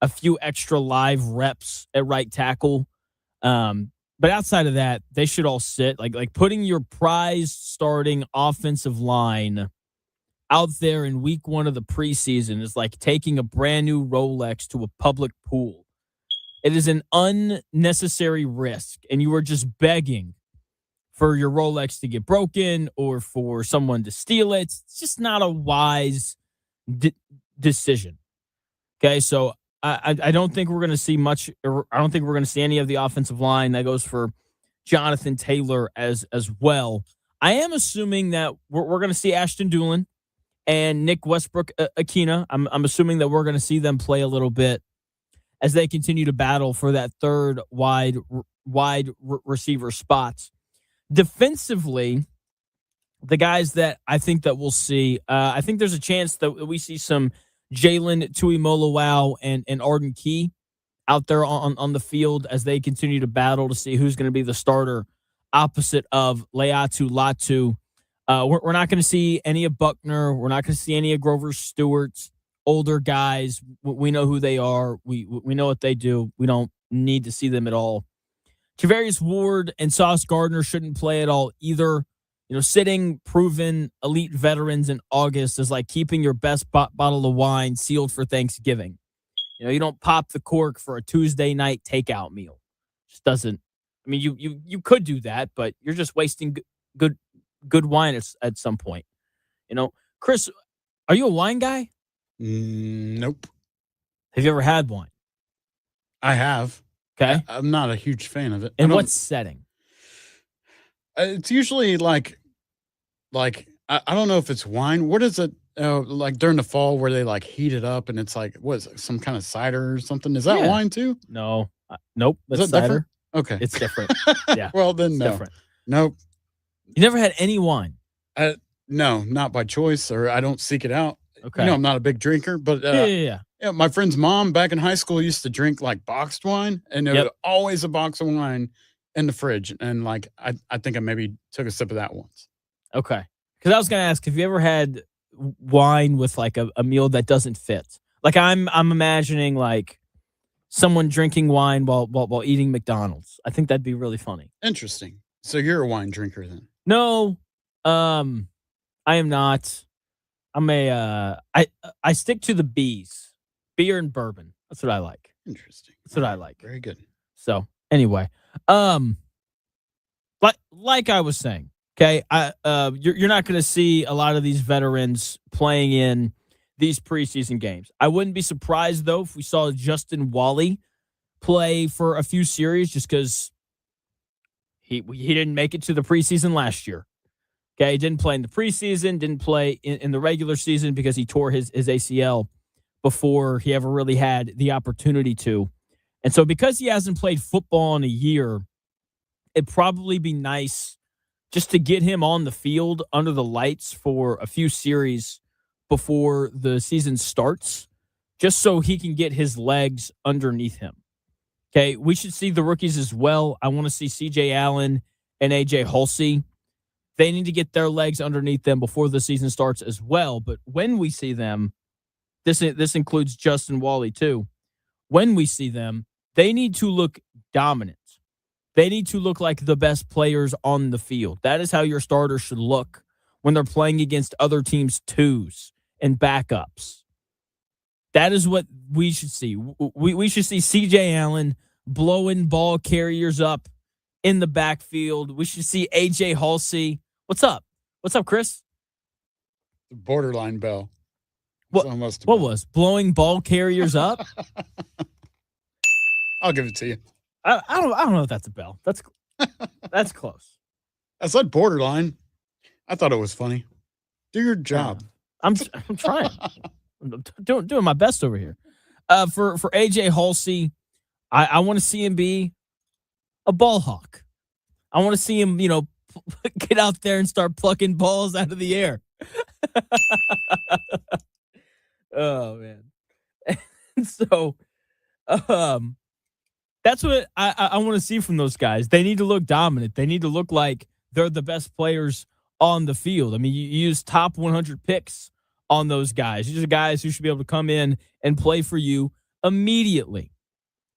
a few extra live reps at right tackle. But outside of that, they should all sit. Like putting your prized starting offensive line out there in week 1 of the preseason is like taking a brand new Rolex to a public pool. It is an unnecessary risk, and you are just begging for your Rolex to get broken or for someone to steal it. It's just not a wise decision. Okay, so I don't think we're going to see much. I don't think we're going to see any of the offensive line. That goes for Jonathan Taylor as well. I am assuming that we're going to see Ashton Doolin and Nick Westbrook-Akina. I'm assuming that we're going to see them play a little bit as they continue to battle for that third wide receiver spot. Defensively, the guys that I think that we'll see, I think there's a chance that we see some Jalen Tuimoloau and Arden Key out there on the field as they continue to battle to see who's going to be the starter opposite of Leatu Latu. We're not going to see any of Buckner. We're not going to see any of Grover Stewart older guys. We know who they are. We know what they do. We don't need to see them at all. Javarius Ward and Sauce Gardner shouldn't play at all either. Sitting proven elite veterans in August is like keeping your best bottle of wine sealed for Thanksgiving. You don't pop the cork for a Tuesday night takeout meal. Just doesn't. I mean, you could do that, but you're just wasting good wine at some point. Chris, are you a wine guy? Nope. Have you ever had wine? I have. Okay. I'm not a huge fan of it. In what setting? It's usually like I don't know if it's wine. What is it? Like during the fall where they like heat it up and it's like, what is it? Some kind of cider or something? Is that wine too? No. Nope. That's Is that cider. different? Okay. It's different. Yeah. Well, then no. Different. Nope. You never had any wine? No, not by choice, or I don't seek it out. Okay. I'm not a big drinker, but Yeah. my friend's mom back in high school used to drink like boxed wine, and there was always a box of wine in the fridge. And like, I think I maybe took a sip of that once. Okay. Because I was going to ask, have you ever had wine with like a meal that doesn't fit? Like I'm imagining like someone drinking wine while eating McDonald's. I think that'd be really funny. Interesting. So you're a wine drinker then? No, I am not. I'm I stick to the B's, beer and bourbon. That's what I like. Interesting. That's what I like. Very good. So anyway, like I was saying, okay, you're not going to see a lot of these veterans playing in these preseason games. I wouldn't be surprised though if we saw Justin Wally play for a few series, just because he didn't make it to the preseason last year. Okay, he didn't play in the preseason, didn't play in the regular season because he tore his ACL before he ever really had the opportunity to. And so because he hasn't played football in a year, it'd probably be nice just to get him on the field under the lights for a few series before the season starts, just so he can get his legs underneath him. Okay, we should see the rookies as well. I want to see C.J. Allen and A.J. Hulsey. They need to get their legs underneath them before the season starts as well. But when we see them, this includes Justin Wally too. When we see them, they need to look dominant. They need to look like the best players on the field. That is how your starters should look when they're playing against other teams' twos and backups. That is what we should see. We should see C.J. Allen blowing ball carriers up in the backfield. We should see A.J. Hulsey. What's up? What's up, Chris? Borderline bell. What was blowing ball carriers up? I'll give it to you. I don't know if that's a bell. That's close. I said borderline. I thought it was funny. Do your job. I'm trying. I'm doing my best over here. For A.J. Hulsey, I want to see him be a ball hawk. I want to see him, get out there and start plucking balls out of the air. Oh man. So that's what I want to see from those guys. They need to look dominant. They need to look like they're the best players on the field. I mean, you use top 100 picks on those guys. These are guys who should be able to come in and play for you immediately.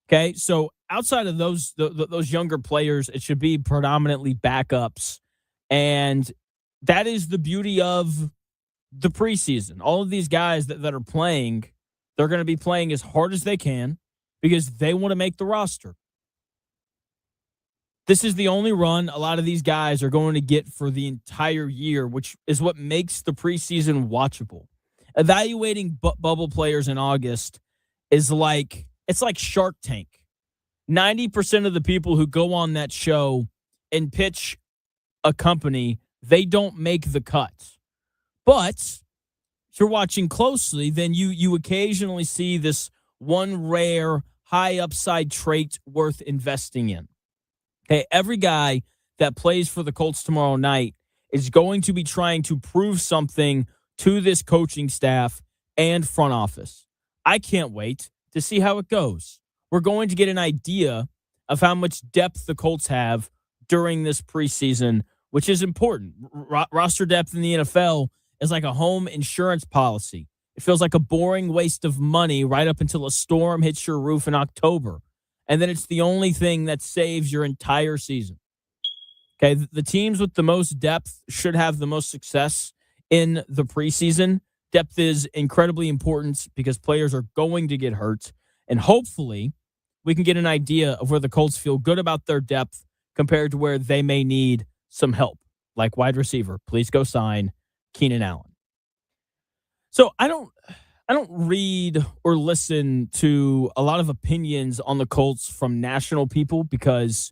Okay, so outside of those younger players, it should be predominantly backups, and that is the beauty of the preseason. All of these guys that are playing, they're going to be playing as hard as they can because they want to make the roster. This is the only run a lot of these guys are going to get for the entire year, which is what makes the preseason watchable. Evaluating bubble players in August is like, it's like Shark Tank. 90% of the people who go on that show and pitch a company, they don't make the cut. But if you're watching closely, then you occasionally see this one rare high upside trait worth investing in. Okay, every guy that plays for the Colts tomorrow night is going to be trying to prove something to this coaching staff and front office. I can't wait to see how it goes. We're going to get an idea of how much depth the Colts have during this preseason, which is important. Roster depth in the NFL is like a home insurance policy. It feels like a boring waste of money right up until a storm hits your roof in October. And then it's the only thing that saves your entire season. Okay, the teams with the most depth should have the most success in the preseason. Depth is incredibly important because players are going to get hurt. And hopefully we can get an idea of where the Colts feel good about their depth compared to where they may need some help, like wide receiver. Please go sign Keenan Allen. So I don't read or listen to a lot of opinions on the Colts from national people because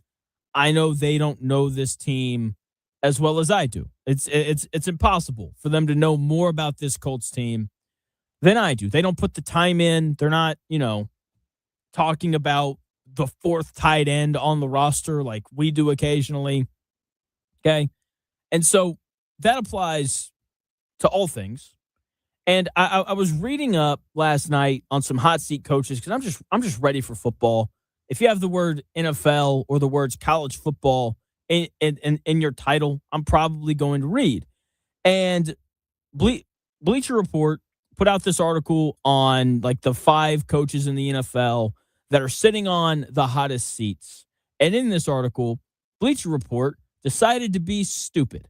I know they don't know this team as well as I do. It's impossible for them to know more about this Colts team than I do. They don't put the time in. They're not, talking about the fourth tight end on the roster like we do occasionally. Okay. And so that applies to all things. And I was reading up last night on some hot seat coaches because I'm just ready for football. If you have the word NFL or the words college football in your title, I'm probably going to read. And Bleacher Report put out this article on like the 5 coaches in the NFL that are sitting on the hottest seats. And in this article, Bleacher Report decided to be stupid.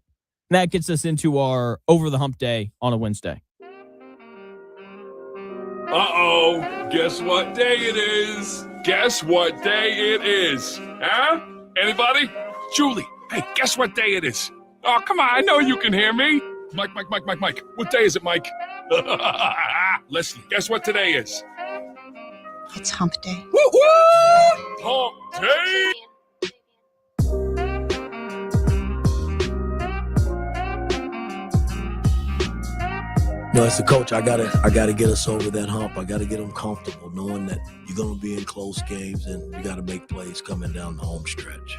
And that gets us into our Over the Hump Day on a Wednesday. Uh-oh, guess what day it is? Guess what day it is? Huh? Anybody? Julie, hey, guess what day it is? Oh, come on, I know you can hear me. Mike. What day is it, Mike? Leslie, guess what today is? It's Hump Day. Woo-hoo! Hump Day! As a coach, I gotta get us over that hump. I gotta get them comfortable, knowing that you're gonna be in close games and you gotta make plays coming down the home stretch.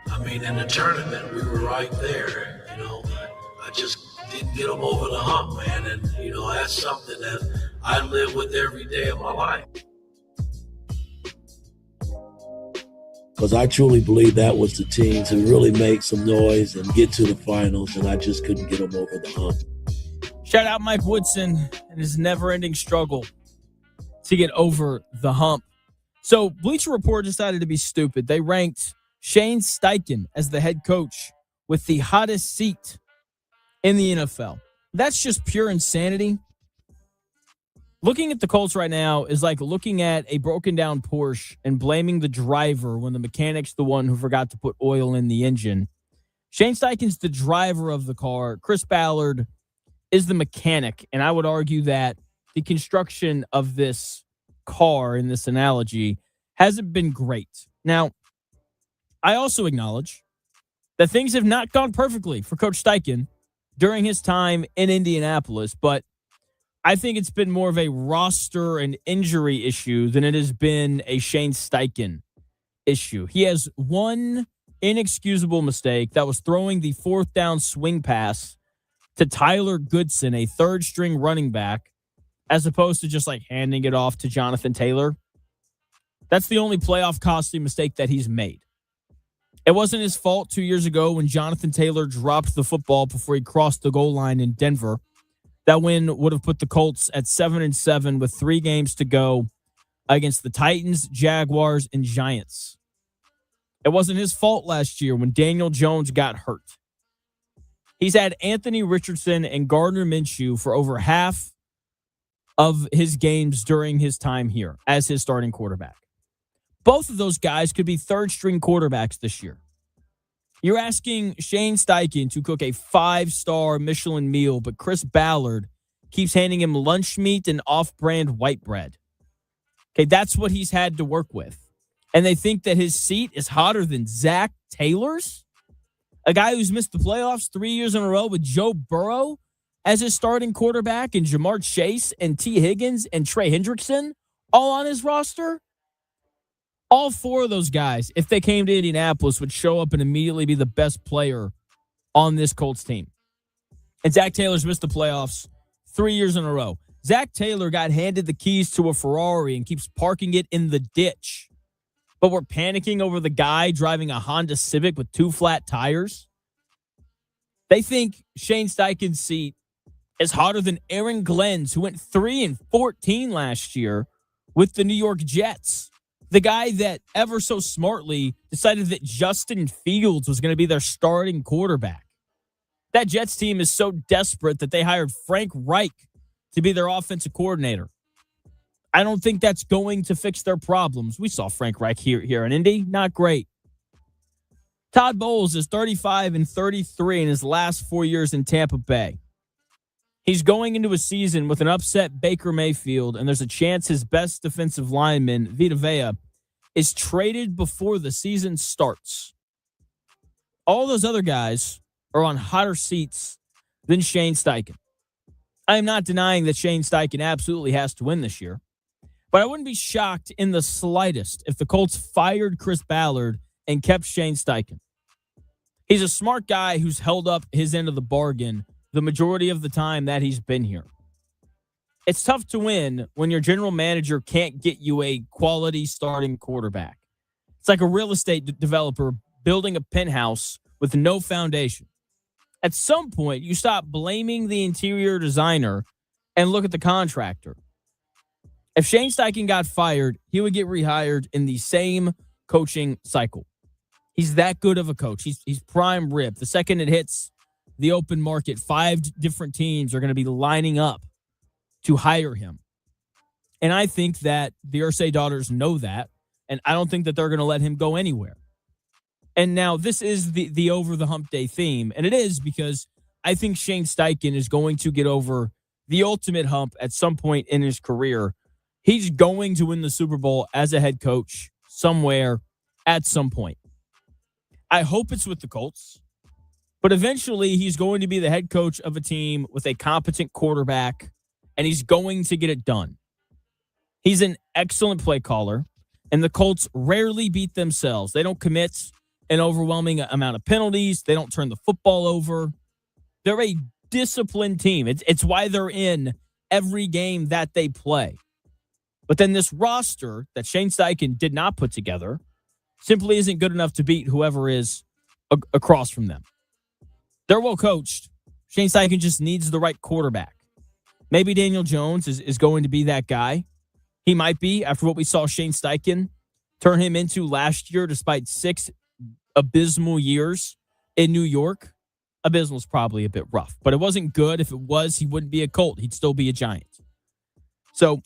I mean, in the tournament, we were right there. I just didn't get them over the hump, man. And that's something that I live with every day of my life. Because I truly believe that was the team to really make some noise and get to the finals, and I just couldn't get them over the hump. Shout out Mike Woodson and his never-ending struggle to get over the hump. So Bleacher Report decided to be stupid. They ranked Shane Steichen as the head coach with the hottest seat in the NFL. That's just pure insanity. Looking at the Colts right now is like looking at a broken down Porsche and blaming the driver when the mechanic's the one who forgot to put oil in the engine. Shane Steichen's the driver of the car. Chris Ballard is the mechanic. And I would argue that the construction of this car in this analogy hasn't been great. Now, I also acknowledge that things have not gone perfectly for Coach Steichen during his time in Indianapolis, but I think it's been more of a roster and injury issue than it has been a Shane Steichen issue. He has one inexcusable mistake. That was throwing the 4th down swing pass to Tyler Goodson, a third-string running back, as opposed to just like handing it off to Jonathan Taylor. That's the only playoff costly mistake that he's made. It wasn't his fault 2 years ago when Jonathan Taylor dropped the football before he crossed the goal line in Denver. That win would have put the Colts at 7-7 with 3 games to go against the Titans, Jaguars, and Giants. It wasn't his fault last year when Daniel Jones got hurt. He's had Anthony Richardson and Gardner Minshew for over half of his games during his time here as his starting quarterback. Both of those guys could be third-string quarterbacks this year. You're asking Shane Steichen to cook a 5-star Michelin meal, but Chris Ballard keeps handing him lunch meat and off-brand white bread. Okay, that's what he's had to work with. And they think that his seat is hotter than Zach Taylor's? A guy who's missed the playoffs 3 years in a row with Joe Burrow as his starting quarterback and Jamar Chase and T. Higgins and Trey Hendrickson all on his roster? All 4 of those guys, if they came to Indianapolis, would show up and immediately be the best player on this Colts team. And Zach Taylor's missed the playoffs 3 years in a row. Zach Taylor got handed the keys to a Ferrari and keeps parking it in the ditch. But we're panicking over the guy driving a Honda Civic with 2 flat tires. They think Shane Steichen's seat is hotter than Aaron Glenn's, who went 3-14 last year with the New York Jets. The guy that ever so smartly decided that Justin Fields was going to be their starting quarterback. That Jets team is so desperate that they hired Frank Reich to be their offensive coordinator. I don't think that's going to fix their problems. We saw Frank Reich here in Indy. Not great. Todd Bowles is 35-33 in his last 4 years in Tampa Bay. He's going into a season with an upset Baker Mayfield, and there's a chance his best defensive lineman, Vita Vea, is traded before the season starts. All those other guys are on hotter seats than Shane Steichen. I am not denying that Shane Steichen absolutely has to win this year, but I wouldn't be shocked in the slightest if the Colts fired Chris Ballard and kept Shane Steichen. He's a smart guy who's held up his end of the bargain the majority of the time that he's been here. It's tough to win when your general manager can't get you a quality starting quarterback. It's like a real estate developer building a penthouse with no foundation. At some point, you stop blaming the interior designer and look at the contractor. If Shane Steichen got fired, he would get rehired in the same coaching cycle. He's that good of a coach. He's prime rib. The second it hits the open market, 5 different teams are going to be lining up to hire him. And I think that the Irsay daughters know that, and I don't think that they're going to let him go anywhere. And now this is the over the hump day theme, and it is because I think Shane Steichen is going to get over the ultimate hump at some point in his career. He's going to win the Super Bowl as a head coach somewhere at some point. I hope it's with the Colts, but eventually he's going to be the head coach of a team with a competent quarterback, and he's going to get it done. He's an excellent play caller, and the Colts rarely beat themselves. They don't commit an overwhelming amount of penalties. They don't turn the football over. They're a disciplined team. It's why they're in every game that they play. But then this roster that Shane Steichen did not put together simply isn't good enough to beat whoever is across from them. They're well coached. Shane Steichen just needs the right quarterback. Maybe Daniel Jones is going to be that guy. He might be, after what we saw Shane Steichen turn him into last year, despite 6 abysmal years in New York. Abysmal is probably a bit rough, but it wasn't good. If it was, he wouldn't be a Colt. He'd still be a Giant. So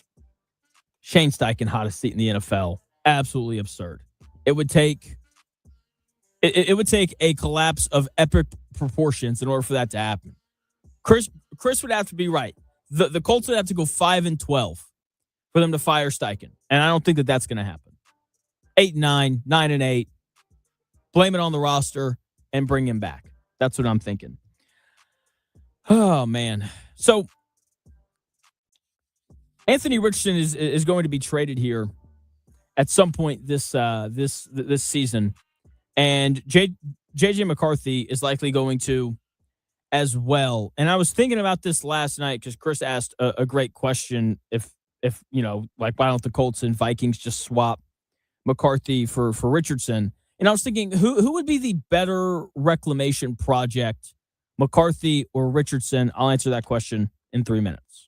Shane Steichen, hottest seat in the NFL. Absolutely absurd. It would take a collapse of epic proportions in order for that to happen. Chris would have to be right. The Colts would have to go 5-12 for them to fire Steichen, and I don't think that that's going to happen. 8-9, 9-8. Blame it on the roster and bring him back. That's what I'm thinking. Oh man. So Anthony Richardson is going to be traded here at some point this season, and JJ McCarthy is likely going to as well. And I was thinking about this last night because Chris asked a great question. If like, why don't the Colts and Vikings just swap McCarthy for Richardson? And I was thinking, who would be the better reclamation project, McCarthy or Richardson? I'll answer that question in 3 minutes.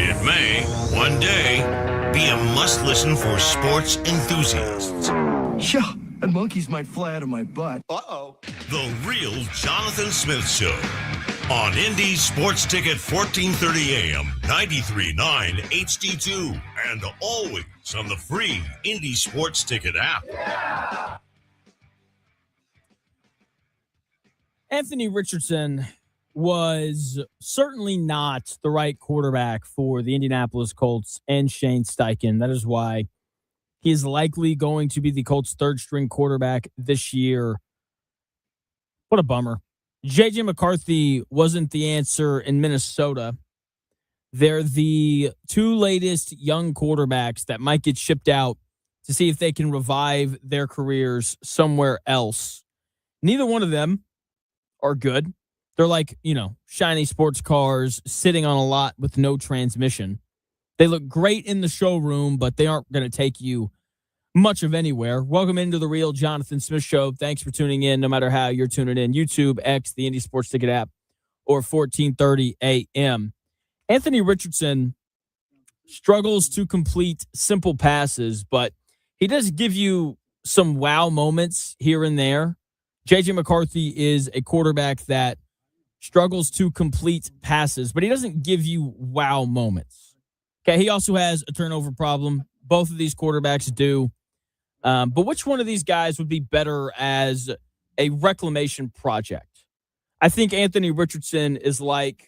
It may, one day, be a must-listen for sports enthusiasts. Yeah, and monkeys might fly out of my butt. Uh-oh. The Real Jonathan Smith Show on Indy Sports Ticket 1430 AM, 93.9 HD2, and always on the free Indy Sports Ticket app. Yeah. Anthony Richardson was certainly not the right quarterback for the Indianapolis Colts and Shane Steichen. That is why he is likely going to be the Colts' third-string quarterback this year. What a bummer. J.J. McCarthy wasn't the answer in Minnesota. They're the two latest young quarterbacks that might get shipped out to see if they can revive their careers somewhere else. Neither one of them are good. They're like, shiny sports cars sitting on a lot with no transmission. They look great in the showroom, but they aren't going to take you much of anywhere. Welcome into the Real Jonathan Smith Show. Thanks for tuning in, no matter how you're tuning in. YouTube, X, the Indy Sports Ticket app, or 1430 AM. Anthony Richardson struggles to complete simple passes, but he does give you some wow moments here and there. J.J. McCarthy is a quarterback that struggles to complete passes, but he doesn't give you wow moments. Okay, he also has a turnover problem. Both of these quarterbacks do. But which one of these guys would be better as a reclamation project? I think Anthony Richardson is like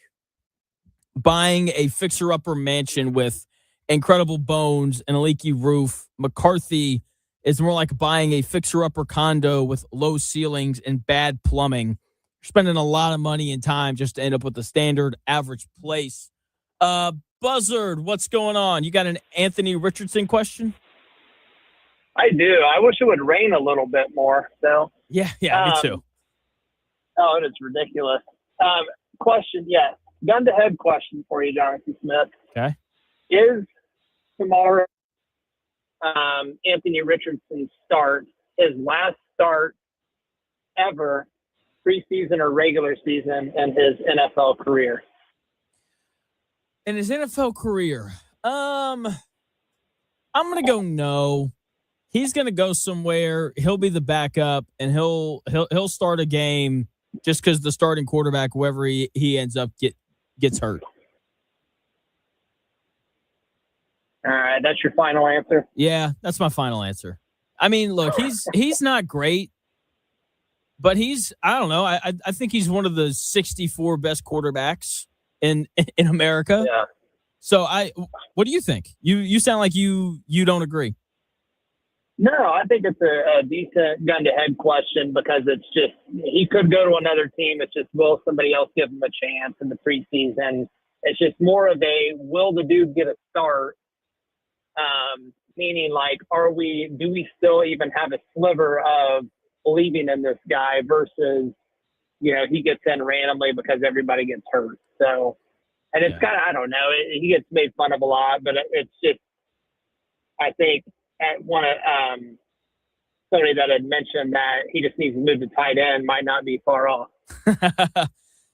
buying a fixer-upper mansion with incredible bones and a leaky roof. McCarthy is more like buying a fixer-upper condo with low ceilings and bad plumbing. You're spending a lot of money and time just to end up with a standard average place. Buzzard, what's going on? You got an Anthony Richardson question? I do. I wish it would rain a little bit more, though. Yeah, me too. Oh, it's ridiculous. Question, yes. Gun-to-head question for you, Jonathan Smith. Okay. Is tomorrow Anthony Richardson's start his last start ever, preseason or regular season, in his NFL career? In his NFL career, I'm going to go no. He's going to go somewhere. He'll be the backup, and he'll start a game just because the starting quarterback, whoever he ends up gets hurt. All right, that's your final answer? Yeah, that's my final answer. I mean, look, he's not great, but I don't know. I think he's one of the 64 best quarterbacks in America. Yeah. So what do you think? You sound like you don't agree. No, I think it's a decent gun-to-head question because it's just he could go to another team. It's just will somebody else give him a chance in the preseason? It's just more of a will the dude get a start? Meaning like, do we still even have a sliver of believing in this guy versus, he gets in randomly because everybody gets hurt. So, and it's kind of, I don't know, he gets made fun of a lot, but it's just, I think at one of somebody that had mentioned that he just needs to move to tight end might not be far off.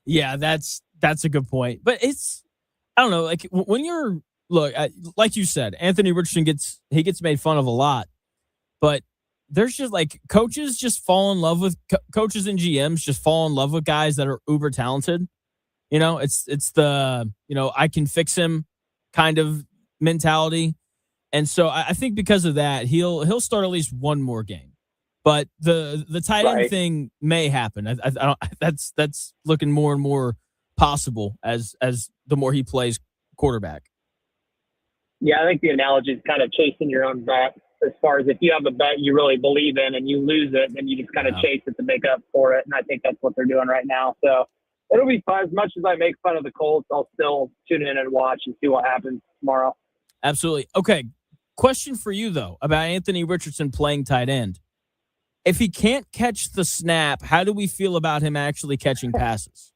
Yeah, that's a good point. But it's, I don't know, like when you're, look, like you said, Anthony Richardson gets made fun of a lot, but there's just like coaches just fall in love with coaches and GMs just fall in love with guys that are uber talented. It's the, I can fix him kind of mentality. And so I think because of that, he'll start at least one more game. But the tight end thing may happen. I don't, that's looking more and more possible as the more he plays quarterback. Yeah, I think the analogy is kind of chasing your own bet. As far as if you have a bet you really believe in and you lose it, then you just kind of chase it to make up for it. And I think that's what they're doing right now. So it'll be fun. As much as I make fun of the Colts, I'll still tune in and watch and see what happens tomorrow. Absolutely. Okay. Question for you, though, about Anthony Richardson playing tight end. If he can't catch the snap, how do we feel about him actually catching passes?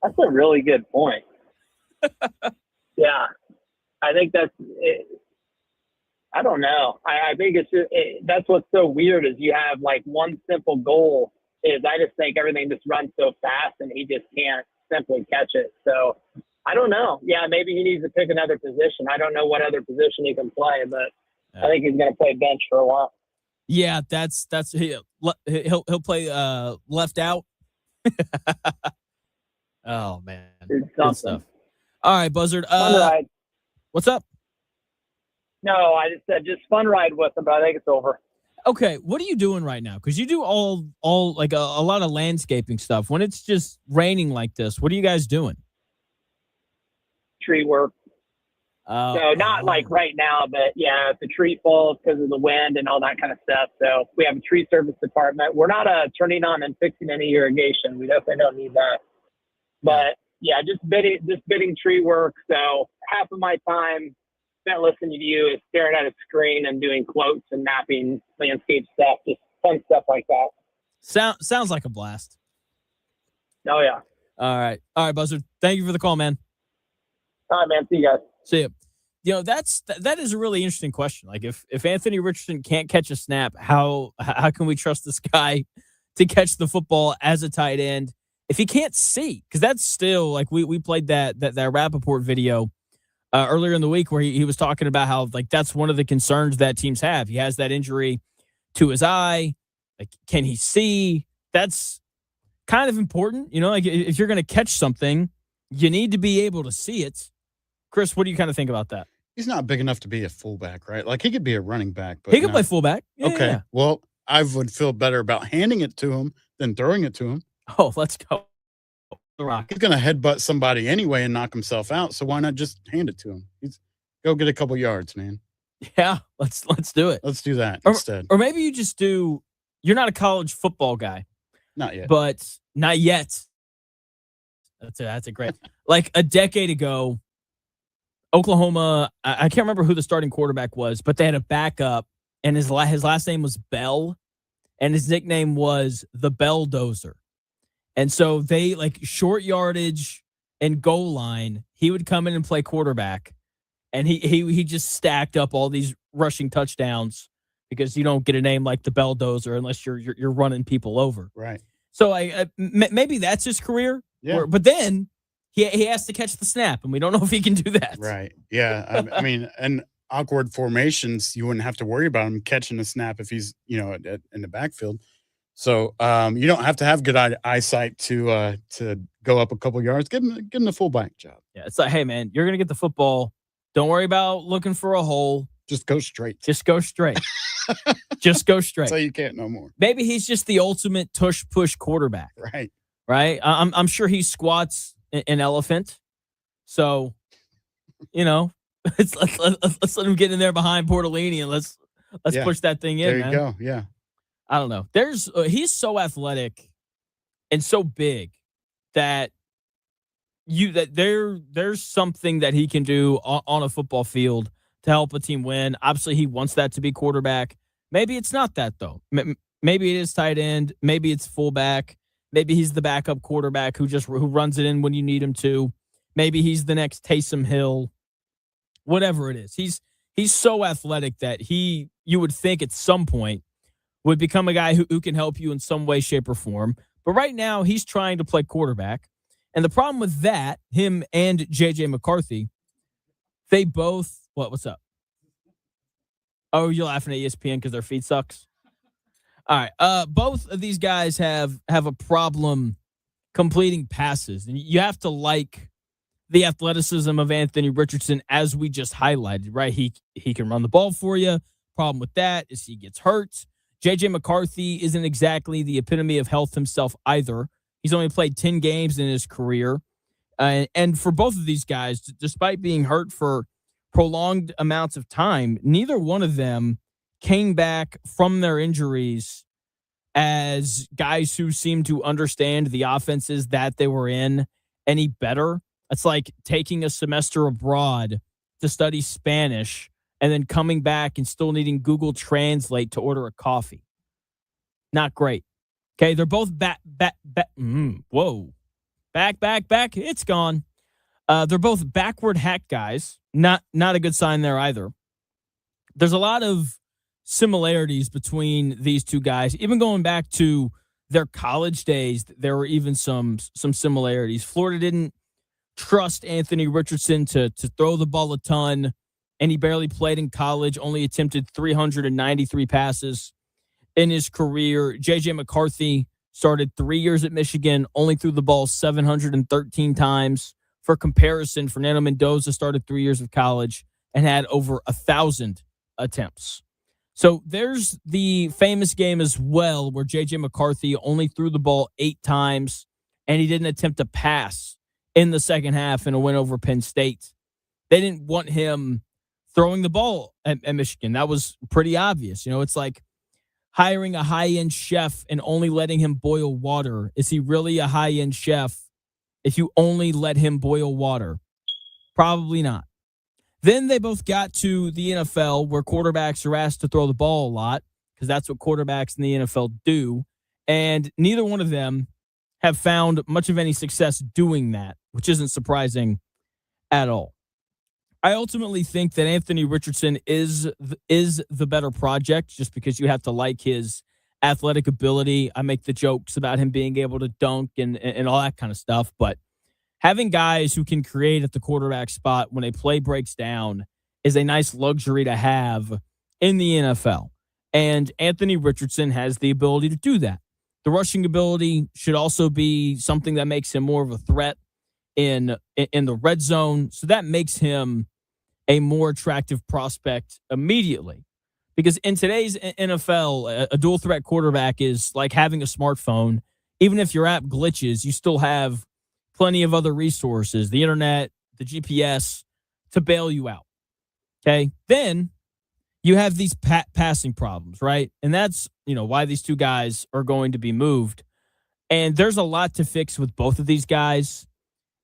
That's a really good point. Yeah. I think that's it. I don't know. I think it's just, that's what's so weird is you have like one simple goal is I just think everything just runs so fast and he just can't simply catch it. So I don't know. Yeah, maybe he needs to pick another position. I don't know what other position he can play, but I think he's going to play bench for a while. Yeah, that's he'll play left out. Oh man, good stuff. All right, Buzzard. Fun ride. What's up? No, I just said just fun ride with him, but I think it's over. Okay, what are you doing right now? Because you do all like a lot of landscaping stuff. When it's just raining like this, what are you guys doing? Tree work. So not like right now, but yeah, if the tree falls because of the wind and all that kind of stuff. So we have a tree service department. We're not turning on and fixing any irrigation. We definitely don't need that. But yeah, just bidding tree work. So half of my time spent listening to you is staring at a screen and doing quotes and mapping landscape stuff, just fun stuff like that. Sounds like a blast. Oh yeah. All right, Buzzard. Thank you for the call, man. All right, man. See you guys. See you. You know, that is a really interesting question. Like, if Anthony Richardson can't catch a snap, how can we trust this guy to catch the football as a tight end if he can't see? Because that's still like we played that Rappaport video earlier in the week where he was talking about how like that's one of the concerns that teams have. He has that injury to his eye. Like, can he see? That's kind of important. You know, like if you're going to catch something, you need to be able to see it. Chris, what do you kind of think about that? He's not big enough to be a fullback, right? Like, he could be a running back. But he could play fullback. Yeah, okay. Yeah. Well, I would feel better about handing it to him than throwing it to him. Oh, let's go. The Rock. He's going to headbutt somebody anyway and knock himself out, so why not just hand it to him? Go get a couple yards, man. Yeah, let's do it. Let's do that instead. Or maybe you just do – you're not a college football guy. Not yet. But not yet. That's a great – like a decade ago, Oklahoma, I can't remember who the starting quarterback was, but they had a backup, and his last name was Bell, and his nickname was the Belldozer. And so they, like, short yardage and goal line, he would come in and play quarterback, and he just stacked up all these rushing touchdowns because you don't get a name like the Belldozer unless you're running people over. Right. So maybe that's his career. Yeah. But then he has to catch the snap, and we don't know if he can do that. Right. Yeah. I mean, and awkward formations, you wouldn't have to worry about him catching a snap if he's, in the backfield. So you don't have to have good eyesight to go up a couple yards. Give him the fullback job. Yeah, it's like, hey man, you're gonna get the football. Don't worry about looking for a hole. Just go straight. Just go straight. Just go straight. So you can't no more. Maybe he's just the ultimate tush push quarterback. Right. Right. I'm sure he squats an elephant. So, let's let him get in there behind Portolini and let's push that thing in. There you go. Yeah. I don't know. He's so athletic and so big that there's something that he can do on a football field to help a team win. Obviously, he wants that to be quarterback. Maybe it's not that though. Maybe it is tight end. Maybe it's fullback. Maybe he's the backup quarterback who runs it in when you need him to. Maybe he's the next Taysom Hill. Whatever it is, he's so athletic that you would think at some point would become a guy who can help you in some way, shape, or form. But right now, he's trying to play quarterback. And the problem with that, him and J.J. McCarthy, they both – what's up? Oh, you're laughing at ESPN because their feed sucks? All right. Both of these guys have a problem completing passes. And you have to like the athleticism of Anthony Richardson as we just highlighted, right? He can run the ball for you. Problem with that is he gets hurt. J.J. McCarthy isn't exactly the epitome of health himself either. He's only played 10 games in his career. And for both of these guys, despite being hurt for prolonged amounts of time, neither one of them came back from their injuries as guys who seemed to understand the offenses that they were in any better. It's like taking a semester abroad to study Spanish and then coming back and still needing Google Translate to order a coffee. Not great. Okay, they're both back. Whoa. Back. It's gone. They're both backward hack guys. Not a good sign there either. There's a lot of similarities between these two guys. Even going back to their college days, there were even some similarities. Florida didn't trust Anthony Richardson to throw the ball a ton, and he barely played in college, only attempted 393 passes in his career. J.J. McCarthy started 3 years at Michigan, only threw the ball 713 times. For comparison, Fernando Mendoza started 3 years of college and had over 1,000 attempts. So there's the famous game as well where J.J. McCarthy only threw the ball 8 times, and he didn't attempt a pass in the second half in a win over Penn State. They didn't want him throwing the ball at Michigan. That was pretty obvious. You know, it's like hiring a high-end chef and only letting him boil water. Is he really a high-end chef if you only let him boil water? Probably not. Then they both got to the NFL where quarterbacks are asked to throw the ball a lot because that's what quarterbacks in the NFL do. And neither one of them have found much of any success doing that, which isn't surprising at all. I ultimately think that Anthony Richardson is the better project just because you have to like his athletic ability. I make the jokes about him being able to dunk and all that kind of stuff, but having guys who can create at the quarterback spot when a play breaks down is a nice luxury to have in the NFL. And Anthony Richardson has the ability to do that. The rushing ability should also be something that makes him more of a threat in the red zone. So that makes him a more attractive prospect immediately. Because in today's NFL, a dual threat quarterback is like having a smartphone. Even if your app glitches, you still have plenty of other resources, the internet, the GPS to bail you out. Okay. Then you have these passing problems, right? And that's, why these two guys are going to be moved. And there's a lot to fix with both of these guys.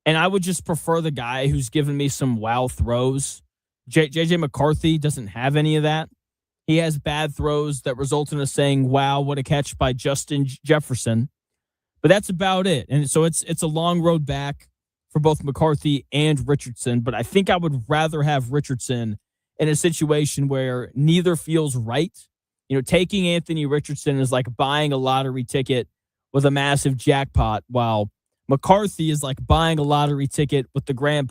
And I would just prefer the guy who's given me some wow throws. J.J. McCarthy doesn't have any of that. He has bad throws that result in us saying, wow, what a catch by Justin Jefferson. But that's about it. And so it's a long road back for both McCarthy and Richardson. But I think I would rather have Richardson in a situation where neither feels right. Taking Anthony Richardson is like buying a lottery ticket with a massive jackpot, while McCarthy is like buying a lottery ticket with the grand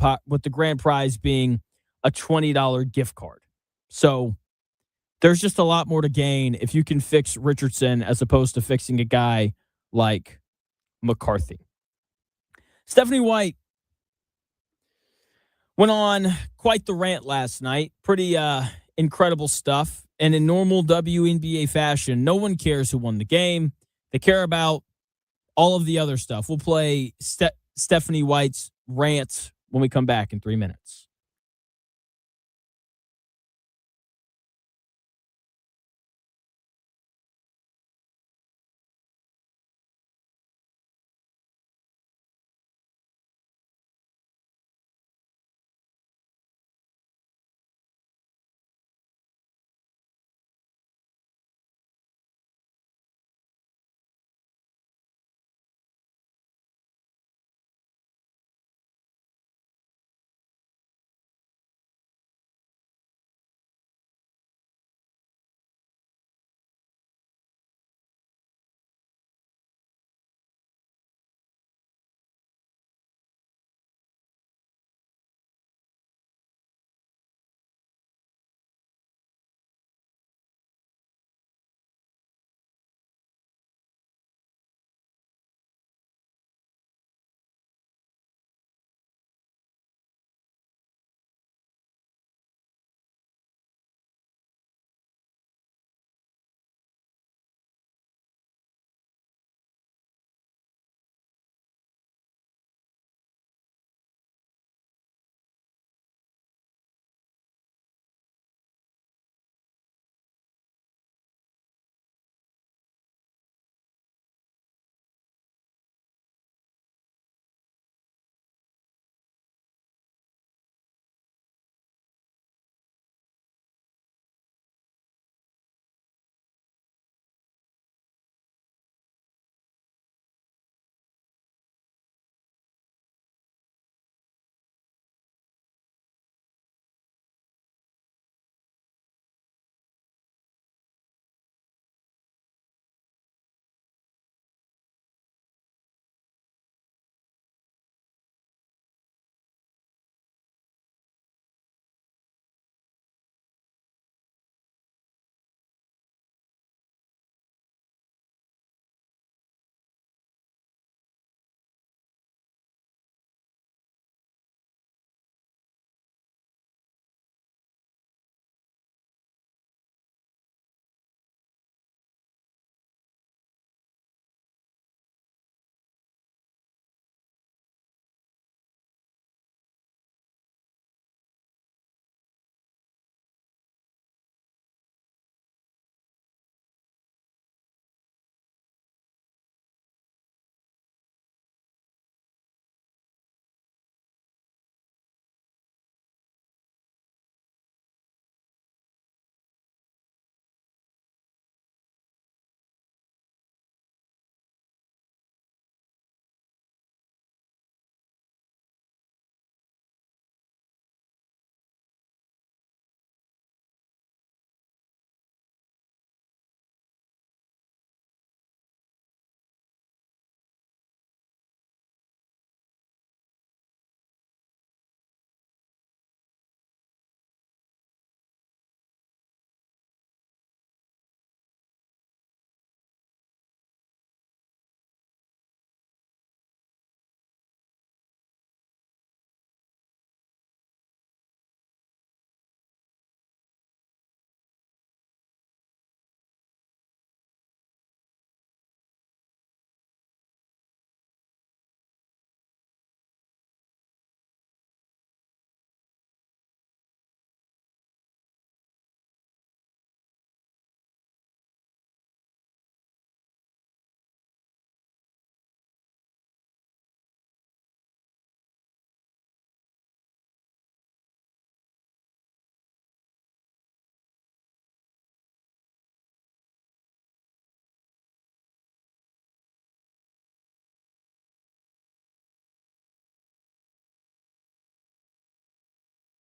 prize being a $20 gift card. So there's just a lot more to gain if you can fix Richardson as opposed to fixing a guy like McCarthy. Stephanie White went on quite the rant last night. Pretty incredible stuff. And in normal WNBA fashion, no one cares who won the game. They care about all of the other stuff. We'll play Stephanie White's rant when we come back in 3 minutes.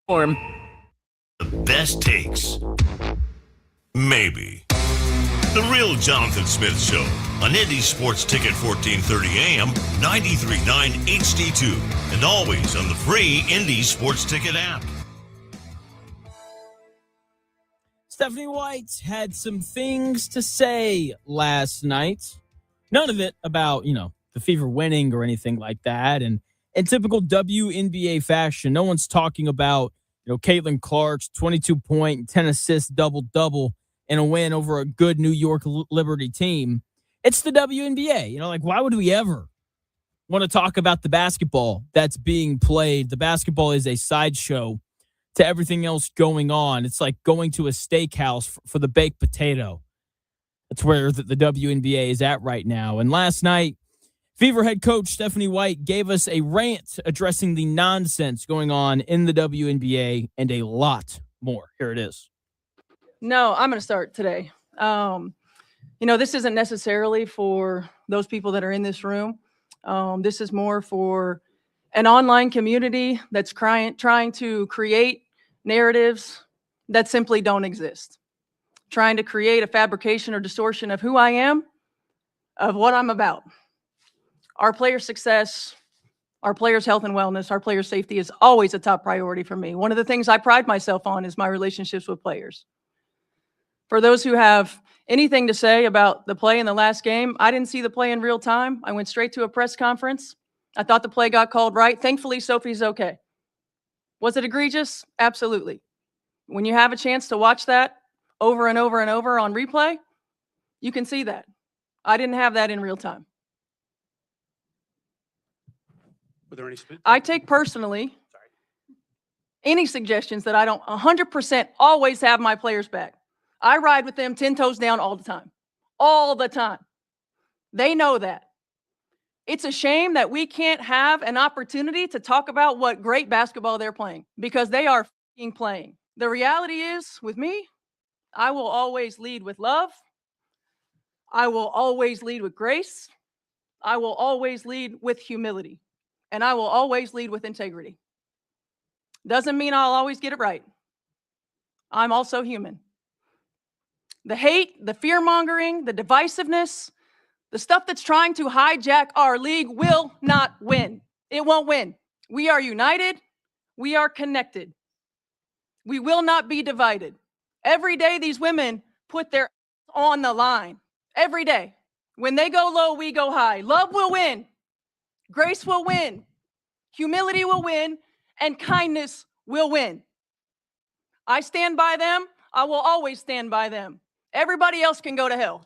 Form. The best takes. Maybe. The Real Jonathan Smith Show on Indy Sports Ticket 1430 AM, 93.9 HD2, and always on the free Indy Sports Ticket app. Stephanie White had some things to say last night. None of it about, the Fever winning or anything like that. And in typical WNBA fashion, no one's talking about, Caitlin Clark's 22-point, 10-assist double-double in a win over a good New York Liberty team. It's the WNBA. Why would we ever want to talk about the basketball that's being played? The basketball is a sideshow to everything else going on. It's like going to a steakhouse for the baked potato. That's where the WNBA is at right now. And last night, Fever head coach Stephanie White gave us a rant addressing the nonsense going on in the WNBA and a lot more. Here it is. No, I'm going to start today. This isn't necessarily for those people that are in this room. This is more for an online community that's trying to create narratives that simply don't exist, trying to create a fabrication or distortion of who I am, of what I'm about. Our players' success, our players' health and wellness, our players' safety is always a top priority for me. One of the things I pride myself on is my relationships with players. For those who have anything to say about the play in the last game, I didn't see the play in real time. I went straight to a press conference. I thought the play got called right. Thankfully, Sophie's okay. Was it egregious? Absolutely. When you have a chance to watch that over and over and over on replay, you can see that. I didn't have that in real time. Were there any I take personally any suggestions that I don't 100% always have my players back. I ride with them 10 toes down all the time. All the time. They know that. It's a shame that we can't have an opportunity to talk about what great basketball they're playing, because they are f***ing playing. The reality is, with me, I will always lead with love. I will always lead with grace. I will always lead with humility. And I will always lead with integrity. Doesn't mean I'll always get it right. I'm also human. The hate, the fear-mongering, the divisiveness, the stuff that's trying to hijack our league will not win. It won't win. We are united. We are connected. We will not be divided. Every day these women put their on the line. Every day. When they go low, we go high. Love will win. Grace will win. Humility will win. And kindness will win. I stand by them. I will always stand by them. Everybody else can go to hell.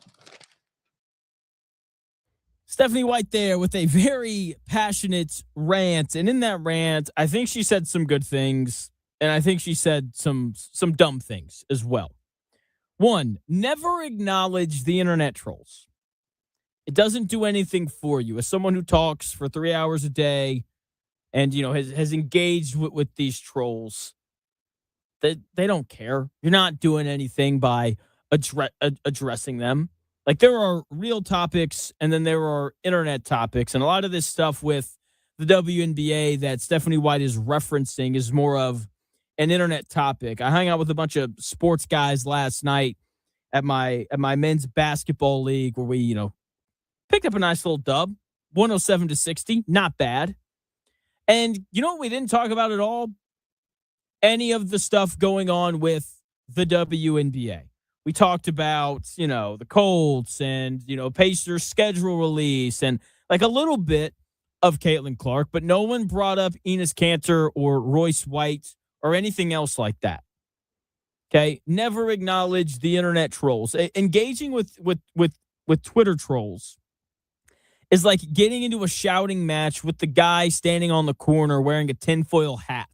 Stephanie White there with a very passionate rant. And in that rant, I think she said some good things. And I think she said some dumb things as well. One, never acknowledge the internet trolls. It doesn't do anything for you. As someone who talks for 3 hours a day and, has engaged with these trolls, they don't care. You're not doing anything by addressing them. Like, there are real topics and then there are internet topics. And a lot of this stuff with the WNBA that Stephanie White is referencing is more of an internet topic. I hung out with a bunch of sports guys last night at my men's basketball league where we, picked up a nice little dub, 107-60, not bad. And you know what we didn't talk about at all? Any of the stuff going on with the WNBA. We talked about, the Colts and, Pacers schedule release and like a little bit of Caitlin Clark, but no one brought up Enes Kanter or Royce White or anything else like that. Okay? Never acknowledge the internet trolls. Engaging with Twitter trolls is like getting into a shouting match with the guy standing on the corner wearing a tinfoil hat.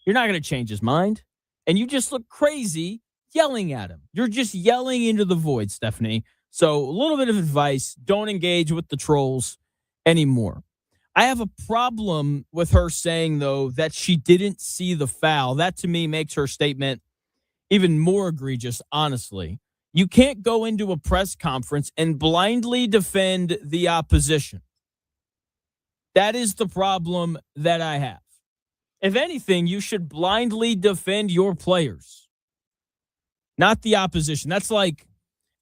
You're not going to change his mind. And you just look crazy yelling at him. You're just yelling into the void, Stephanie. So a little bit of advice, don't engage with the trolls anymore. I have a problem with her saying, though, that she didn't see the foul. That, to me, makes her statement even more egregious, honestly. You can't go into a press conference and blindly defend the opposition. That is the problem that I have. If anything, you should blindly defend your players, not the opposition. That's like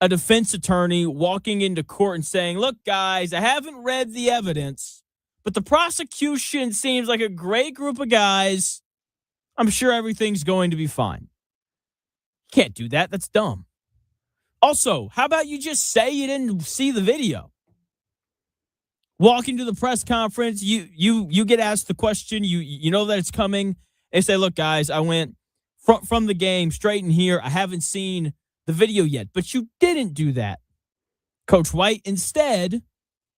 a defense attorney walking into court and saying, look, guys, I haven't read the evidence, but the prosecution seems like a great group of guys. I'm sure everything's going to be fine. You can't do that. That's dumb. Also, how about you just say you didn't see the video? Walk into the press conference, you get asked the question, you know that it's coming, and say, look, guys, I went from the game straight in here. I haven't seen the video yet. But you didn't do that, Coach White. Instead,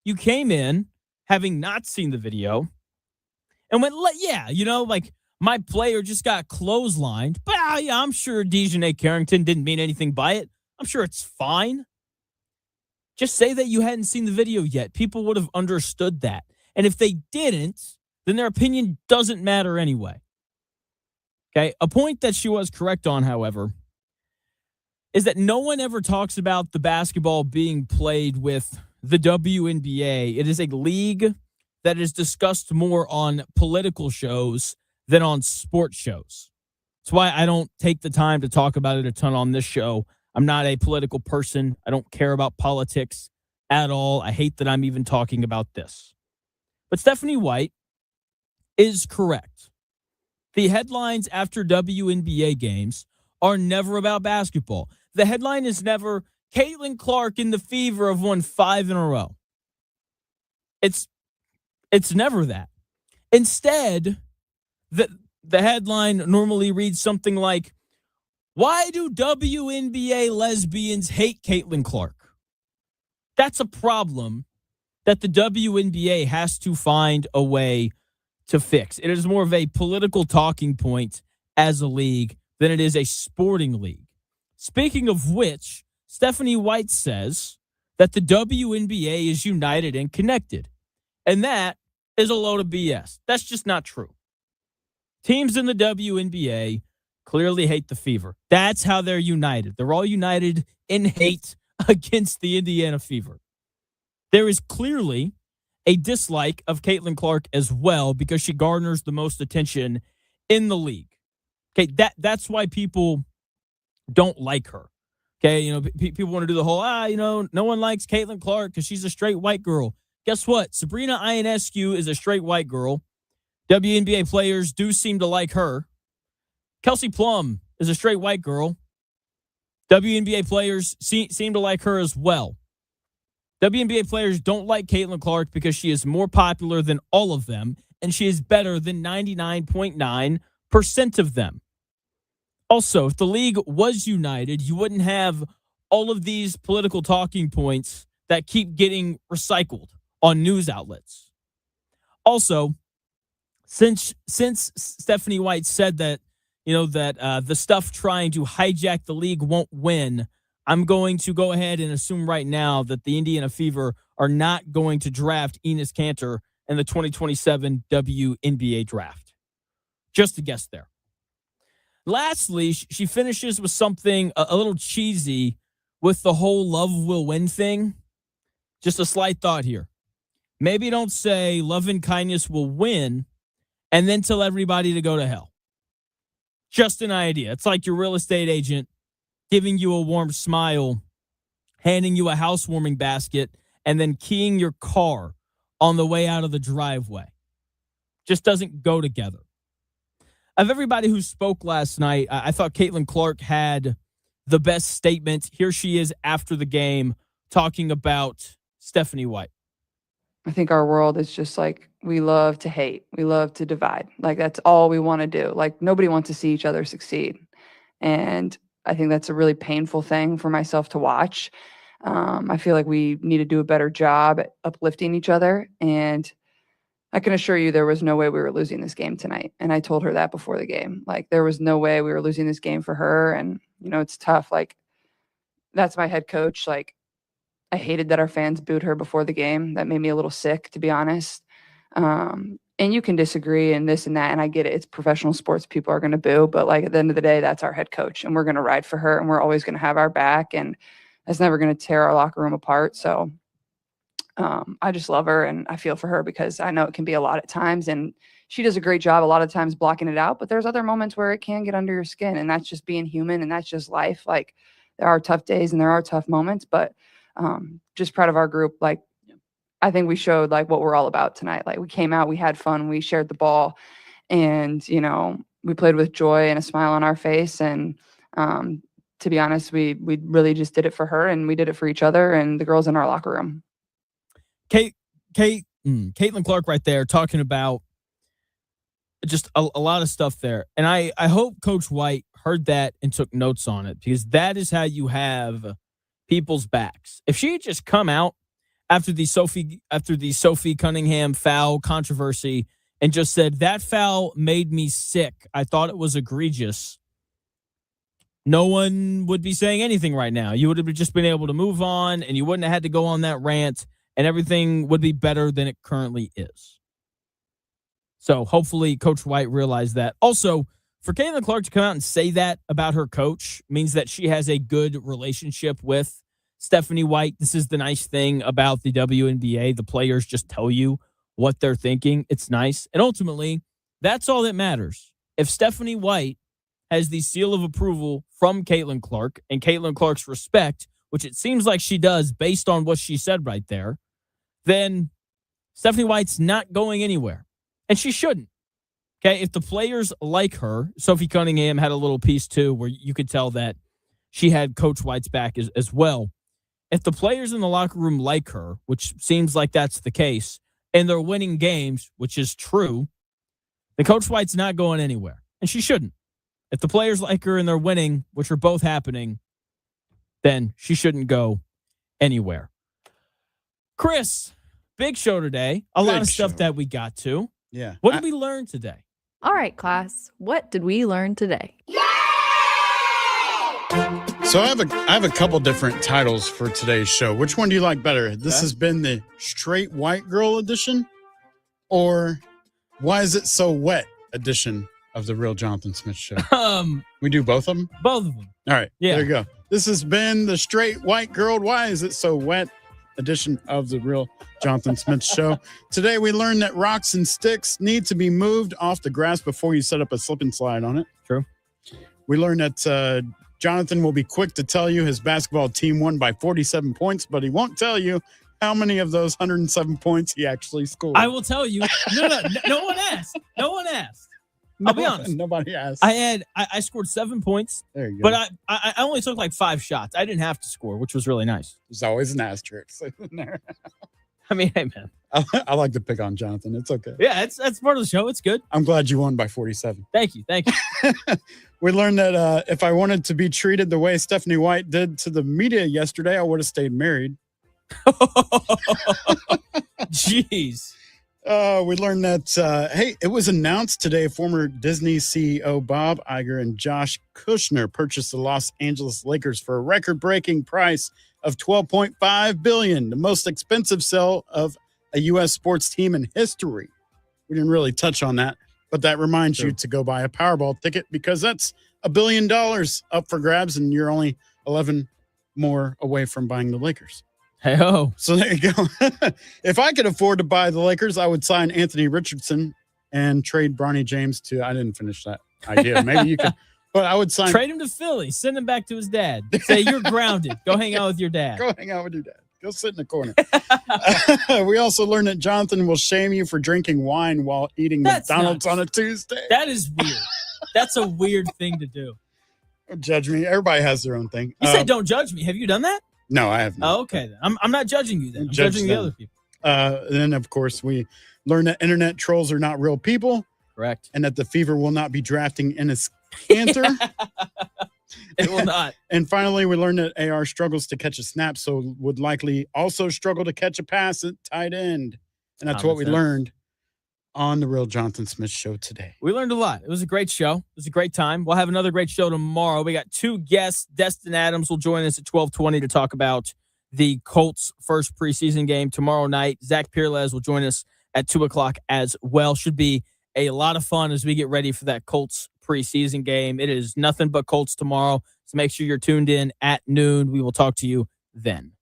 you came in having not seen the video and went, yeah, like my player just got clotheslined. But yeah, I'm sure Dejanay Carrington didn't mean anything by it. I'm sure it's fine. Just say that you hadn't seen the video yet. People would have understood that. And if they didn't, then their opinion doesn't matter anyway. Okay? A point that she was correct on, however, is that no one ever talks about the basketball being played with the WNBA. It is a league that is discussed more on political shows than on sports shows. That's why I don't take the time to talk about it a ton on this show. I'm not a political person. I don't care about politics at all. I hate that I'm even talking about this. But Stephanie White is correct. The headlines after WNBA games are never about basketball. The headline is never Caitlin Clark in the Fever have won 5 in a row. It's never that. Instead, the headline normally reads something like, why do WNBA lesbians hate Caitlin Clark? That's a problem that the WNBA has to find a way to fix. It is more of a political talking point as a league than it is a sporting league. Speaking of which, Stephanie White says that the WNBA is united and connected. And that is a load of BS. That's just not true. Teams in the WNBA clearly hate the Fever. That's how they're united. They're all united in hate against the Indiana Fever. There is clearly a dislike of Caitlin Clark as well because she garners the most attention in the league. Okay, that's why people don't like her. Okay, people want to do the whole, no one likes Caitlin Clark because she's a straight white girl. Guess what? Sabrina Ionescu is a straight white girl. WNBA players do seem to like her. Kelsey Plum is a straight white girl. WNBA players seem to like her as well. WNBA players don't like Caitlin Clark because she is more popular than all of them, and she is better than 99.9% of them. Also, if the league was united, you wouldn't have all of these political talking points that keep getting recycled on news outlets. Also, since Stephanie White said that, the stuff trying to hijack the league won't win, I'm going to go ahead and assume right now that the Indiana Fever are not going to draft Enes Kanter in the 2027 WNBA draft. Just a guess there. Lastly, she finishes with something a little cheesy with the whole love will win thing. Just a slight thought here. Maybe don't say love and kindness will win and then tell everybody to go to hell. Just an idea. It's like your real estate agent giving you a warm smile, handing you a housewarming basket, and then keying your car on the way out of the driveway. Just doesn't go together. Of everybody who spoke last night, I thought Caitlin Clark had the best statement. Here she is after the game talking about Stephanie White. I think our world is just like, we love to hate. We love to divide. Like, that's all we want to do. Like, nobody wants to see each other succeed. And I think that's a really painful thing for myself to watch. I feel like we need to do a better job at uplifting each other. And I can assure you there was no way we were losing this game tonight. And I told her that before the game. Like, there was no way we were losing this game for her. And, it's tough. Like, that's my head coach. Like, I hated that our fans booed her before the game. That made me a little sick, to be honest. And you can disagree and this and that, and I get it. It's professional sports. People are going to boo, but like at the end of the day, that's our head coach, and we're going to ride for her, and we're always going to have our back, and that's never going to tear our locker room apart. So I just love her, and I feel for her because I know it can be a lot at times, and she does a great job a lot of times blocking it out, but there's other moments where it can get under your skin, and that's just being human, and that's just life. Like, there are tough days and there are tough moments, but just proud of our group. Like, I think we showed like what we're all about tonight. Like, we came out, we had fun, we shared the ball, and, you know, we played with joy and a smile on our face. And to be honest, we really just did it for her, and we did it for each other and the girls in our locker room. Caitlin Clark right there talking about just a lot of stuff there. And I hope Coach White heard that and took notes on it, because that is how you have people's backs. If she had just come out after the Sophie Cunningham foul controversy and just said, that foul made me sick, I thought it was egregious, no one would be saying anything right now. You would have just been able to move on, and you wouldn't have had to go on that rant, and everything would be better than it currently is. So hopefully Coach White realized that. Also, for Caitlin Clark to come out and say that about her coach means that she has a good relationship with Stephanie White. This is the nice thing about the WNBA. The players just tell you what they're thinking. It's nice. And ultimately, that's all that matters. If Stephanie White has the seal of approval from Caitlin Clark and Caitlin Clark's respect, which it seems like she does based on what she said right there, then Stephanie White's not going anywhere. And she shouldn't. Okay, if the players like her, Sophie Cunningham had a little piece too where you could tell that she had Coach White's back as well. If the players in the locker room like her, which seems like that's the case, and they're winning games, which is true, then Coach White's not going anywhere. And she shouldn't. If the players like her and they're winning, which are both happening, then she shouldn't go anywhere. Chris, big show today. A lot of stuff that we got to. Yeah. What did we learn today? All right, class. What did we learn today? So I have a couple different titles for today's show. Which one do you like better? This has been the straight white girl edition, or why is it so wet edition of the Real Jonathan Smith Show? We do both of them? Both of them. All right. Yeah. There you go. This has been the straight white girl, why is it so wet edition of the Real Jonathan Smith Show. Today we learned that rocks and sticks need to be moved off the grass before you set up a slip and slide on it. True. We learned that Jonathan will be quick to tell you his basketball team won by 47 points, but he won't tell you how many of those 107 points he actually scored. I will tell you. No one asked. No one asked. I'll be honest. Nobody asked. I scored 7 points. There you go. But I only took like 5 shots. I didn't have to score, which was really nice. There's always an asterisk in there. I mean, hey, man. I like to pick on Jonathan. It's okay. Yeah, that's part of the show. It's good. I'm glad you won by 47. Thank you. We learned that if I wanted to be treated the way Stephanie White did to the media yesterday, I would have stayed married. Jeez. We learned that, hey, it was announced today former Disney CEO Bob Iger and Josh Kushner purchased the Los Angeles Lakers for a record-breaking price of $12.5 billion, the most expensive sale of a U.S. sports team in history. We didn't really touch on that, but that reminds you to go buy a Powerball ticket, because that's $1 billion up for grabs, and you're only 11 more away from buying the Lakers. Hey-ho. So there you go. If I could afford to buy the Lakers, I would sign Anthony Richardson and trade Bronny James to, I didn't finish that idea. Maybe you could, but I would sign. Trade him to Philly. Send him back to his dad. Say, you're grounded. Go hang out with your dad. Go hang out with your dad. Go sit in the corner. We also learned that Jonathan will shame you for drinking wine while eating McDonald's on a Tuesday. That is weird. That's a weird thing to do. Don't judge me. Everybody has their own thing. You said don't judge me. Have you done that? No, I have not. Oh, okay. Then. I'm not judging you then. I'm judging the other people. Then, of course, we learned that internet trolls are not real people. Correct. And that the Fever will not be drafting Enes Kanter. It will not. And finally, we learned that AR struggles to catch a snap, so would likely also struggle to catch a pass at tight end. And that's what we learned on the Real Jonathan Smith Show today. We learned a lot. It was a great show. It was a great time. We'll have another great show tomorrow. We got 2 guests. Destin Adams will join us at 12:20 to talk about the Colts' first preseason game tomorrow night. Zach Peerlez will join us at 2 o'clock as well. Should be a lot of fun as we get ready for that Colts preseason game. It is nothing but Colts tomorrow, so make sure you're tuned in at noon. We will talk to you then.